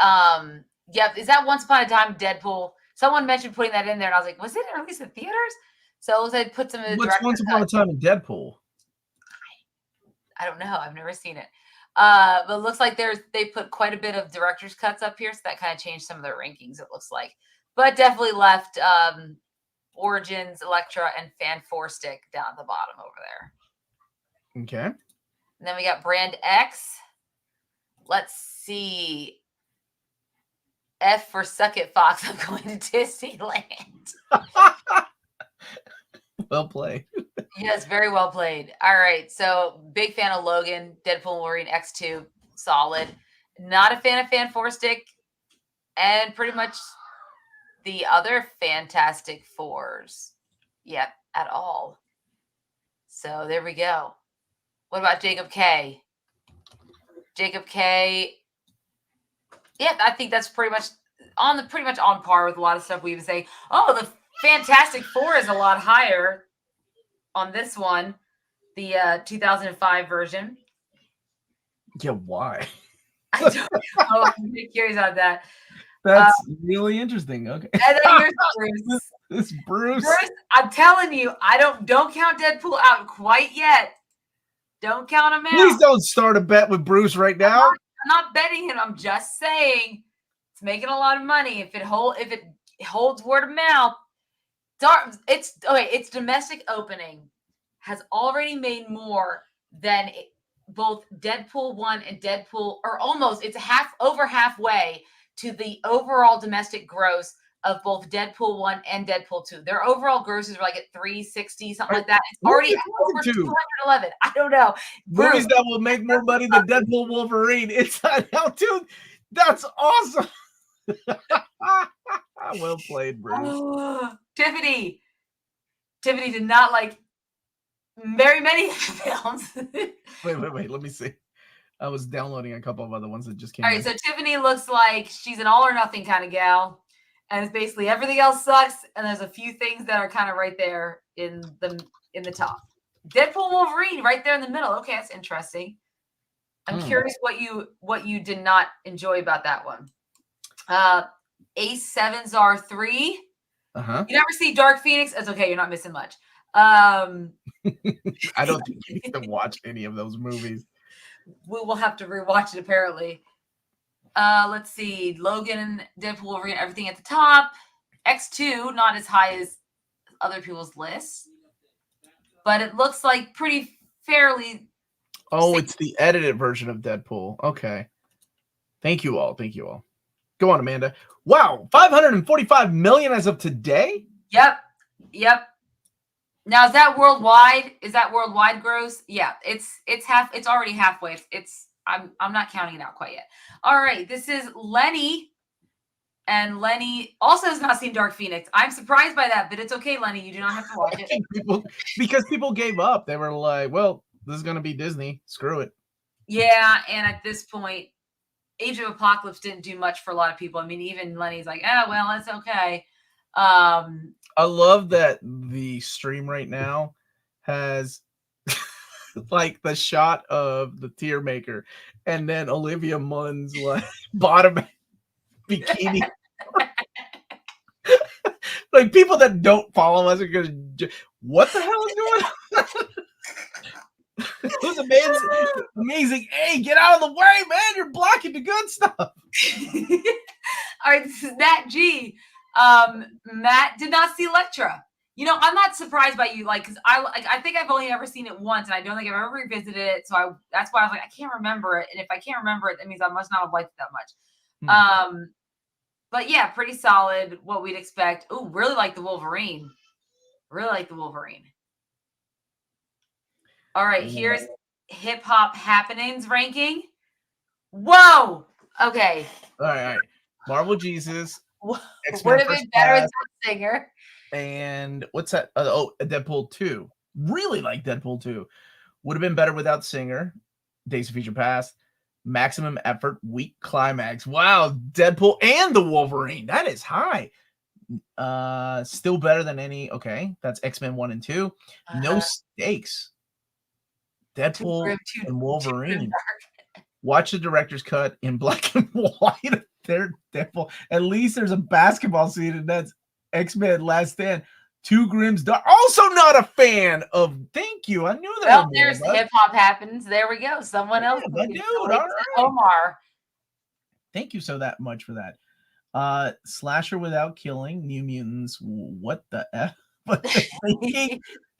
is that Once Upon a Time Deadpool? Someone mentioned putting that in there, and I was like, was it released in theaters? So they put some. What's Once Upon a Time in Deadpool? I don't know. I've never seen it. But it looks like they put quite a bit of director's cuts up here, so that kind of changed some of their rankings, it looks like. But definitely left Origins, Elektra, and Fantastic down at the bottom over there. Okay. And then we got Brand X. Let's see. F for Suck It Fox. I'm going to Disneyland. Well played. Yes, very well played. All right. So big fan of Logan, Deadpool, Wolverine, X2. Solid. Not a fan of Fantastic. And pretty much the other Fantastic Fours. Yep, at all. So there we go. What about Jacob K? Jacob K. Yeah, I think that's pretty much on par with a lot of stuff we've been saying. Oh, the Fantastic Four is a lot higher on this one, the 2005 version. Yeah, why? I don't know. I'm curious about that. That's really interesting. Okay. And then here's Bruce. This Bruce. I'm telling you, don't count Deadpool out quite yet. Don't count him out. Please don't start a bet with Bruce right now. I'm not betting him. I'm just saying it's making a lot of money. If it holds word of mouth, its domestic opening has already made more than both Deadpool 1 and Deadpool, or almost, it's over halfway to the overall domestic gross of both Deadpool 1 and Deadpool 2. Their overall grosses are like at 360, something like that. It's already over 211. I don't know. Movies that will make more money than Deadpool Wolverine Inside Out 2. That's awesome. Well played, Bruce. Tiffany did not like very many films. Wait. Let me see. I was downloading a couple of other ones that just came. All right, so Tiffany looks like she's an all or nothing kind of gal. And it's basically everything else sucks, and there's a few things that are kind of right there in the top. Deadpool Wolverine right there in the middle. Okay, that's interesting. I'm curious what you did not enjoy about that one. Ace 7s are 3. You never see Dark Phoenix. It's okay, you're not missing much. I don't think you need to watch any of those movies. We will have to rewatch it apparently. Let's see. Logan, Deadpool, Wolverine, everything at the top. X2, not as high as other people's lists, but it looks like pretty fairly. Oh, it's the edited version of Deadpool. Okay. Thank you all. Thank you all. Go on, Amanda. Wow, 545 million as of today? Yep. Now is that worldwide? Is that worldwide gross? Yeah, it's already halfway. I'm not counting it out quite yet. All right, this is Lenny. And Lenny also has not seen Dark Phoenix. I'm surprised by that, but it's okay, Lenny. You do not have to watch it. Because people gave up. They were like, well, this is going to be Disney. Screw it. Yeah, and at this point, Age of Apocalypse didn't do much for a lot of people. I mean, even Lenny's like, oh, well, that's okay. I love that the stream right now has like the shot of the tear maker and then Olivia Munn's like bottom bikini. Like people that don't follow us are gonna, what the hell is going on? It was amazing. Hey, get out of the way, man! You're blocking the good stuff. All right, this is Matt G. Matt did not see Elektra. You know, I'm not surprised by you, like, because I think I've only ever seen it once, and I don't think I've ever revisited it. So that's why I was like, I can't remember it, and if I can't remember it, that means I must not have liked it that much. But yeah, pretty solid. What we'd expect. Oh, really like the Wolverine. All right, here's Hip Hop Happenings ranking. Whoa. Okay. All right. Marvel Jesus. Would have been better than Singer. And what's that? Deadpool 2. Really like Deadpool 2. Would have been better without Singer. Days of Future Past. Maximum Effort. Weak Climax. Wow. Deadpool and the Wolverine. That is high. Still better than any. Okay. That's X-Men 1 and 2. No Stakes. Deadpool and Wolverine. Watch the director's cut in black and white. They're Deadpool. At least there's a basketball scene, and that's X-Men Last Stand. Two Grimm's Dark. Also not a fan of. Thank you. I knew that. Well, there's Hip Hop Happens. There we go. Someone else. My dude. All right. Omar. Thank you so that much for that. Slasher Without Killing. New Mutants. What the F?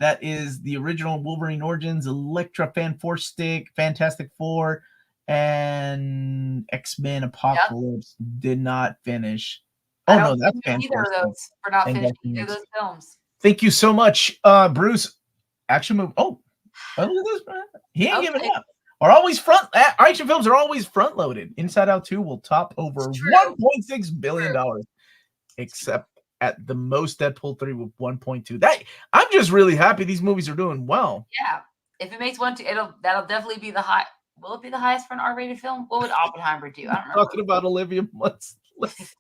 That is the original Wolverine Origins, Elektra, Fantastic Four, and X-Men Apocalypse. Did not finish. Oh no, that's either of those. We're not finishing either of those films. Thank you so much, Bruce. Action movie. Oh, look at this. He ain't giving up. Action films are always front loaded. Inside Out 2 will top over $1.6 billion, except at the most Deadpool 3 with 1.2. I'm just really happy these movies are doing well. Yeah, if it makes that'll definitely be the high. Will it be the highest for an R-rated film? What would Oppenheimer do? I don't know. Talking about Olivia Munn's list.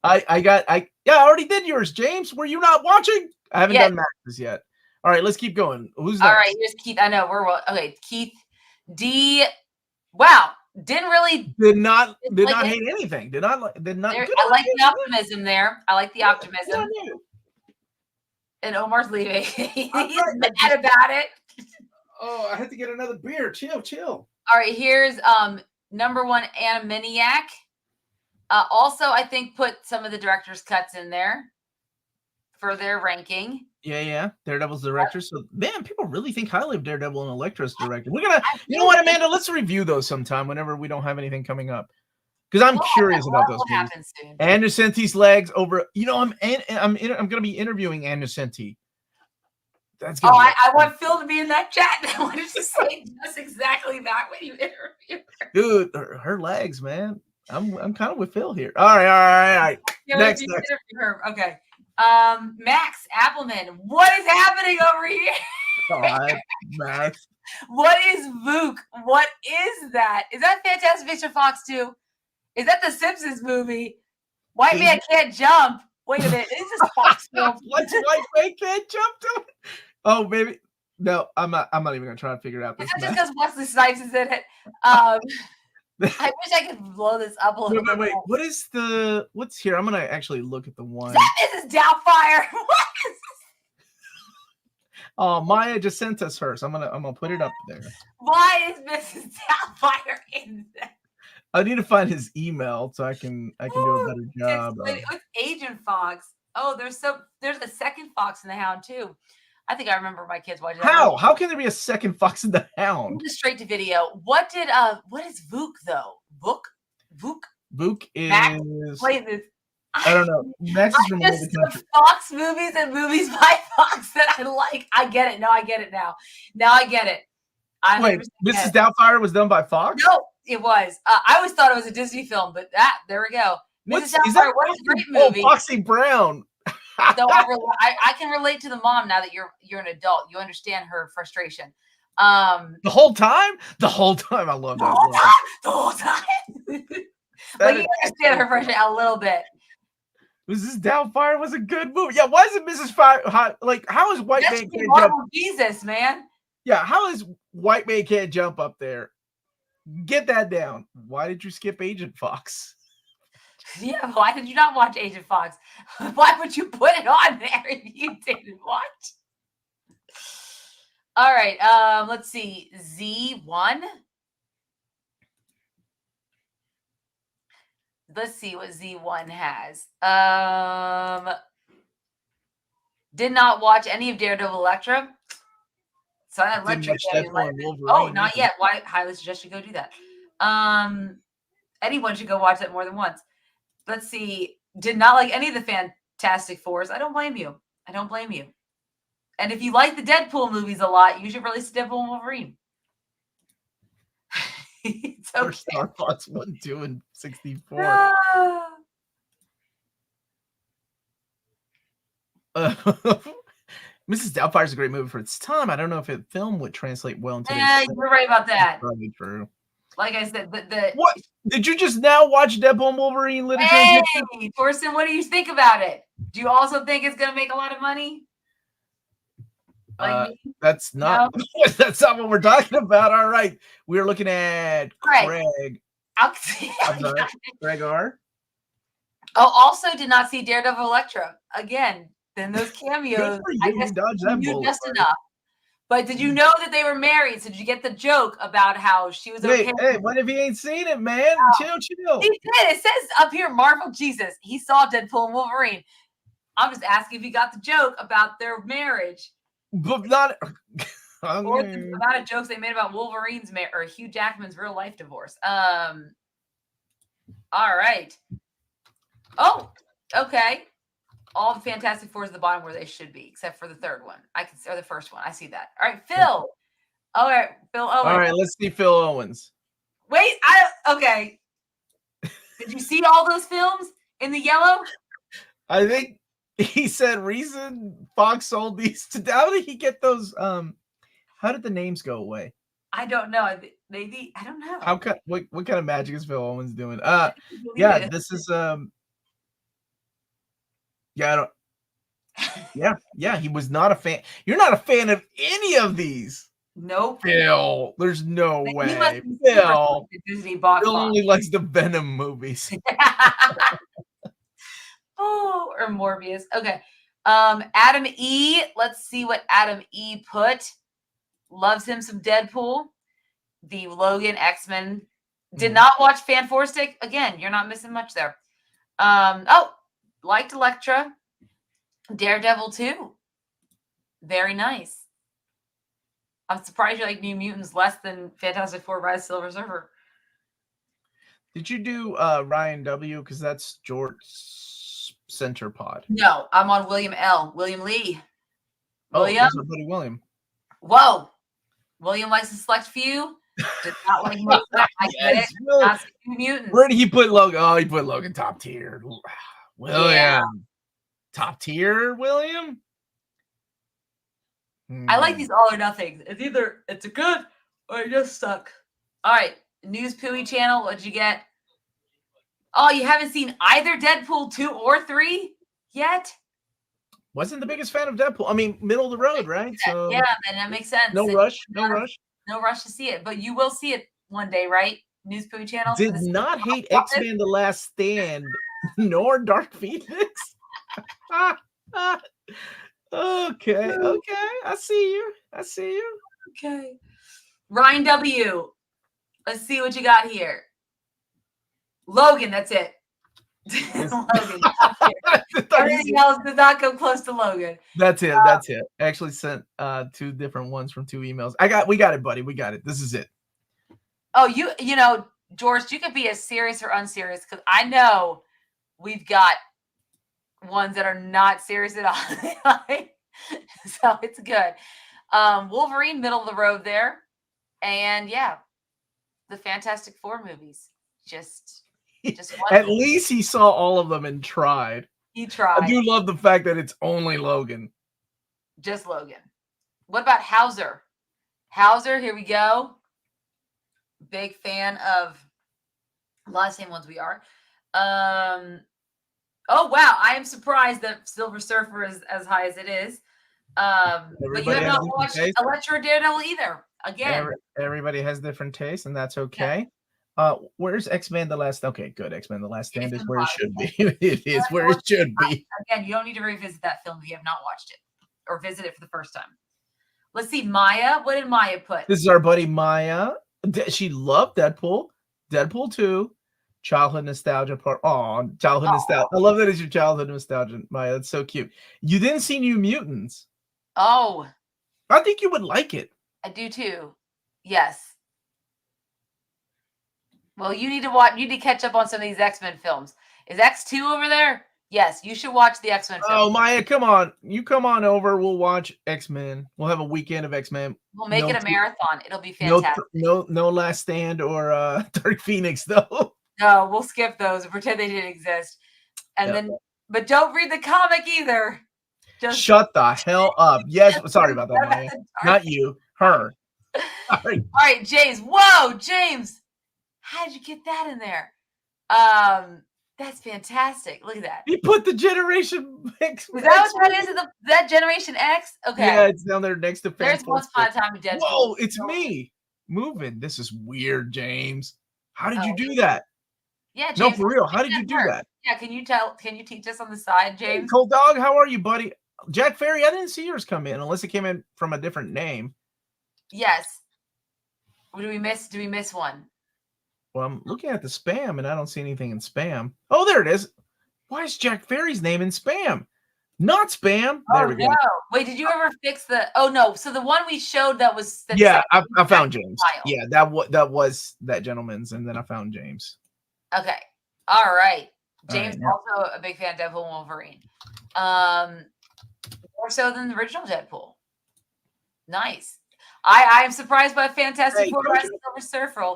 I already did yours, James. Were you not watching? I haven't done Max's yet. All right, let's keep going. Who's next? All right, here's Keith. I know okay. Keith D. Wow, did not hate anything. Did not. I like the optimism there. I like the optimism. And Omar's leaving. He's mad about it. Oh, I had to get another beer. Chill. All right, here's number 1 Animaniac. Also, I think put some of the director's cuts in there for their ranking. Yeah. Daredevil's director. So, man, people really think highly of Daredevil and Elektra's director. We're gonna, you know what, Amanda? Let's review those sometime whenever we don't have anything coming up, because I'm curious about those. Happen soon. Andersenti's legs over. You know, I'm gonna be interviewing Andersenti. That's good. I want Phil to be in that chat. I want to say just exactly that when you interview her. Dude, her legs, man. I'm kind of with Phil here. All right. Yeah, next. Okay. Max Appleman, what is happening over here? God, Max. What is Vuk? What is that? Is that Fantastic Mr. Fox 2? Is that the Simpsons movie? White Man Can't Jump. Wait a minute. Is this Fox film? What's White Man Can't Jump to? Oh, maybe. No, I'm not even gonna try to figure it out. Is that just because Wesley Snipes is in it? I wish I could blow this up a little bit. Wait, what's here? I'm gonna actually look at the one. This is Doubtfire. What is this? Oh, Maya just sent us hers. I'm gonna put it up there. Why is Mrs. Doubtfire in there? I need to find his email so I can do a better job. With Agent Fox. Oh, there's a second Fox and the Hound too. I think I remember my kids watching that. How can there be a second Fox and the Hound? Just straight to video. What is Vuk though? Vuk is playing this. I don't know. Max is from another country. Fox movies and movies by Fox that I like. I get it. No, I get it now. Now I get it. Wait, Mrs. Doubtfire was done by Fox? No, it was. I always thought it was a Disney film, but there we go. Mrs. Doubtfire was a great movie. Oh, Foxy Brown. So I can relate to the mom now that you're an adult. You understand her frustration. The whole time? The whole time. I love that. The whole time. But you understand her frustration a little bit. Mrs. Doubtfire was a good movie. Yeah, why is it Mrs. Fire? Like, how is White Man Can't Jump? Jesus, man. Yeah, how is White Man Can't Jump up there? Get that down. Why did you skip Agent Fox? Yeah, why did you not watch Agent Fox? Why would you put it on there if you didn't watch? All right, let's see. Z1. Let's see what Z1 has. Did not watch any of Daredevil Elektra. So I Electric. Oh, not yet. Why? Highly suggest you go do that. Anyone should go watch that more than once. Let's see. Did not like any of the Fantastic Fours. I don't blame you. I don't blame you. And if you like the Deadpool movies a lot, you should release Deadpool and Wolverine. It's okay. Star Fox 1, 2, and 64. Mrs. Doubtfire is a great movie for its time. I don't know if a film would translate well into. Yeah, you're right about that. Probably true. Like I said, what did you just now watch Deadpool and Wolverine literature? Hey, Thorsten, what do you think about it? Do you also think it's gonna make a lot of money? That's not that's not what we're talking about. All right, we're looking at Craig. Craig R. Oh, also did not see Daredevil Elektra again. Then those cameos, I guess you knew just enough. But did you know that they were married? So did you get the joke about how she was okay? Hey, what if he ain't seen it, man? Chill. He did. It says up here, Marvel Jesus. He saw Deadpool and Wolverine. I'm just asking if he got the joke about their marriage. But not or the amount of jokes they made about Wolverine's or Hugh Jackman's real life divorce. All right. Oh, okay. All the Fantastic Fours at the bottom where they should be, except for the third one. Or the first one. I see that. All right, Phil. All right, Phil Owens. All right, let's see Phil Owens. Wait, okay. Did you see all those films in the yellow? I think he said reason Fox sold these to. How did he get those? How did the names go away? I don't know. Maybe I don't know. What kind of magic is Phil Owens doing? Yeah, this is Yeah, I don't. Yeah, he was not a fan. You're not a fan of any of these. Nope. Phil, there's no way. Phil only likes the Venom movies. Oh, or Morbius. Okay. Adam E. Let's see what Adam E. put. Loves him some Deadpool. The Logan X-Men. Did not watch Fan Four Stick. Again, you're not missing much there. Liked Elektra. Daredevil 2. Very nice. I'm surprised you like New Mutants less than Fantastic Four Rise of the Silver Surfer. Did you do Ryan W? Because that's George Center Pod. No, I'm on William L. William Lee. William? Oh, buddy William. Whoa. William likes a select few. Does not like most of I get it. Not New Mutants. Where did he put Logan? Oh, he put Logan top tier. William. Yeah. Top tier, William? I like these all or nothing. It's either it's a good or it just suck. All right. News Pooey channel. What'd you get? Oh, you haven't seen either Deadpool 2 or 3 yet? Wasn't the biggest fan of Deadpool. I mean, middle of the road, right? So yeah, then that makes sense. No rush. No rush to see it. But you will see it one day, right? News Pooey channel. Did not hate X-Men The Last Stand nor Dark Phoenix. Okay. I see you. Okay. Ryan W. Let's see what you got here. Logan, that's it. Logan. Everything else does not come close to Logan. That's it. That's it. I actually sent 2 different ones from 2 emails. We got it, buddy. We got it. This is it. Oh, you know, George, you could be as serious or unserious because I know we've got ones that are not serious at all. So it's good. Wolverine, middle of the road there. And yeah, the Fantastic Four movies. Just at least he saw all of them and tried. He tried. I do love the fact that it's only Logan. Just Logan. What about Hauser? Hauser, here we go. Big fan of a lot of the same ones we are. Oh wow, I am surprised that Silver Surfer is as high as it is. But you have not watched Electro Daredevil either. Again, everybody has different tastes, and that's okay. Yeah. Where's X-Men the Last? Okay, good. X-Men the Last Stand is where it should be. It is where it should be. Again, you don't need to revisit that film if you have not watched it or visit it for the first time. Let's see, Maya. What did Maya put? This is our buddy Maya. She loved Deadpool. Deadpool 2. Childhood nostalgia part. Oh, childhood nostalgia. I love that it's your childhood nostalgia, Maya. That's so cute. You didn't see New Mutants. Oh. I think you would like it. I do too. Yes. Well, you need to watch. You need to catch up on some of these X-Men films. Is X2 over there? Yes, you should watch the X-Men film. Oh, Maya, come on. You come on over. We'll watch X-Men. We'll have a weekend of X-Men. We'll make it a marathon. It'll be fantastic. No Last Stand or Dark Phoenix, though. No, we'll skip those and pretend they didn't exist. And then, but don't read the comic either. Just shut the hell up. Yes, sorry about that, Maya. Not you, her. Sorry. All right, James. Whoa, James. How did you get that in there? That's fantastic. Look at that. He put the Generation X. Is that what that is? That Generation X? Okay. Yeah, it's down there next to Frankfort. There's Once Upon a Time in Deadpool. Whoa, it's me moving. This is weird, James. How did you do that? Yeah, James. No, for real. How did you do that? Yeah, can you teach us on the side, James? Hey, Cold Dog, how are you, buddy? Jack Ferry, I didn't see yours come in unless it came in from a different name. Yes. Do we miss one? Well, I'm looking at the spam and I don't see anything in spam. Oh, there it is. Why is Jack Ferry's name in spam? Not spam. There we go. Wait, did you ever fix the? Oh no. So the one we showed that was. Yeah, I found James. File. Yeah, that was that gentleman's, and then I found James. Okay. All right. James also a big fan of Deadpool and Wolverine. More so than the original Deadpool. Nice. I am surprised by Fantastic Four by Silver Surfer.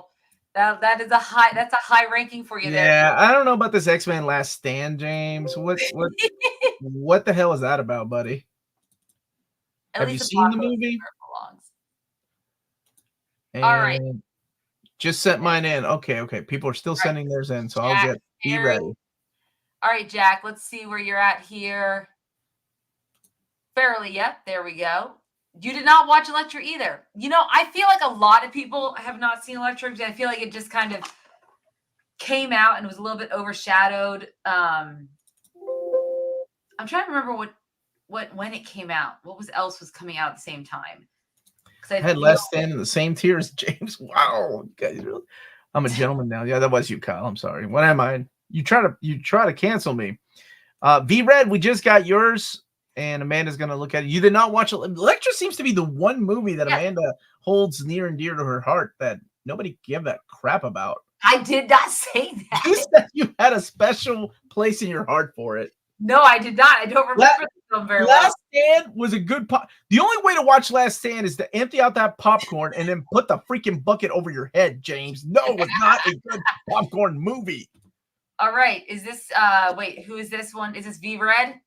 That's a high ranking for you there. Yeah, I don't know about this X-Men Last Stand, James. What the hell is that about, buddy? Have you seen the movie? And all right. Just sent mine in. Okay. People are still sending theirs in, so Jack, I'll be ready. All right, Jack, let's see where you're at here. Fairly, yep, there we go. You did not watch Electra either. You know, I feel like a lot of people have not seen Electra because I feel like it just kind of came out and was a little bit overshadowed. I'm trying to remember when it came out. What else was coming out at the same time? I had Last Stand in the same tier as James. Wow, guys, really? I'm a gentleman now. Yeah, that was you, Kyle. I'm sorry. What am I? You try to cancel me. V-Red, we just got yours, and Amanda's gonna look at it. You did not watch it. Electra seems to be the one movie that Amanda holds near and dear to her heart that nobody gave that crap about. I did not say that. You said you had a special place in your heart for it. No, I did not. I don't remember the film very well. Last Stand was a good pop. The only way to watch Last Stand is to empty out that popcorn and then put the freaking bucket over your head, James. No, it's not a good popcorn movie. All right. Is this wait, who is this one? Is this V-Red?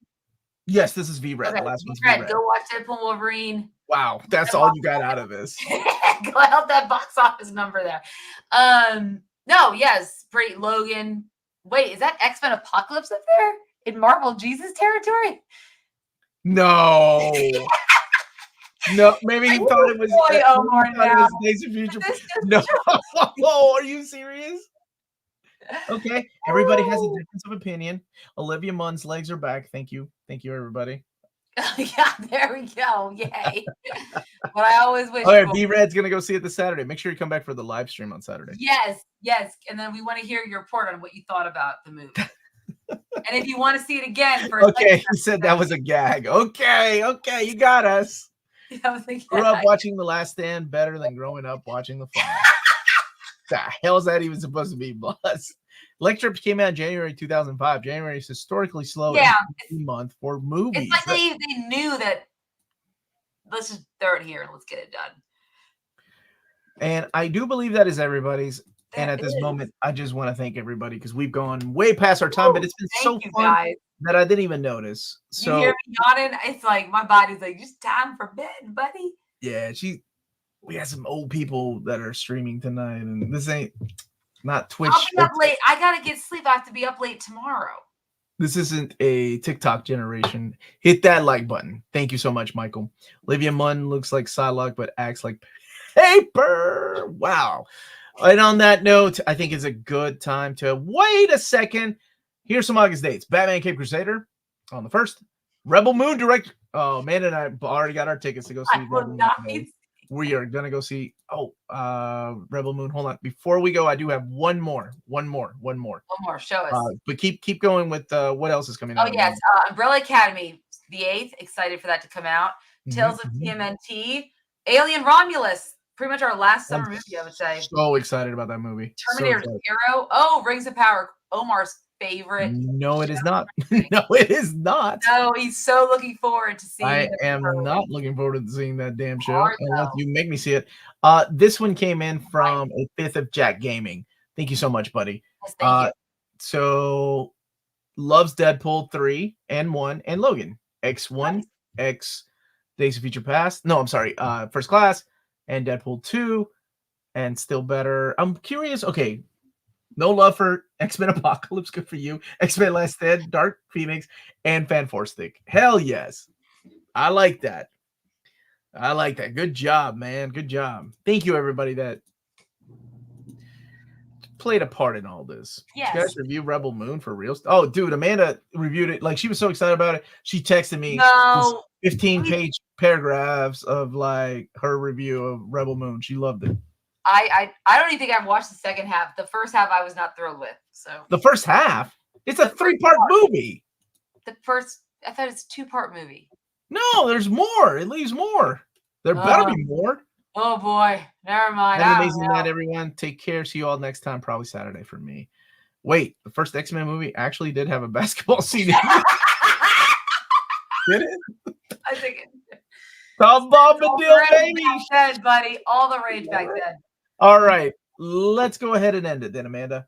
Yes, this is V-Red. Okay, the last one's V-Red. Go watch Deadpool and Wolverine. Wow, that's all you got out of this. Go help that box office number there. No, yes, great Logan. Wait, is that X-Men Apocalypse up there? In Marvel Jesus territory? No. No, maybe he thought it was Days of Future. No. Oh, are you serious? Okay. Everybody has a difference of opinion. Olivia Munn's legs are back. Thank you. Thank you, everybody. Yeah, there we go. Yay. What I always wish. All right, B-Red's gonna go see it this Saturday. Make sure you come back for the live stream on Saturday. Yes, and then we want to hear your report on what you thought about the movie. And if you want to see it again, okay, he said that was a gag. Okay, you got us. Grew up watching The Last Stand better than growing up watching The Fall. The hell is that even supposed to be, Buzz? Electric came out in January 2005. January is historically slow month for movies. It's like they knew that. Let's just throw it here and let's get it done. And I do believe that is everybody's. And at this moment, I just want to thank everybody because we've gone way past our time, but it's been so fun that I didn't even notice. So you hear me yawning? It's like my body's like, just time for bed, buddy. Yeah, we got some old people that are streaming tonight, and this ain't not Twitch. I'll be up late. I gotta get sleep. I have to be up late tomorrow. This isn't a TikTok generation. Hit that like button. Thank you so much, Michael. Olivia Munn looks like Psylocke, but acts like paper. Wow. And on that note, I think it's a good time to wait a second. Here's some August dates. Batman Cape Crusader on the 1st. Rebel Moon direct. Oh, man, and I already got our tickets to go see Rebel Moon. We are going to go see Rebel Moon. Hold on. Before we go, I do have one more. Show us. But keep going with what else is coming out. Oh, yes. Umbrella Academy, the 8th. Excited for that to come out. Tales of TMNT. Alien Romulus. Pretty much our last summer movie, I would say. So excited about that movie. Terminator Zero. Oh, Rings of Power. Omar's favorite. No, it is not. No, it is not. No, he's so looking forward to seeing it. I am not looking forward to seeing that damn show unless you make me see it. This one came in from a 5th of Jack Gaming. Thank you so much, buddy. Yes, thank you. So loves Deadpool 3 and 1 and Logan. X1, X Days of Future Past. No, I'm sorry. First Class. And Deadpool 2, and still better. I'm curious. Okay, no love for X-Men Apocalypse. Good for you. X-Men Last Stand, Dark Phoenix, and Fan Force Stick. Hell yes. I like that. Good job, man. Good job. Thank you, everybody that played a part in all this. Yes. Did you guys review Rebel Moon for real? Oh, dude, Amanda reviewed it. Like, she was so excited about it. She texted me. No. 15-page paragraphs of like her review of Rebel Moon. She loved it. I don't even think I've watched the second half. The first half I was not thrilled with. So the first half? It's a 3-part movie. I thought it's a 2-part movie. No, there's more. It leaves more. There better be more. Oh boy. Never mind. Have an amazing night, everyone. Take care. See you all next time. Probably Saturday for me. Wait, the first X-Men movie actually did have a basketball scene. Did it? I think it did. Tom Bombadil, baby. Then, buddy. All the rage back then. All right. Let's go ahead and end it then, Amanda.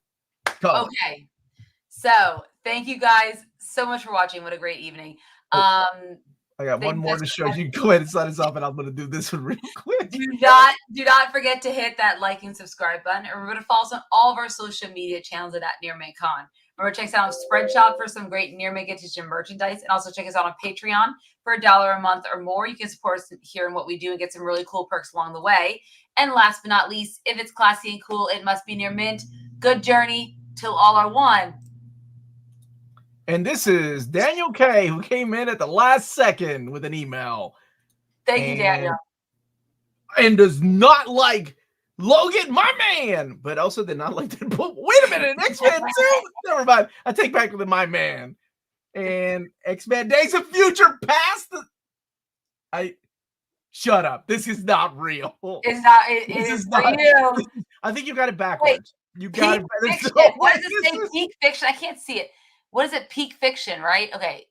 Go. Okay. So thank you guys so much for watching. What a great evening. I got one more to show you. Go ahead and sign us off, and I'm going to do this one real quick. Do not forget to hit that like and subscribe button. And remember to follow us on all of our social media channels at nearmintcon. Remember, check us out on Spreadshop for some great Near Mint Edition merchandise. And also check us out on Patreon for $1 a month or more. You can support us here in what we do and get some really cool perks along the way. And last but not least, if it's classy and cool, it must be Near Mint. Good journey till all are one. And this is Daniel K, who came in at the last second with an email. Thank you, Daniel. And does not like Logan, my man, but also did not like Deadpool. Wait a minute, X-Men 2? Never mind. I take back the my man. And X-Men Days of Future Past. Shut up. This is not real. It's not. It is not real. I think you got it backwards. Wait, you got it. Fiction. What does it say? Peak fiction. I can't see it. What is it? Peak fiction, right? Okay.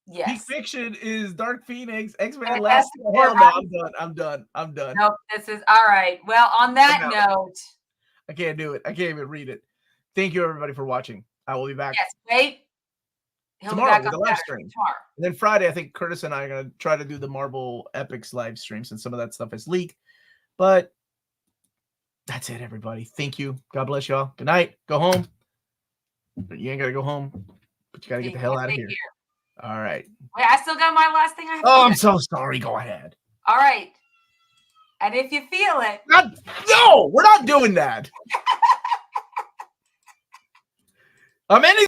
Yes. Peak fiction is Dark Phoenix, X-Men Last. Hell no, I'm done. Nope. This is all right. Well, on that note, I can't do it. I can't even read it. Thank you, everybody, for watching. I will be back. Yes. Wait. Tomorrow with the live stream. And then Friday, I think Curtis and I are going to try to do the Marvel Epics live stream since some of that stuff is leaked. But that's it, everybody. Thank you. God bless y'all. Good night. Go home. You ain't got to go home, but you got to get the hell out of here. All right. Wait, I still got my last thing I have. Oh, I'm so sorry. Go ahead. All right. And if you feel it. No, we're not doing that. I'm ending.